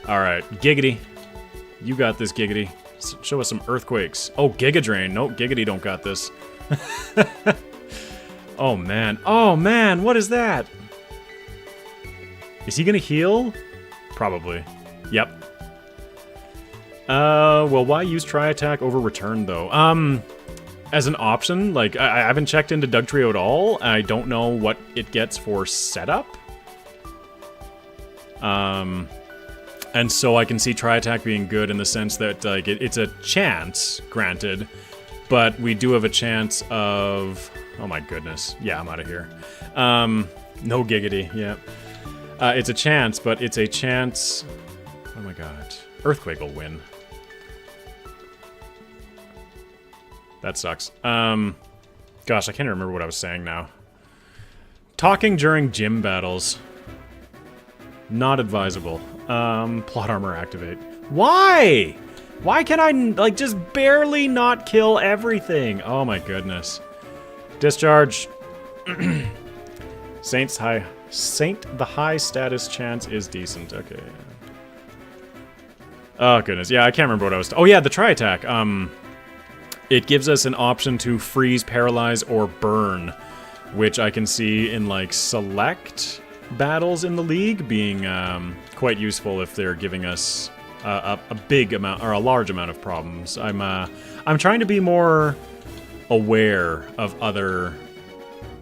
Alright, Giggity. You got this, Giggity. Show us some earthquakes. Oh, Giga Drain. Nope, Giggity don't got this. Oh, man. Oh, man, what is that? Is he gonna heal? Probably. Yep. Well, why use Tri-Attack over Return, though? As an option, like, I haven't checked into Dugtrio at all. I don't know what it gets for setup. And so I can see Tri-Attack being good in the sense that, like, it's a chance, granted, but we do have a chance of... Oh my goodness. Yeah, I'm out of here. No Giggity, yeah. It's a chance, but it's a chance... Oh my god. Earthquake will win. That sucks. Gosh, I can't remember what I was saying now. Talking during gym battles. Not advisable. Plot armor activate. Why? Why can I, like, just barely not kill everything? Oh my goodness. Discharge. Saint the high status chance is decent. Okay. Oh goodness. Yeah, I can't remember what I was... Oh yeah, the Tri-Attack. It gives us an option to freeze, paralyze, or burn, which I can see in, like, select battles in the league being quite useful if they're giving us a big amount or a large amount of problems. I'm trying to be more aware of other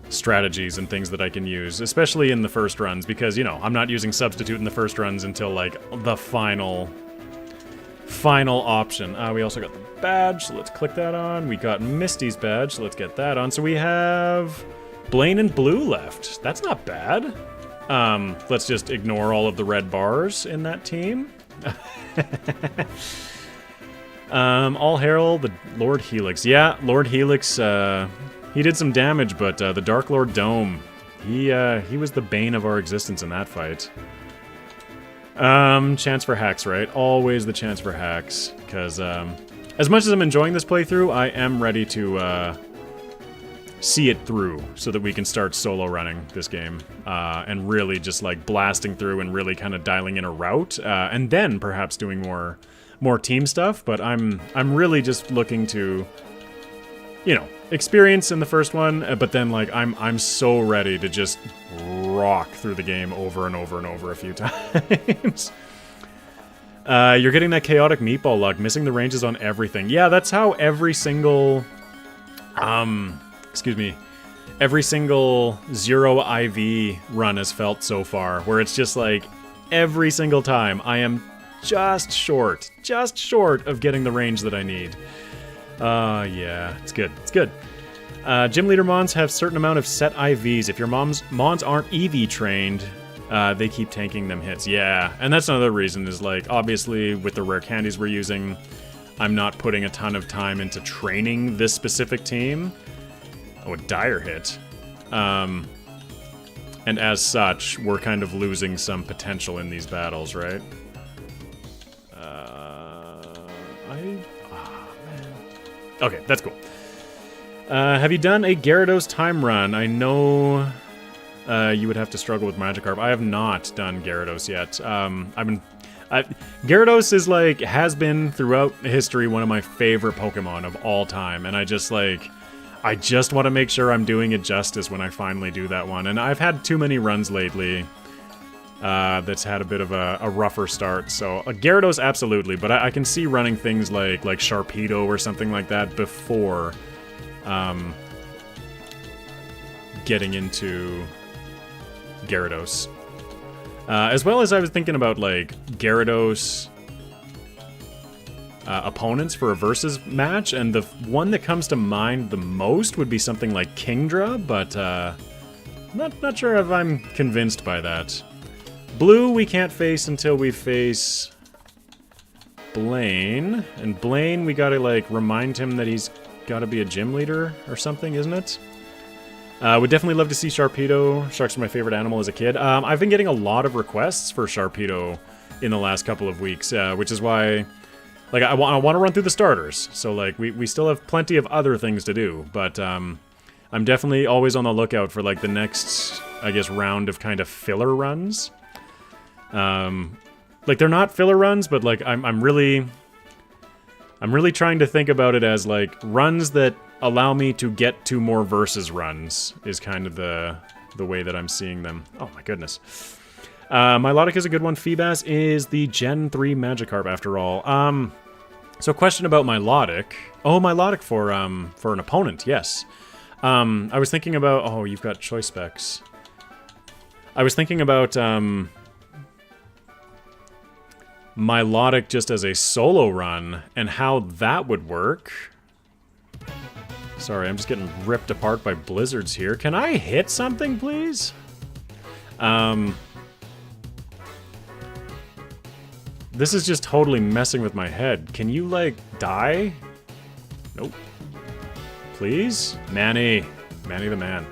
strategies and things that I can use, especially in the first runs, because, you know, I'm not using Substitute in the first runs until, like, the final option. We also got the badge, so let's click that on. We got Misty's badge, so let's get that on. So we have Blaine and Blue left. That's not bad. Let's just ignore all of the red bars in that team. All hail the Lord Helix. Yeah, Lord Helix, he did some damage, but the Dark Lord Dome, he was the bane of our existence in that fight. Chance for hacks, right? Always the chance for hacks, because as much as I'm enjoying this playthrough, I am ready to see it through so that we can start solo running this game and really just like blasting through and really kind of dialing in a route, and then perhaps doing more team stuff. But I'm really just looking to, you know, experience in the first one, but then like I'm so ready to just rock through the game over and over and over a few times. You're getting that chaotic meatball luck, missing the ranges on everything. Yeah, that's how every single every single zero IV run has felt so far, where it's just like every single time I am just short of getting the range that I need. Yeah, it's good. It's good. Gym leader Mons have certain amount of set IVs. If your Mons aren't EV trained, they keep tanking them hits. Yeah, and that's another reason is, like, obviously with the rare candies we're using, I'm not putting a ton of time into training this specific team. Oh, a dire hit. And as such, we're kind of losing some potential in these battles, right? Man. Okay, that's cool. Have you done a Gyarados time run? I know you would have to struggle with Magikarp. I have not done Gyarados yet. Gyarados is like, has been throughout history one of my favorite Pokemon of all time, and I just want to make sure I'm doing it justice when I finally do that one. And I've had too many runs lately that's had a bit of a rougher start. So Gyarados, absolutely, but I can see running things like Sharpedo or something like that before getting into Gyarados. As well as I was thinking about, like, Gyarados opponents for a versus match, and the one that comes to mind the most would be something like Kingdra, but not sure if I'm convinced by that. Blue we can't face until we face Blaine, and Blaine we gotta, like, remind him that he's gotta be a gym leader or something, isn't it? Would definitely love to see Sharpedo. Sharks are my favorite animal as a kid. I've been getting a lot of requests for Sharpedo in the last couple of weeks, which is why, like, I want to run through the starters. So, like, we still have plenty of other things to do, but I'm definitely always on the lookout for, like, the next, I guess, round of kind of filler runs. Like, they're not filler runs, but, like, I'm really trying to think about it as, like, runs that allow me to get to more versus runs is kind of the way that I'm seeing them. Oh my goodness. Milotic is a good one. Feebas is the Gen 3 Magikarp after all. So question about Milotic. Oh, Milotic for an opponent, yes. I was thinking about... Oh, you've got choice specs. I was thinking about Milotic just as a solo run and how that would work. Sorry, I'm just getting ripped apart by blizzards here. Can I hit something, please? This is just totally messing with my head. Can you, like, die? Nope. Please? Manny. Manny the man.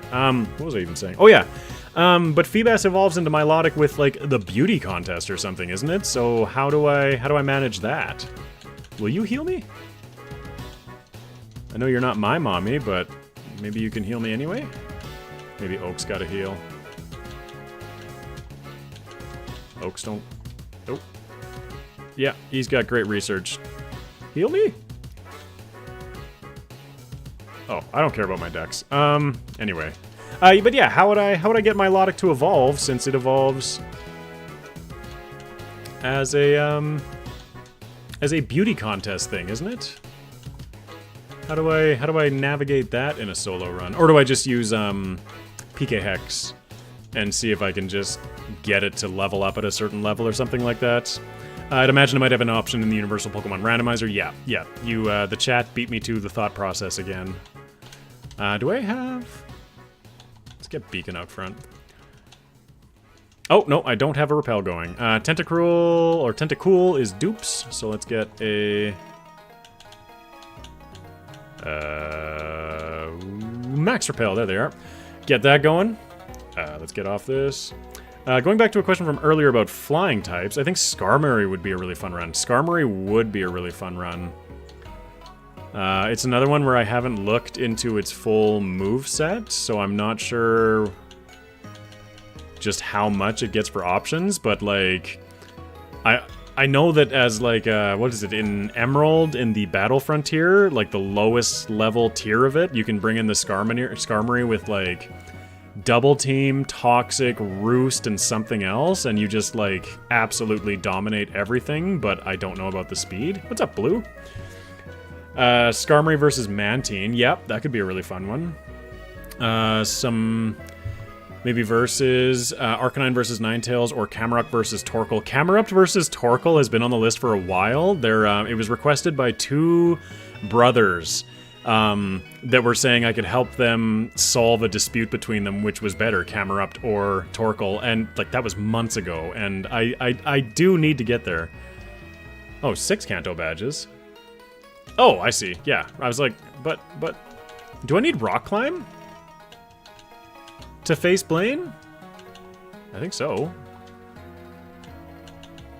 What was I even saying? Oh, yeah. But Feebas evolves into Milotic with, like, the beauty contest or something, isn't it? So how do I manage that? Will you heal me? I know you're not my mommy, but maybe you can heal me anyway? Maybe Oak's gotta heal. Oaks don't... Nope. Yeah, he's got great research. Heal me? Oh, I don't care about my decks. Anyway. But yeah, how would I get Milotic to evolve, since it evolves as a beauty contest thing, isn't it? How do I navigate that in a solo run? Or do I just use PK Hex and see if I can just get it to level up at a certain level or something like that? I'd imagine it might have an option in the Universal Pokemon Randomizer. Yeah. You, the chat beat me to the thought process again. Do I have... Let's get Beacon out front. Oh, no, I don't have a Repel going. Tentacool is dupes, so let's get a... Max Repel, there they are. Get that going. Let's get off this. Going back to a question from earlier about flying types, I think Skarmory would be a really fun run. Skarmory would be a really fun run. It's another one where I haven't looked into its full move set, so I'm not sure just how much it gets for options, but, like, I know that as, like, what is it, in Emerald, in the Battle Frontier, like, the lowest level tier of it, you can bring in the Skarmory with, like, Double Team, Toxic, Roost, and something else, and you just, like, absolutely dominate everything, but I don't know about the speed. What's up, Blue? Skarmory versus Mantine. Yep, that could be a really fun one. Some... Maybe versus Arcanine versus Ninetales or Camerupt versus Torkoal. Camerupt versus Torkoal has been on the list for a while. It was requested by two brothers that were saying I could help them solve a dispute between them, which was better, Camerupt or Torkoal, and like that was months ago, and I do need to get there. Oh, 6 Kanto badges. Oh, I see. Yeah, I was like, but do I need rock climb to face Blaine? I think so.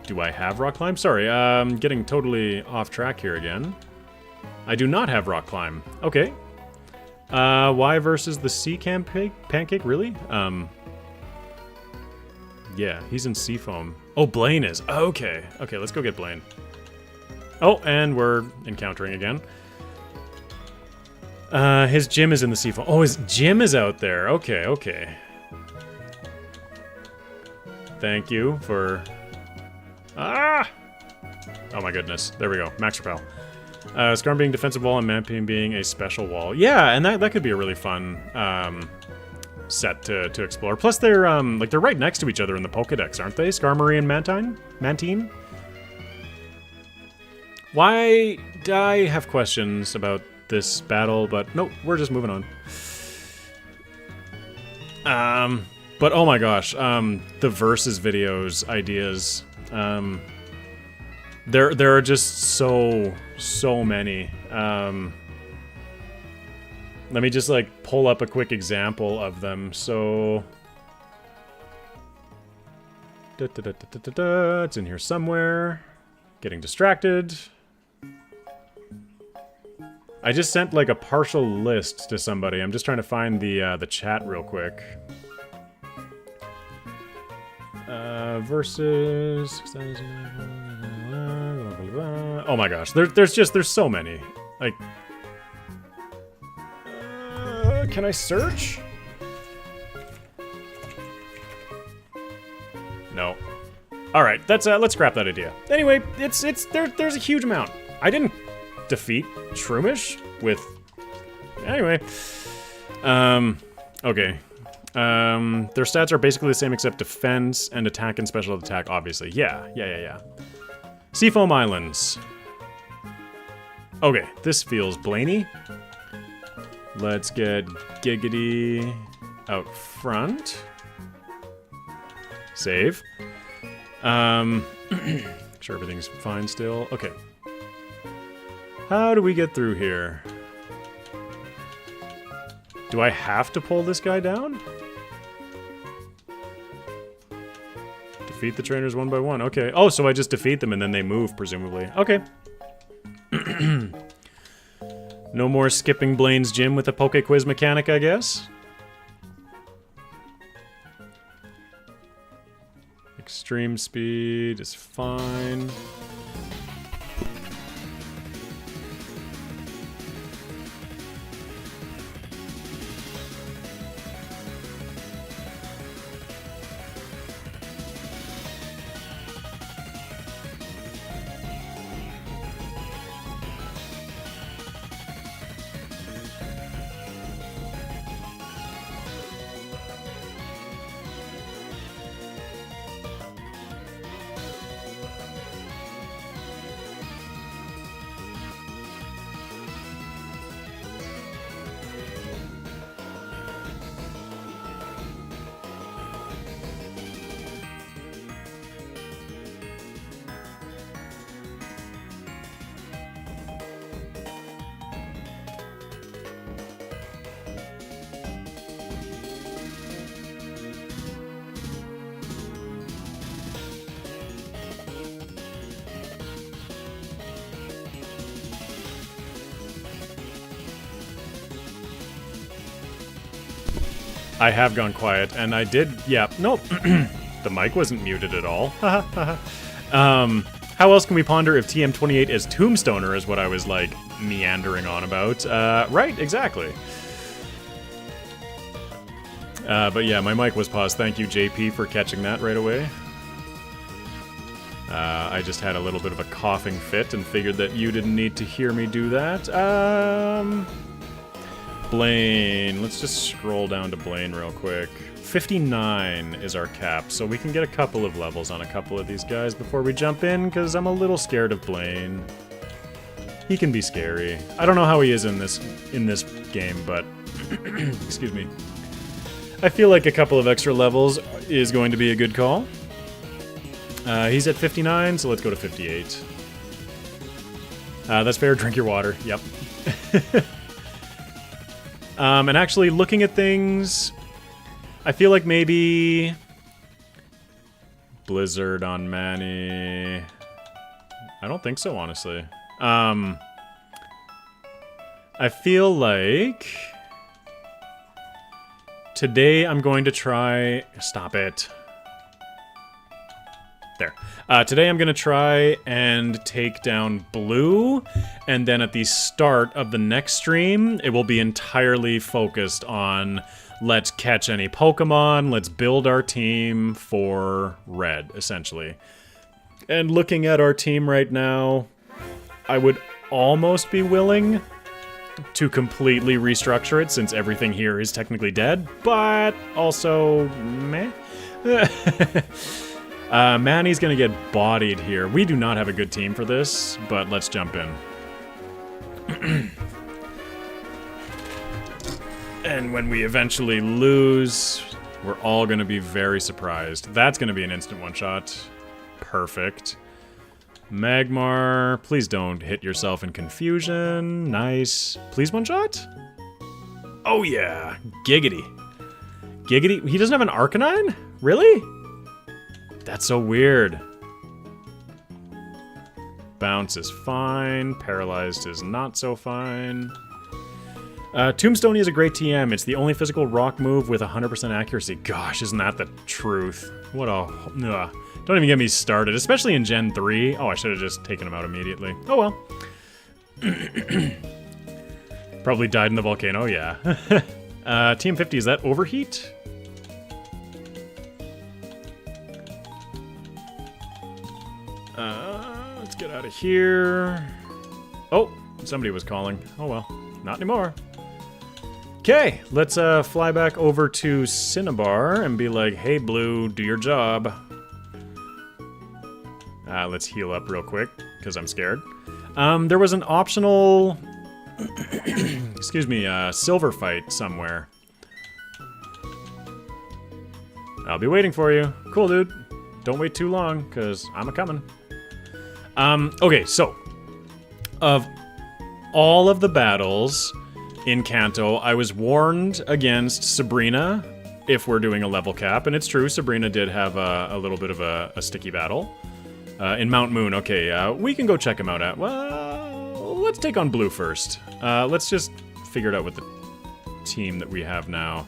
Do I have rock climb? Sorry, I'm getting totally off track here again. I do not have rock climb. Okay. Y versus the sea pancake? Really? Yeah, he's in sea foam. Oh, Blaine is. Okay. Okay, let's go get Blaine. Oh, and we're encountering again. His gym is in the sea foam. Oh, his gym is out there. Okay, okay. Thank you for... Ah! Oh my goodness. There we go. Max Repel. Scarm being defensive wall and Mamping being a special wall. Yeah, and that could be a really fun set to explore. Plus, they're like they're right next to each other in the Pokedex, aren't they? Skarmory and Mantine. Why do I have questions about this battle? But no, we're just moving on. But oh my gosh, the versus videos ideas. There are just so many. Let me just like pull up a quick example of them. So it's in here somewhere. Getting distracted. I just sent like a partial list to somebody. I'm just trying to find the chat real quick. Versus. Oh my gosh, there's so many. Like, can I search? No. All right, let's scrap that idea. Anyway, there's a huge amount. I didn't defeat Shroomish with. Anyway, okay. Their stats are basically the same except defense and attack and special attack, obviously. Yeah. Seafoam Islands. Okay, this feels Blaney. Let's get Giggity out front. Save. Sure everything's fine still. Okay. How do we get through here? Do I have to pull this guy down? Defeat the trainers one by one. Okay. Oh, so I just defeat them and then they move, presumably. Okay. No more skipping Blaine's gym with a Poke Quiz mechanic, I guess. Extreme speed is fine. I have gone quiet, and I did, yeah, nope, the mic wasn't muted at all. How else can we ponder if TM28 is Tombstoner is what I was, like, meandering on about. Right, exactly. But yeah, my mic was paused. Thank you, JP, for catching that right away. I just had a little bit of a coughing fit and figured that you didn't need to hear me do that. Blaine. Let's just scroll down to Blaine real quick. 59 is our cap, so we can get a couple of levels on a couple of these guys before we jump in, because I'm a little scared of Blaine. He can be scary. I don't know how he is in this game, but excuse me. I feel like a couple of extra levels is going to be a good call. He's at 59, so let's go to 58. That's fair. Drink your water. Yep. And actually, looking at things, I feel like maybe Blizzard on Manny. I don't think so, honestly. I feel like today I'm going to try... Stop it. There. Today I'm going to try and take down Blue, and then at the start of the next stream, it will be entirely focused on let's catch any Pokemon, let's build our team for Red, essentially. And looking at our team right now, I would almost be willing to completely restructure it since everything here is technically dead, but also meh. Manny's gonna get bodied here. We do not have a good team for this, but let's jump in. And when we eventually lose, we're all gonna be very surprised. That's gonna be an instant one-shot. Perfect. Magmar, please don't hit yourself in confusion. Nice. Please one-shot? Oh yeah. Giggity. Giggity? He doesn't have an Arcanine? Really? That's so weird. Bounce is fine. Paralyzed is not so fine. Tombstone is a great TM. It's the only physical rock move with 100% accuracy. Gosh, isn't that the truth? What a... Ugh. Don't even get me started, especially in Gen 3. Oh, I should have just taken him out immediately. Oh well. Probably died in the volcano, yeah. TM50, is that overheat? Let's get out of here. Oh, somebody was calling. Oh well, not anymore. Okay, let's fly back over to Cinnabar and be like, hey Blue, do your job. Let's heal up real quick, because I'm scared. There was an optional, excuse me, silver fight somewhere. I'll be waiting for you. Cool, dude. Don't wait too long, because I'm a-coming. Okay, so, of all of the battles in Kanto, I was warned against Sabrina if we're doing a level cap, and it's true, Sabrina did have a little bit of a sticky battle. In Mount Moon, okay, we can go check him out at, well, let's take on Blue first. Let's just figure it out with the team that we have now.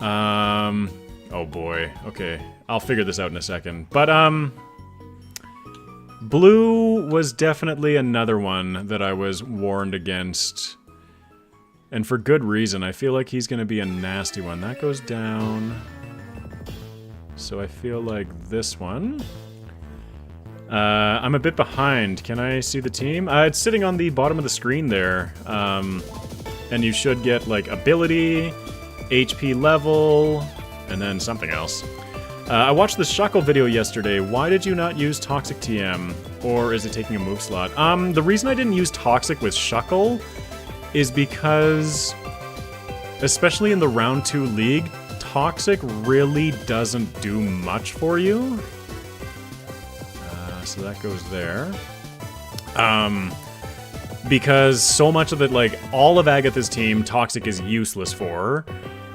Oh boy, okay, I'll figure this out in a second. But, Blue was definitely another one that I was warned against. And for good reason, I feel like he's gonna be a nasty one. That goes down. So I feel like this one... I'm a bit behind. Can I see the team? It's sitting on the bottom of the screen there. And you should get, like, ability, HP level, and then something else. I watched the Shuckle video yesterday. Why did you not use Toxic TM? Or is it taking a move slot? The reason I didn't use Toxic with Shuckle is because, especially in the Round 2 League, Toxic really doesn't do much for you. So that goes there. Because so much of it, like, all of Agatha's team, Toxic is useless for.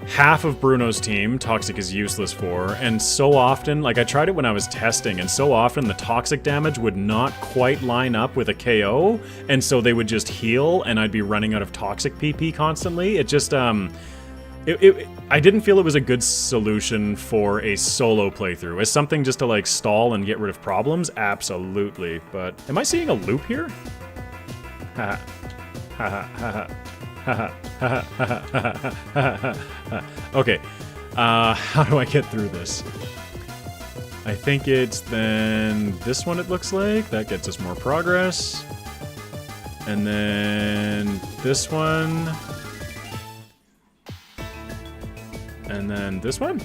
Half of Bruno's team, Toxic is useless for. And so often, like, I tried it when I was testing, and so often the Toxic damage would not quite line up with a KO, and so they would just heal, and I'd be running out of Toxic PP constantly. It just, I didn't feel it was a good solution for a solo playthrough. As something just to, like, stall and get rid of problems, absolutely. But am I seeing a loop here? Haha. Haha. Haha. Okay. How do I get through this? I think it's then this one, it looks like. That gets us more progress. And then this one... And then this one?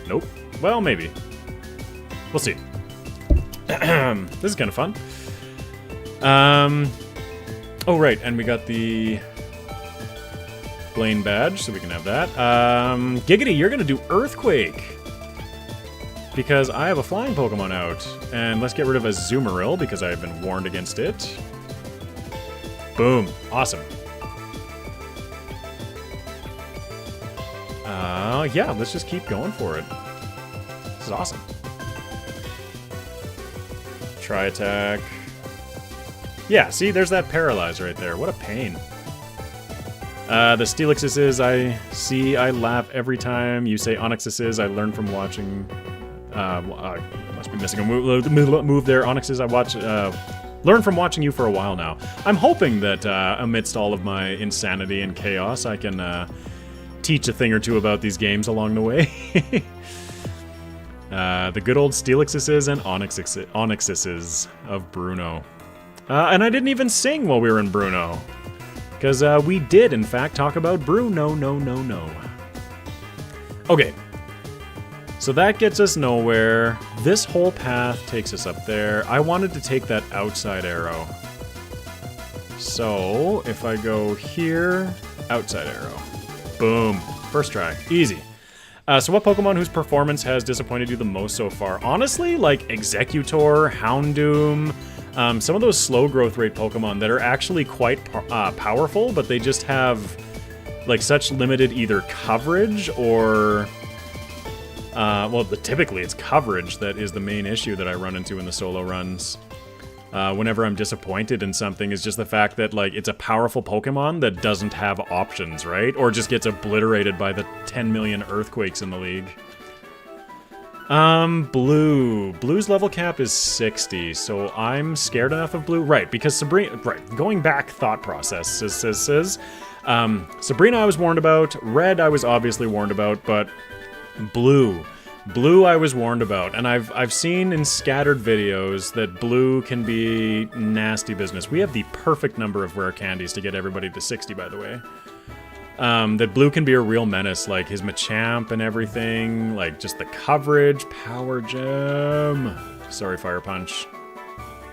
Nope. Well, maybe. We'll see. This is kind of fun. Oh, right, and we got the Blaine badge, so we can have that. Giggity, you're going to do Earthquake. Because I have a flying Pokemon out. And let's get rid of a Azumarill, because I have been warned against it. Boom. Awesome. Yeah, let's just keep going for it. This is awesome. Try attack. Yeah, see, there's that Paralyze right there. What a pain. The Steelixes I laugh every time you say Onyxes. I learn from watching... I must be missing a move there. Onyxes, I watch... learn from watching you for a while now. I'm hoping that amidst all of my insanity and chaos, I can teach a thing or two about these games along the way. The good old Steelixes and Onyxes of Bruno. And I didn't even sing while we were in Bruno. Because we did, in fact, talk about Bruno. No. Okay. So that gets us nowhere. This whole path takes us up there. I wanted to take that outside arrow. So, if I go here, outside arrow. Boom. First try. Easy. So what Pokemon whose performance has disappointed you the most so far? Honestly, like Executor, Houndoom, some of those slow growth rate Pokemon that are actually quite powerful, but they just have like such limited either coverage or... well, typically it's coverage that is the main issue that I run into in the solo runs. Whenever I'm disappointed in something is just the fact that, like, it's a powerful Pokemon that doesn't have options, right? Or just gets obliterated by the 10 million earthquakes in the league. Blue. Blue's level cap is 60, so I'm scared enough of Blue. Right, because Sabrina... Right, going back thought process says... Sabrina I was warned about. Red I was obviously warned about, but... Blue I was warned about, and I've seen in scattered videos that Blue can be nasty business. We have the perfect number of rare candies to get everybody to 60, by the way. That Blue can be a real menace, like his Machamp and everything, like just the coverage, Power Gem. Sorry, Fire Punch.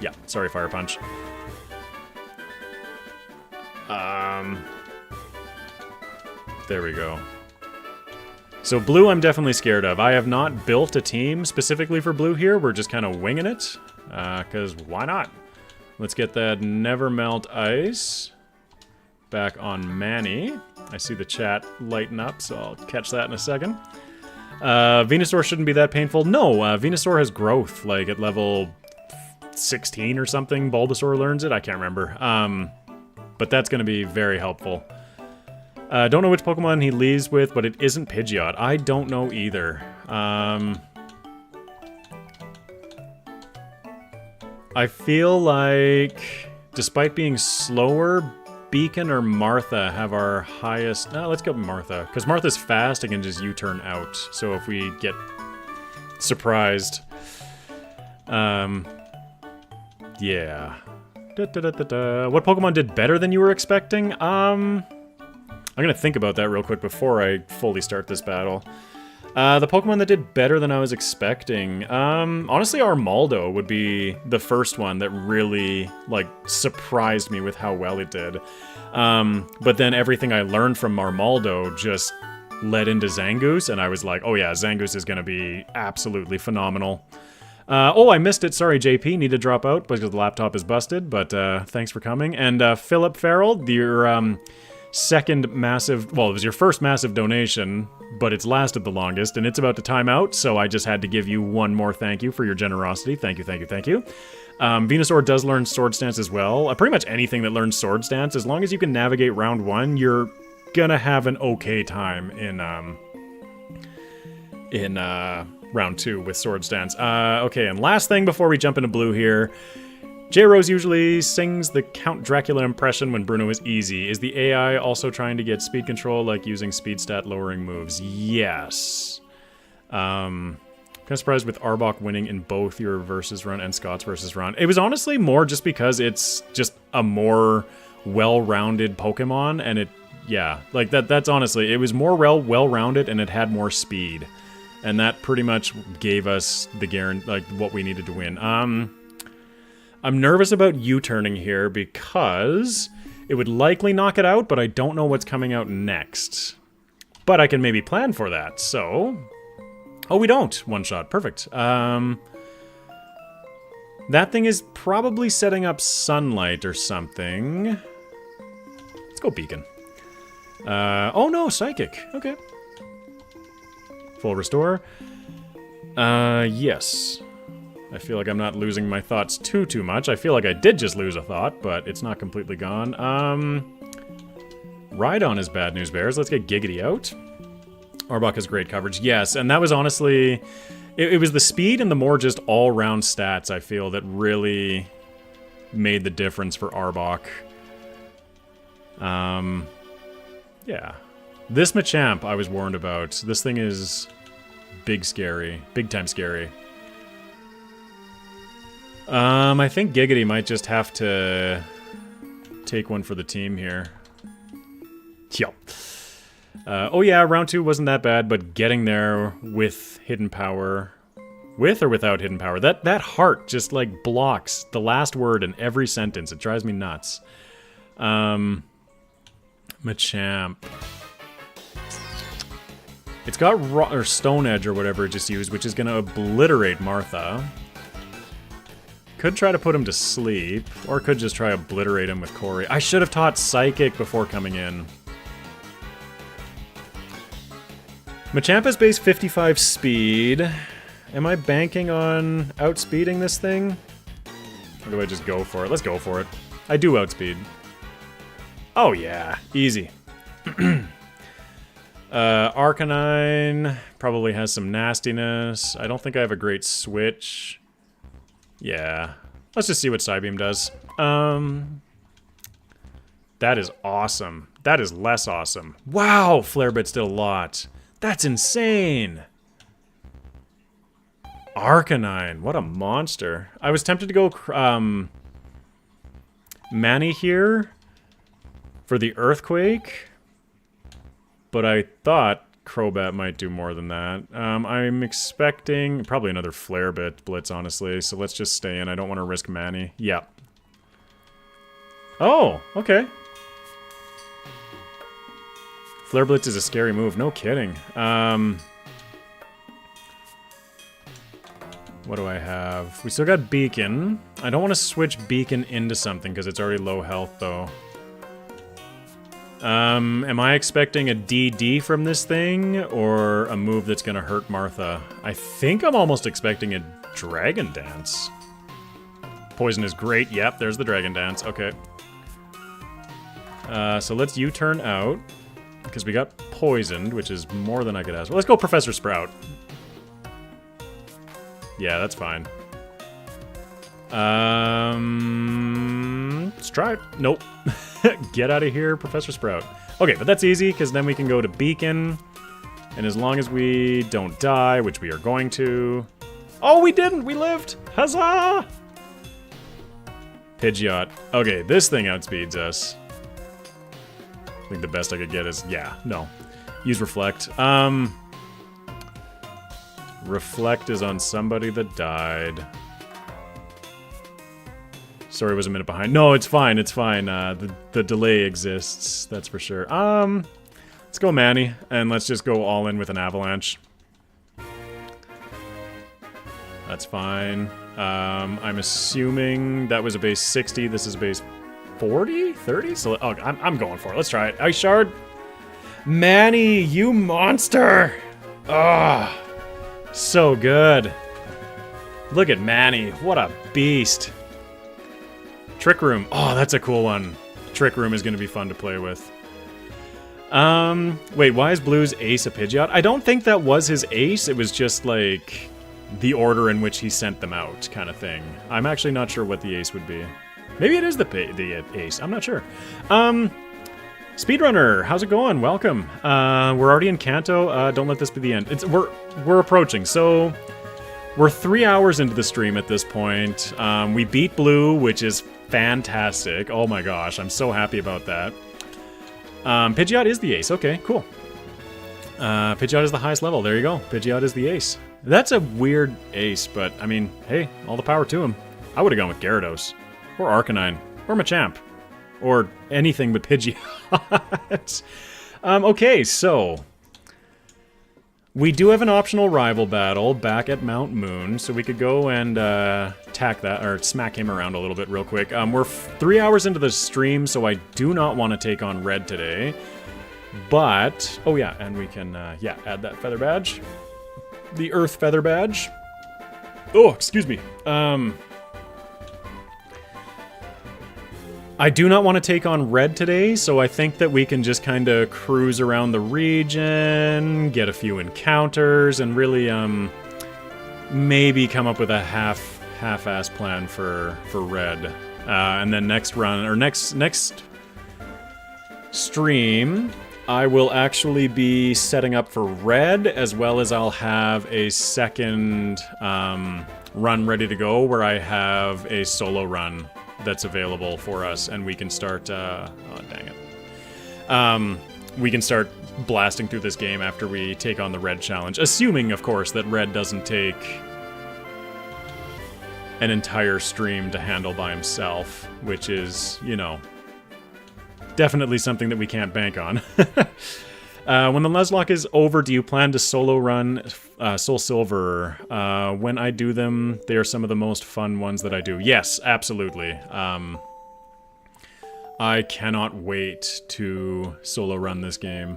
Yeah, sorry, Fire Punch. There we go. So Blue I'm definitely scared of. I have not built a team specifically for Blue here. We're just kind of winging it. Because why not? Let's get that Never Melt Ice back on Manny. I see the chat lighten up, so I'll catch that in a second. Venusaur shouldn't be that painful. No, Venusaur has growth, like at level 16 or something. Bulbasaur learns it. I can't remember. But that's going to be very helpful. Don't know which Pokemon he leaves with, but it isn't Pidgeot. I don't know either. I feel like, despite being slower, Beacon or Martha have our highest... No, let's go with Martha. Because Martha's fast and can just U-turn out. So if we get surprised... yeah. What Pokemon did better than you were expecting? I'm gonna think about that real quick before I fully start this battle. The Pokemon that did better than I was expecting. Honestly, Armaldo would be the first one that really, like, surprised me with how well it did. But then everything I learned from Armaldo just led into Zangoose, and I was like, oh yeah, Zangoose is gonna be absolutely phenomenal. Oh, I missed it. Sorry, JP. Need to drop out because the laptop is busted, but thanks for coming. And Philip Farrell, your second massive... Well, it was your first massive donation, but it's lasted the longest, and it's about to time out, so I just had to give you one more thank you for your generosity. Thank you, thank you, thank you. Venusaur does learn Sword Stance as well. Pretty much anything that learns Sword Stance, as long as you can navigate round one, you're gonna have an okay time in round two with Sword Stance. Okay, and last thing before we jump into Blue here. J-Rose usually sings the Count Dracula impression when Bruno is easy. Is the AI also trying to get speed control, like using speed stat lowering moves? Yes. Kind of surprised with Arbok winning in both your versus run and Scott's versus run. It was honestly more just because it's just a more well-rounded Pokemon, and it, yeah, like that's honestly, it was more well-rounded and it had more speed. And that pretty much gave us the guarantee, like, what we needed to win. I'm nervous about U-turning here because it would likely knock it out, but I don't know what's coming out next. But I can maybe plan for that, so... Oh, we don't. One shot. Perfect. That thing is probably setting up sunlight or something. Let's go beacon. Oh no, psychic. Okay. Full restore. Yes. I feel like I'm not losing my thoughts too much. I feel like I did just lose a thought, but it's not completely gone. Rhydon is bad news bears. Let's get Giggity out. Arbok has great coverage. Yes, and that was honestly... It was the speed and the more just all-round stats, I feel, that really made the difference for Arbok. Yeah. This Machamp I was warned about. This thing is big scary. Big time scary. I think Giggity might just have to take one for the team here. Yup. Oh yeah, round 2 wasn't that bad, but getting there with hidden power... With or without hidden power? That heart just, like, blocks the last word in every sentence. It drives me nuts. Machamp. It's got or Stone Edge or whatever it just used, which is going to obliterate Martha. Could try to put him to sleep, or could just try to obliterate him with Corey. I should have taught Psychic before coming in. Machamp has base 55 speed. Am I banking on outspeeding this thing? Or do I just go for it? Let's go for it. I do outspeed. Oh yeah, easy. Arcanine probably has some nastiness. I don't think I have a great switch. Yeah. Let's just see what Psybeam does. That is awesome. That is less awesome. Wow, Flare Bits did a lot. That's insane! Arcanine, what a monster. I was tempted to go Manny here for the Earthquake, but I thought Crobat might do more than that. I'm expecting probably another Flare Blitz, honestly, so let's just stay in. I don't want to risk Manny. Yep. Oh, okay. Flare Blitz is a scary move, no kidding. What do I have? We still got Beacon. I don't want to switch Beacon into something because it's already low health, though. Am I expecting a DD from this thing, or a move that's going to hurt Martha? I think I'm almost expecting a Dragon Dance. Poison is great. Yep, there's the Dragon Dance. Okay. So let's U-turn out, because we got poisoned, which is more than I could ask. Well, let's go Professor Sprout. Yeah, that's fine. Let's try it. Nope. Get out of here, Professor Sprout. Okay, but that's easy, because then we can go to Beacon. And as long as we don't die, which we are going to... Oh, we didn't! We lived! Huzzah! Pidgeot. Okay, this thing outspeeds us. I think the best I could get is... Yeah, no. Use Reflect. Reflect is on somebody that died. Sorry, I was a minute behind. No, it's fine, it's fine. The delay exists, that's for sure. Let's go Manny, and let's just go all in with an Avalanche. That's fine. I'm assuming that was a base 60, this is a base 40? 30? So, oh, I'm going for it. Let's try it. Ice Shard. Manny, you monster! Ah, so good. Look at Manny. What a beast. Trick Room. Oh, that's a cool one. Trick Room is going to be fun to play with. Wait, why is Blue's ace a Pidgeot? I don't think that was his ace. It was just, like, the order in which he sent them out kind of thing. I'm actually not sure what the ace would be. Maybe it is the ace. I'm not sure. Speedrunner, how's it going? Welcome. We're already in Kanto. Don't let this be the end. We're approaching. So we're 3 hours into the stream at this point. We beat Blue, which is fantastic. Oh my gosh, I'm so happy about that. Pidgeot is the ace. Okay, cool. Pidgeot is the highest level. There you go. Pidgeot is the ace. That's a weird ace, but I mean, hey, all the power to him. I would have gone with Gyarados. Or Arcanine. Or Machamp. Or anything but Pidgeot. Okay, so... we do have an optional rival battle back at Mount Moon, so we could go and tack that, or smack him around a little bit real quick. We're 3 hours into the stream, so I do not want to take on Red today. But, oh yeah, and we can, add that feather badge. The Earth feather badge. Oh, excuse me. I do not want to take on Red today, so I think that we can just kind of cruise around the region, get a few encounters, and really, maybe come up with a half-ass plan for Red. And then next run, or next stream, I will actually be setting up for Red, as well as I'll have a second run ready to go, where I have a solo run that's available for us, and we can start, oh, dang it. We can start blasting through this game after we take on the Red challenge, assuming, of course, that Red doesn't take an entire stream to handle by himself, which is, you know, definitely something that we can't bank on. When the Nuzlocke is over, do you plan to solo run SoulSilver? When I do them, they are some of the most fun ones that I do. Yes, absolutely. I cannot wait to solo run this game.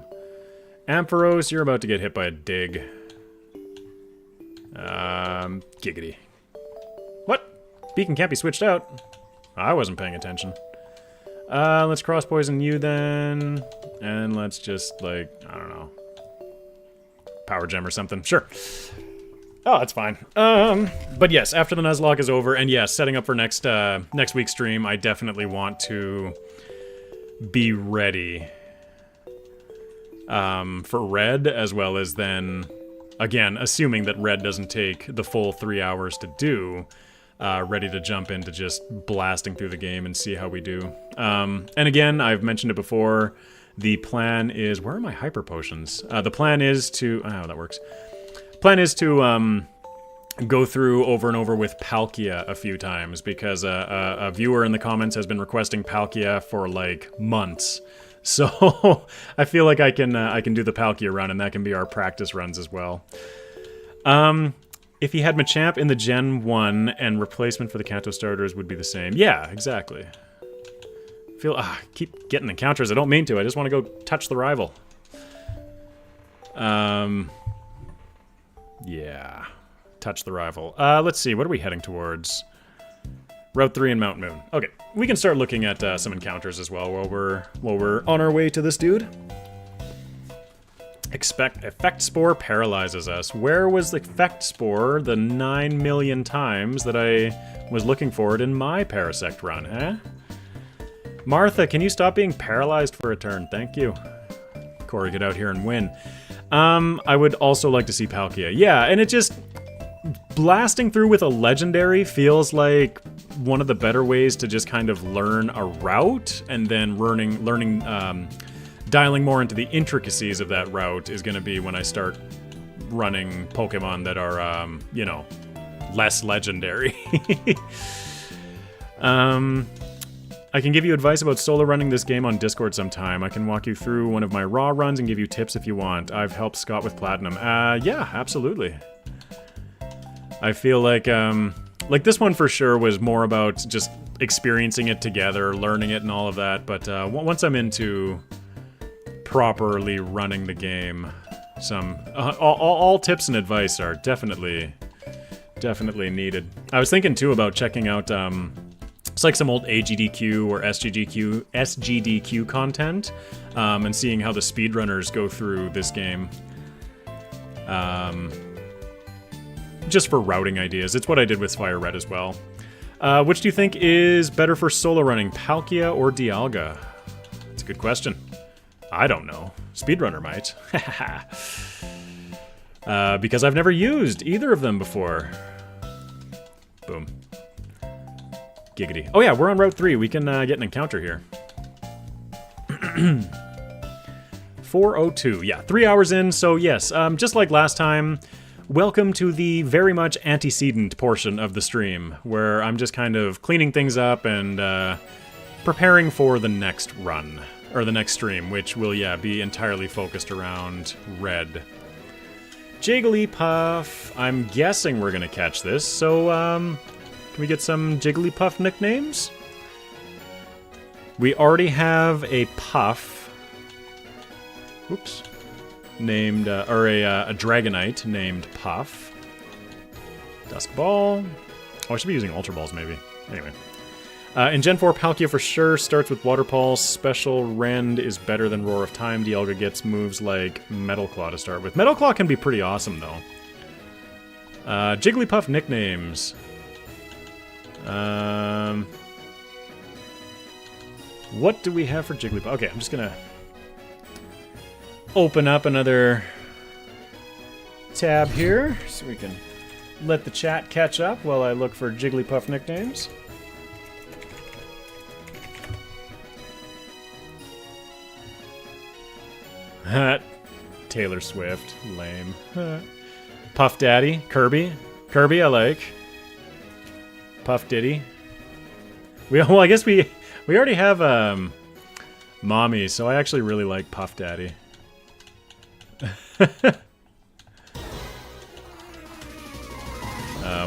Ampharos, you're about to get hit by a dig. Giggity. What? Beacon can't be switched out. I wasn't paying attention. Let's cross poison you then. And let's just, like, I don't know. Power gem or something. Sure. Oh, that's fine. But yes, after the Nuzlocke is over, and yes, setting up for next week's stream, I definitely want to be ready for Red, as well as then, again, assuming that Red doesn't take the full 3 hours to do, ready to jump into just blasting through the game and see how we do. And again, I've mentioned it before, the plan is... where are my hyper potions? The plan is to... oh, that works. Plan is to go through over and over with Palkia a few times, because a viewer in the comments has been requesting Palkia for, like, months. So I feel like I can do the Palkia run, and that can be our practice runs as well. If he had Machamp in the Gen 1 and replacement for the Kanto starters would be the same. Yeah, exactly. Keep getting encounters. I don't mean to. I just want to go touch the rival. Yeah. Touch the rival. Let's see. What are we heading towards? Route 3 and Mount Moon. Okay. We can start looking at some encounters as well while we're on our way to this dude. Effect Spore paralyzes us. Where was the Effect Spore the 9 million times that I was looking for it in my Parasect run, huh? Martha, can you stop being paralyzed for a turn? Thank you. Corey, get out here and win. I would also like to see Palkia. Yeah, and it just... blasting through with a legendary feels like one of the better ways to just kind of learn a route, and then dialing more into the intricacies of that route is going to be when I start running Pokemon that are, you know, less legendary. I can give you advice about solo running this game on Discord sometime. I can walk you through one of my raw runs and give you tips if you want. I've helped Scott with Platinum. Yeah, absolutely. I feel like this one for sure was more about just experiencing it together, learning it and all of that, but once I'm into properly running the game, all tips and advice are definitely needed. I was thinking too about checking out it's like some old AGDQ or SGDQ content, and seeing how the speedrunners go through this game. Just for routing ideas. It's what I did with Fire Red as well. Which do you think is better for solo running, Palkia or Dialga? That's a good question. I don't know. Speedrunner might. Because I've never used either of them before. Boom. Giggity. Oh yeah, we're on Route 3. We can get an encounter here. 4:02. Yeah, 3 hours in, so yes, just like last time, welcome to the very much antecedent portion of the stream, where I'm just kind of cleaning things up and preparing for the next run, or the next stream, which will, yeah, be entirely focused around red. Jigglypuff, I'm guessing we're gonna catch this, so, can we get some Jigglypuff nicknames? We already have a Puff, oops, named, or a Dragonite named Puff. Dusk Ball. Oh, I should be using Ultra Balls, maybe. Anyway. In Gen 4, Palkia for sure starts with Water Pulse. Special Rend is better than Roar of Time. Dialga gets moves like Metal Claw to start with. Metal Claw can be pretty awesome, though. Jigglypuff nicknames. What do we have for Jigglypuff? Okay, I'm just gonna open up another tab here so we can let the chat catch up while I look for Jigglypuff nicknames. Taylor Swift, lame. Puff Daddy, Kirby, I like. Puff Diddy. Well, I guess we already have Mommy, so I actually really like Puff Daddy.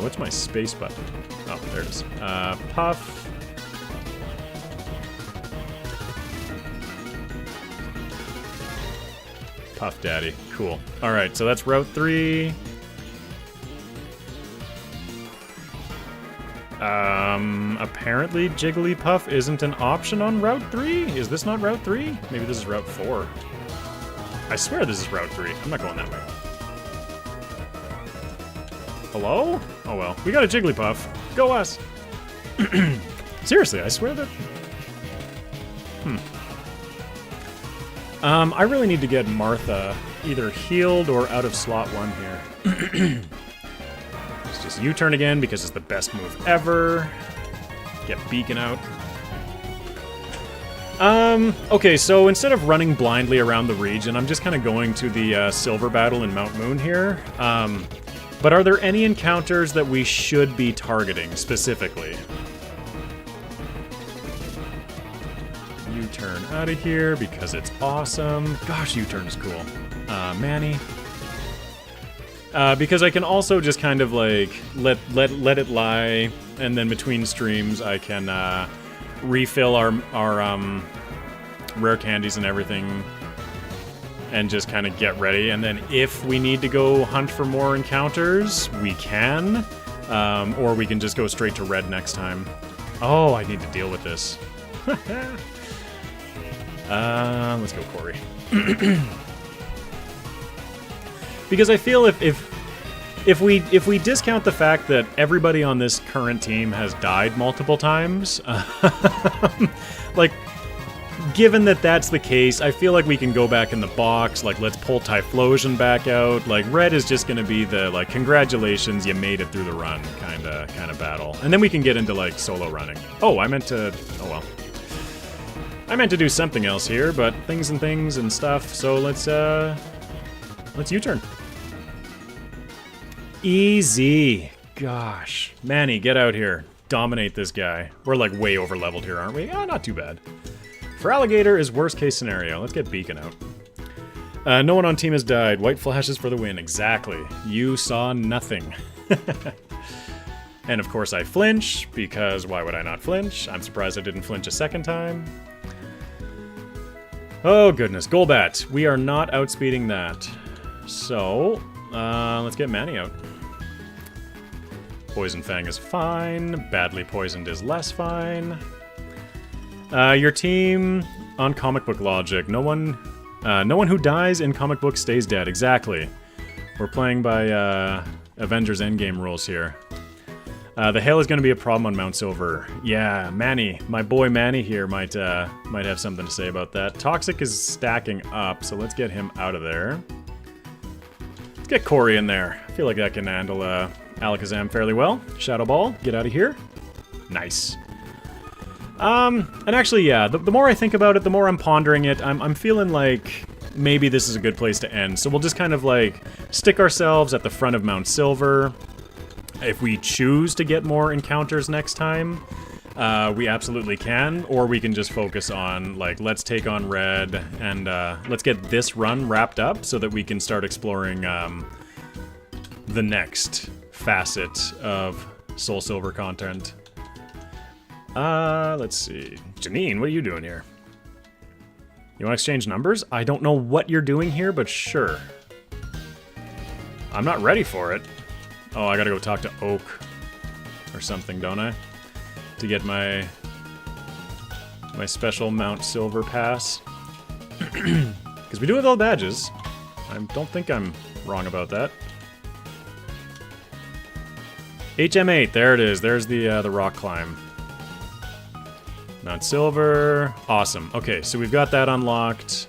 What's my space button? Oh, there it is. Puff. Puff Daddy. Cool. Alright, so that's Route 3. Apparently Jigglypuff isn't an option on Route 3? Is this not Route 3? Maybe this is Route 4. I swear this is Route 3. I'm not going that way. Hello? Oh well. We got a Jigglypuff. Go us! Seriously, I swear that... I really need to get Martha either healed or out of slot 1 here. Let's just U-turn again because it's the best move ever. Get Beacon out. Okay, so instead of running blindly around the region, I'm just kind of going to the Silver Battle in Mount Moon here. But are there any encounters that we should be targeting specifically? U-turn out of here because it's awesome. Gosh, U-turn is cool. Manny. Because I can also just kind of like let it lie, and then between streams I can refill our rare candies and everything, and just kind of get ready. And then if we need to go hunt for more encounters, we can, or we can just go straight to red next time. Oh, I need to deal with this. Let's go Corey. Because I feel if we discount the fact that everybody on this current team has died multiple times, like, given that that's the case, I feel like we can go back in the box, like, let's pull Typhlosion back out. Like, red is just gonna be the, like, congratulations, you made it through the run kind of battle. And then we can get into, like, solo running. Oh, I meant to... oh well. I meant to do something else here, but things and stuff, so let's U-turn. Easy. Gosh. Manny, get out here. Dominate this guy. We're like way over leveled here, aren't we? Ah, not too bad. For Alligator is worst case scenario. Let's get Beacon out. No one on team has died. White flashes for the win. Exactly. You saw nothing. And of course I flinch, because why would I not flinch? I'm surprised I didn't flinch a second time. Oh goodness, Golbat. We are not outspeeding that. So, let's get Manny out. Poison Fang is fine. Badly poisoned is less fine. Your team on comic book logic. No one who dies in comic books stays dead. Exactly. We're playing by Avengers Endgame rules here. The hail is going to be a problem on Mount Silver. Yeah, Manny, my boy Manny here might have something to say about that. Toxic is stacking up, so let's get him out of there. Let's get Corey in there. I feel like I can handle Alakazam fairly well. Shadow Ball, get out of here. Nice. And actually, yeah, the more I think about it, the more I'm pondering it, I'm feeling like maybe this is a good place to end. So we'll just kind of like stick ourselves at the front of Mount Silver. If we choose to get more encounters next time, we absolutely can, or we can just focus on, like, let's take on Red, and let's get this run wrapped up so that we can start exploring the next facet of SoulSilver content. Let's see. Janine, what are you doing here? You want to exchange numbers? I don't know what you're doing here, but sure. I'm not ready for it. Oh, I gotta go talk to Oak or something, don't I? To get my special Mount Silver pass. Because we do have all badges. I don't think I'm wrong about that. HM8, there it is. There's the rock climb. Mount Silver. Awesome. Okay, so we've got that unlocked.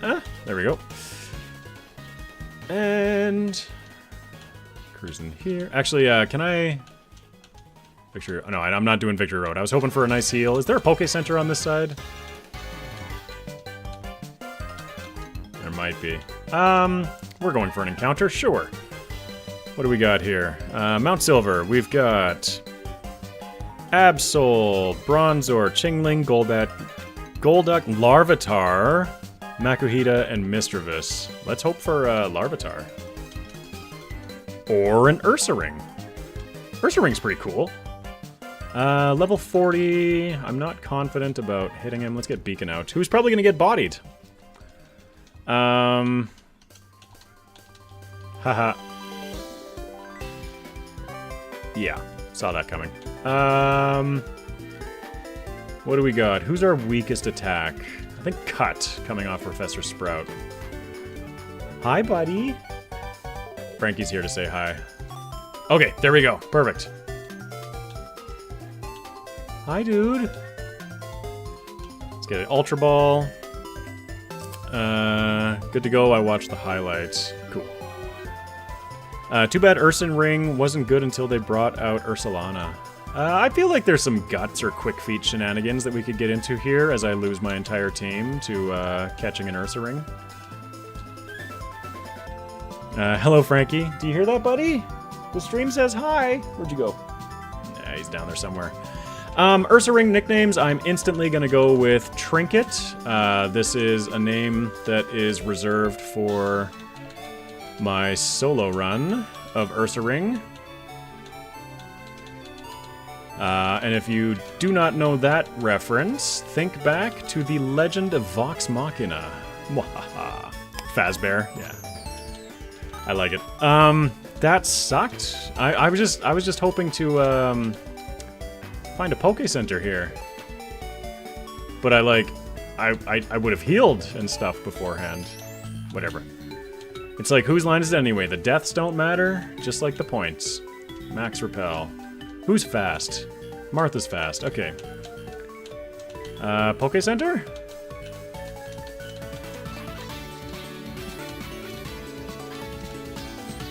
There we go. And cruising here. Actually, can I... Victory... No, I'm not doing Victory Road. I was hoping for a nice heal. Is there a Poke Center on this side? There might be. We're going for an encounter? Sure. What do we got here? Mount Silver. We've got Absol, Bronzor, Chingling, Golduck, Larvitar, Makuhita, and Misdreavus. Let's hope for Larvitar. Or an Ursaring. Ursaring's pretty cool. Level 40. I'm not confident about hitting him. Let's get Beacon out. Who's probably going to get bodied? Haha. Yeah, saw that coming. What do we got? Who's our weakest attack? I think Cut, coming off Professor Sprout. Hi, buddy. Frankie's here to say hi. Okay, there we go. Perfect. Hi, dude. Let's get an Ultra Ball. Good to go. I watched the highlights. Cool. Too bad Ursaring wasn't good until they brought out Ursalana. I feel like there's some guts or quick feet shenanigans that we could get into here as I lose my entire team to catching an Ursaring. Hello, Frankie. Do you hear that, buddy? The stream says hi. Where'd you go? Nah, he's down there somewhere. Ursaring nicknames, I'm instantly going to go with Trinket. This is a name that is reserved for my solo run of Ursaring. And if you do not know that reference, think back to the Legend of Vox Machina. Mwahaha. Fazbear, yeah. I like it. That sucked. I was just hoping to find a Poke Center here. But I would have healed and stuff beforehand. Whatever. It's like, whose line is it anyway? The deaths don't matter, just like the points. Max Repel. Who's fast? Martha's fast. Okay. Poke Center?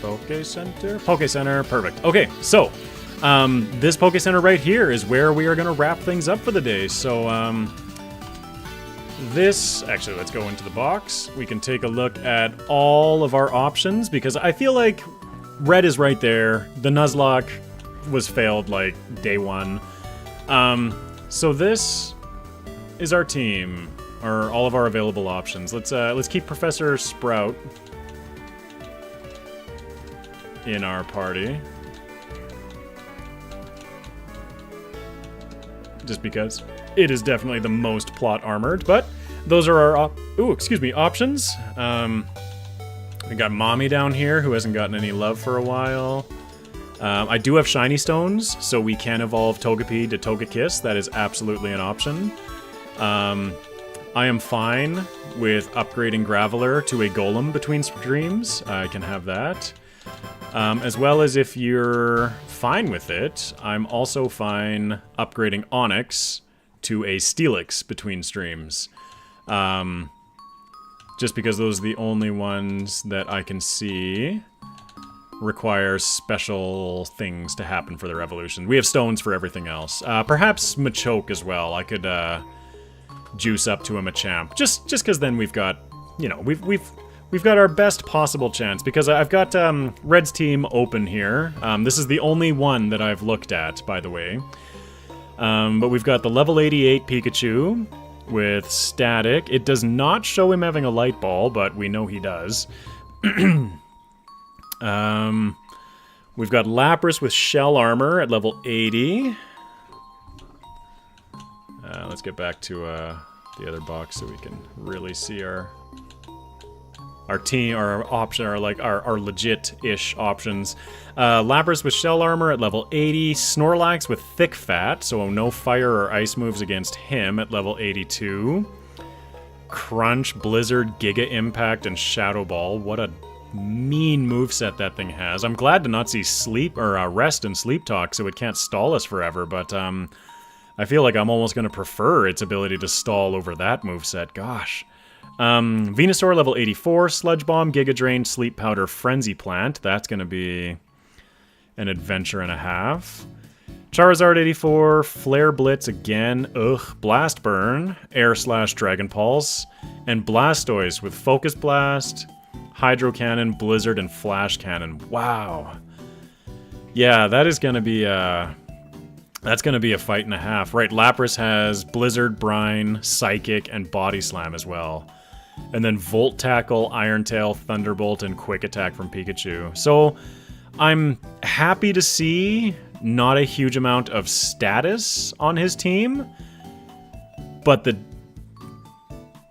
Poke Center? Poke Center. Perfect. Okay, so this Poke Center right here is where we are going to wrap things up for the day. So, actually, let's go into the box. We can take a look at all of our options because I feel like Red is right there. The Nuzlocke was failed like day one. So this is our team, or all of our available options. Let's keep Professor Sprout in our party. Just because it is definitely the most plot armored, but those are our options. We got Mommy down here who hasn't gotten any love for a while. I do have shiny stones, so we can evolve Togepi to Togekiss. That is absolutely an option. I am fine with upgrading Graveler to a Golem between streams. I can have that. As well as if you're fine with it, I'm also fine upgrading Onyx to a Steelix between streams. Just because those are the only ones that I can see require special things to happen for their evolution. We have stones for everything else. Perhaps Machoke as well. I could juice up to a Machamp. Just because then we've got, you know, we've got our best possible chance, because I've got Red's team open here. This is the only one that I've looked at, by the way. But we've got the level 88 Pikachu with Static. It does not show him having a Light Ball, but we know he does. We've got Lapras with Shell Armor at level 80. Let's get back to the other box so we can really see our team, our option, our legit-ish options. Lapras with Shell Armor at level 80. Snorlax with Thick Fat, so no fire or ice moves against him at level 82. Crunch, Blizzard, Giga Impact, and Shadow Ball. What a mean moveset that thing has. I'm glad to not see Sleep or Rest and Sleep Talk, so it can't stall us forever, but I feel like I'm almost going to prefer its ability to stall over that moveset. Gosh. Venusaur level 84, Sludge Bomb, Giga Drain, Sleep Powder, Frenzy Plant. That's going to be an adventure and a half. Charizard 84, Flare Blitz again, Blast Burn, Air Slash Dragon Pulse, and Blastoise with Focus Blast, Hydro Cannon, Blizzard, and Flash Cannon. Wow. Yeah, that is going to be that's going to be a fight and a half. Right, Lapras has Blizzard, Brine, Psychic, and Body Slam as well. And then Volt Tackle, Iron Tail, Thunderbolt, and Quick Attack from Pikachu. So I'm happy to see not a huge amount of status on his team, but the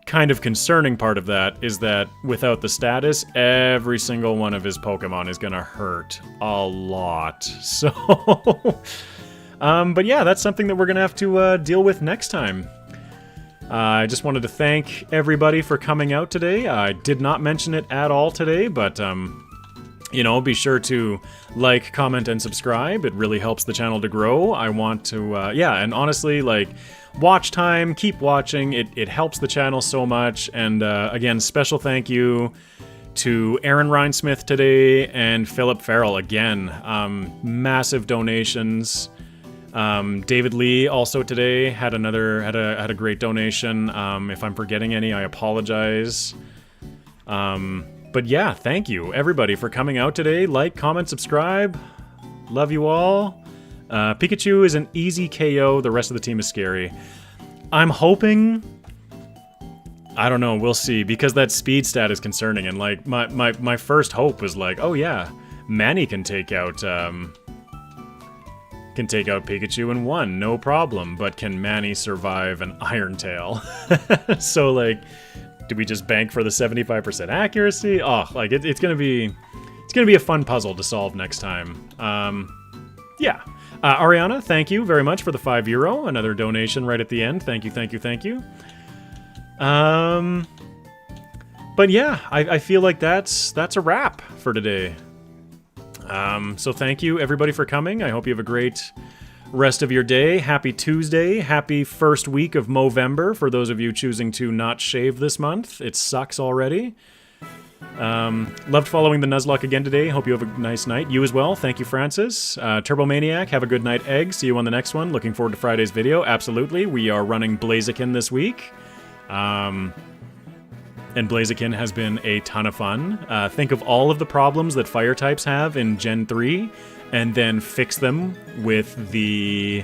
kind of concerning part of that is that without the status, every single one of his Pokemon is going to hurt a lot. So, but yeah, that's something that we're going to have to deal with next time. I just wanted to thank everybody for coming out today. I did not mention it at all today, but, you know, be sure to like, comment, and subscribe. It really helps the channel to grow. I want to, yeah, and honestly, like, watch time, keep watching. It helps the channel so much. And, again, special thank you to Aaron Rhinesmith today and Philip Farrell again. Massive donations. David Lee also today had a great donation. If I'm forgetting any, I apologize. But yeah, thank you everybody for coming out today. Like, comment, subscribe. Love you all. Pikachu is an easy KO. The rest of the team is scary. I'm hoping, I don't know, we'll see, because that speed stat is concerning, and like my first hope was like, oh yeah, Manny can take out Pikachu in one, no problem. But can Manny survive an Iron Tail? So, like, do we just bank for the 75% accuracy? Oh, like, it's gonna be a fun puzzle to solve next time. Yeah. Ariana, thank you very much for the €5. Another donation right at the end. Thank you, thank you, thank you. But yeah, I feel like that's a wrap for today. So thank you everybody for coming. I hope you have a great rest of your day. Happy Tuesday. Happy first week of Movember for those of you choosing to not shave this month. It sucks already. Loved following the Nuzlocke again today. Hope you have a nice night. You as well. Thank you, Francis. Turbomaniac, have a good night, Egg. See you on the next one. Looking forward to Friday's video. Absolutely. We are running Blaziken this week. And Blaziken has been a ton of fun. Think of all of the problems that fire types have in Gen 3, and then fix them with the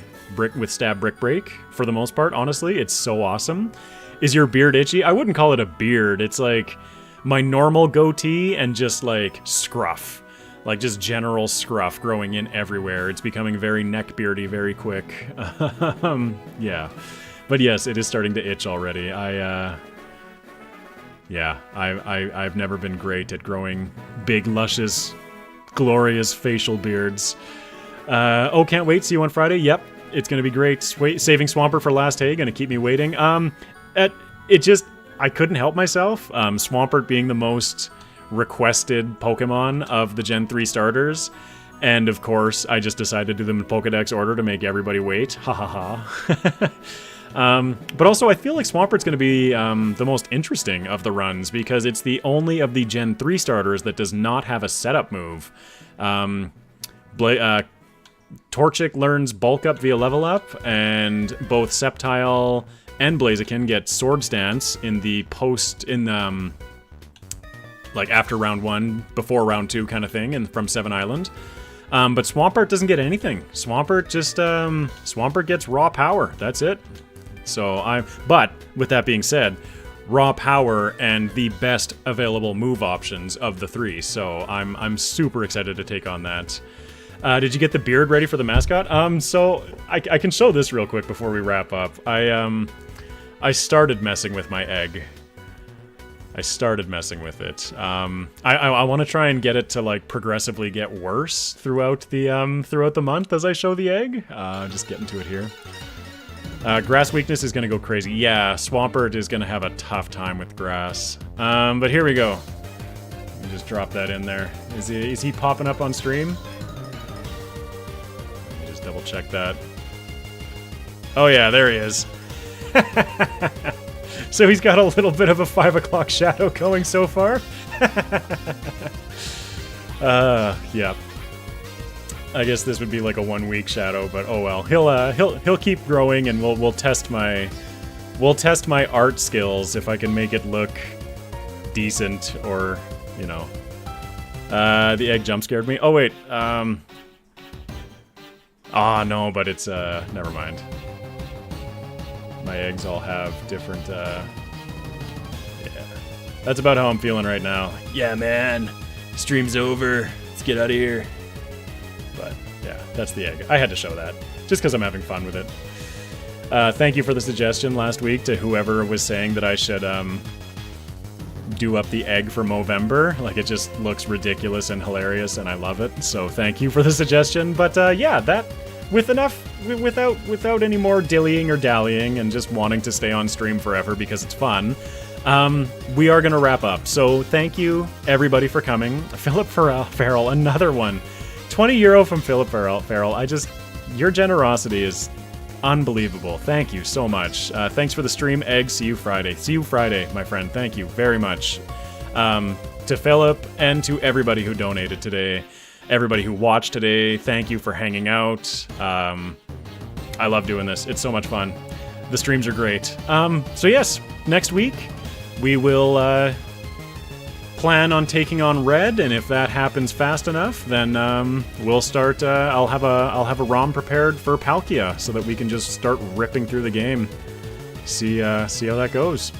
Stab Brick Break, for the most part, honestly. It's so awesome. Is your beard itchy? I wouldn't call it a beard. It's like my normal goatee and just like scruff. Like just general scruff growing in everywhere. It's becoming very neck beardy very quick. Yeah. But yes, it is starting to itch already. Yeah, I've never been great at growing big, luscious, glorious facial beards. Oh, can't wait. See you on Friday. Yep, it's going to be great. Saving Swampert for last day. Going to keep me waiting. I couldn't help myself. Swampert being the most requested Pokemon of the Gen 3 starters. And of course, I just decided to do them in Pokedex order to make everybody wait. Ha ha ha. But also, I feel like Swampert's going to be the most interesting of the runs, because it's the only of the Gen 3 starters that does not have a setup move. Torchic learns Bulk Up via Level Up, and both Sceptile and Blaziken get Sword Stance in the like after round 1, before round 2 kind of thing, and from 7 Island. But Swampert doesn't get anything. Swampert just, Swampert gets raw power. That's it. So but with that being said, raw power and the best available move options of the 3. So I'm super excited to take on that. Did you get the beard ready for the mascot? So I can show this real quick before we wrap up. I started messing with my egg. I started messing with it. I want to try and get it to like progressively get worse throughout the month as I show the egg. Just getting to it here. Grass weakness is going to go crazy. Yeah, Swampert is going to have a tough time with grass. But here we go. Let me just drop that in there. Is he popping up on stream? Let me just double check that. Oh yeah, there he is. So he's got a little bit of a 5 o'clock shadow going so far. Yeah. I guess this would be like a 1 week shadow, but oh well. He'll keep growing, and we'll test my art skills if I can make it look decent, or you know. The egg jump scared me. Oh wait. No, but it's never mind. My eggs all have different, yeah. That's about how I'm feeling right now. Yeah, man. Stream's over. Let's get out of here. But, yeah, that's the egg. I had to show that, just because I'm having fun with it. Thank you for the suggestion last week to whoever was saying that I should, do up the egg for Movember. Like, it just looks ridiculous and hilarious, and I love it. So, thank you for the suggestion. But, yeah, that... Without any more dillying or dallying and just wanting to stay on stream forever because it's fun, we are going to wrap up. So thank you, everybody, for coming. Philip Farrell, another one. 20 euro from Philip Farrell. Your generosity is unbelievable. Thank you so much. Thanks for the stream, Egg. See you Friday. See you Friday, my friend. Thank you very much. To Philip and to everybody who donated today. Everybody who watched today, thank you for hanging out. I love doing this. It's so much fun. The streams are great. So yes, next week we will plan on taking on Red, and if that happens fast enough, then we'll start. I'll have a ROM prepared for Palkia so that we can just start ripping through the game. See how that goes.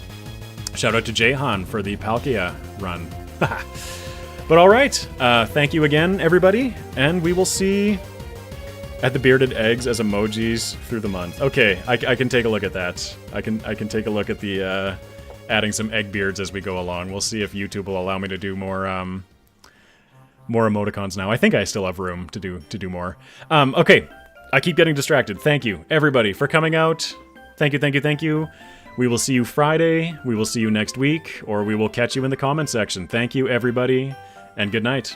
Shout out to Jahan for the Palkia run. But all right, thank you again, everybody, and we will see at the bearded eggs as emojis through the month. Okay, I can take a look at that. I can take a look at the adding some egg beards as we go along. We'll see if YouTube will allow me to do more emoticons now. I think I still have room to do more. Okay, I keep getting distracted. Thank you, everybody, for coming out. Thank you. We will see you Friday. We will see you next week, or we will catch you in the comment section. Thank you, everybody. And good night.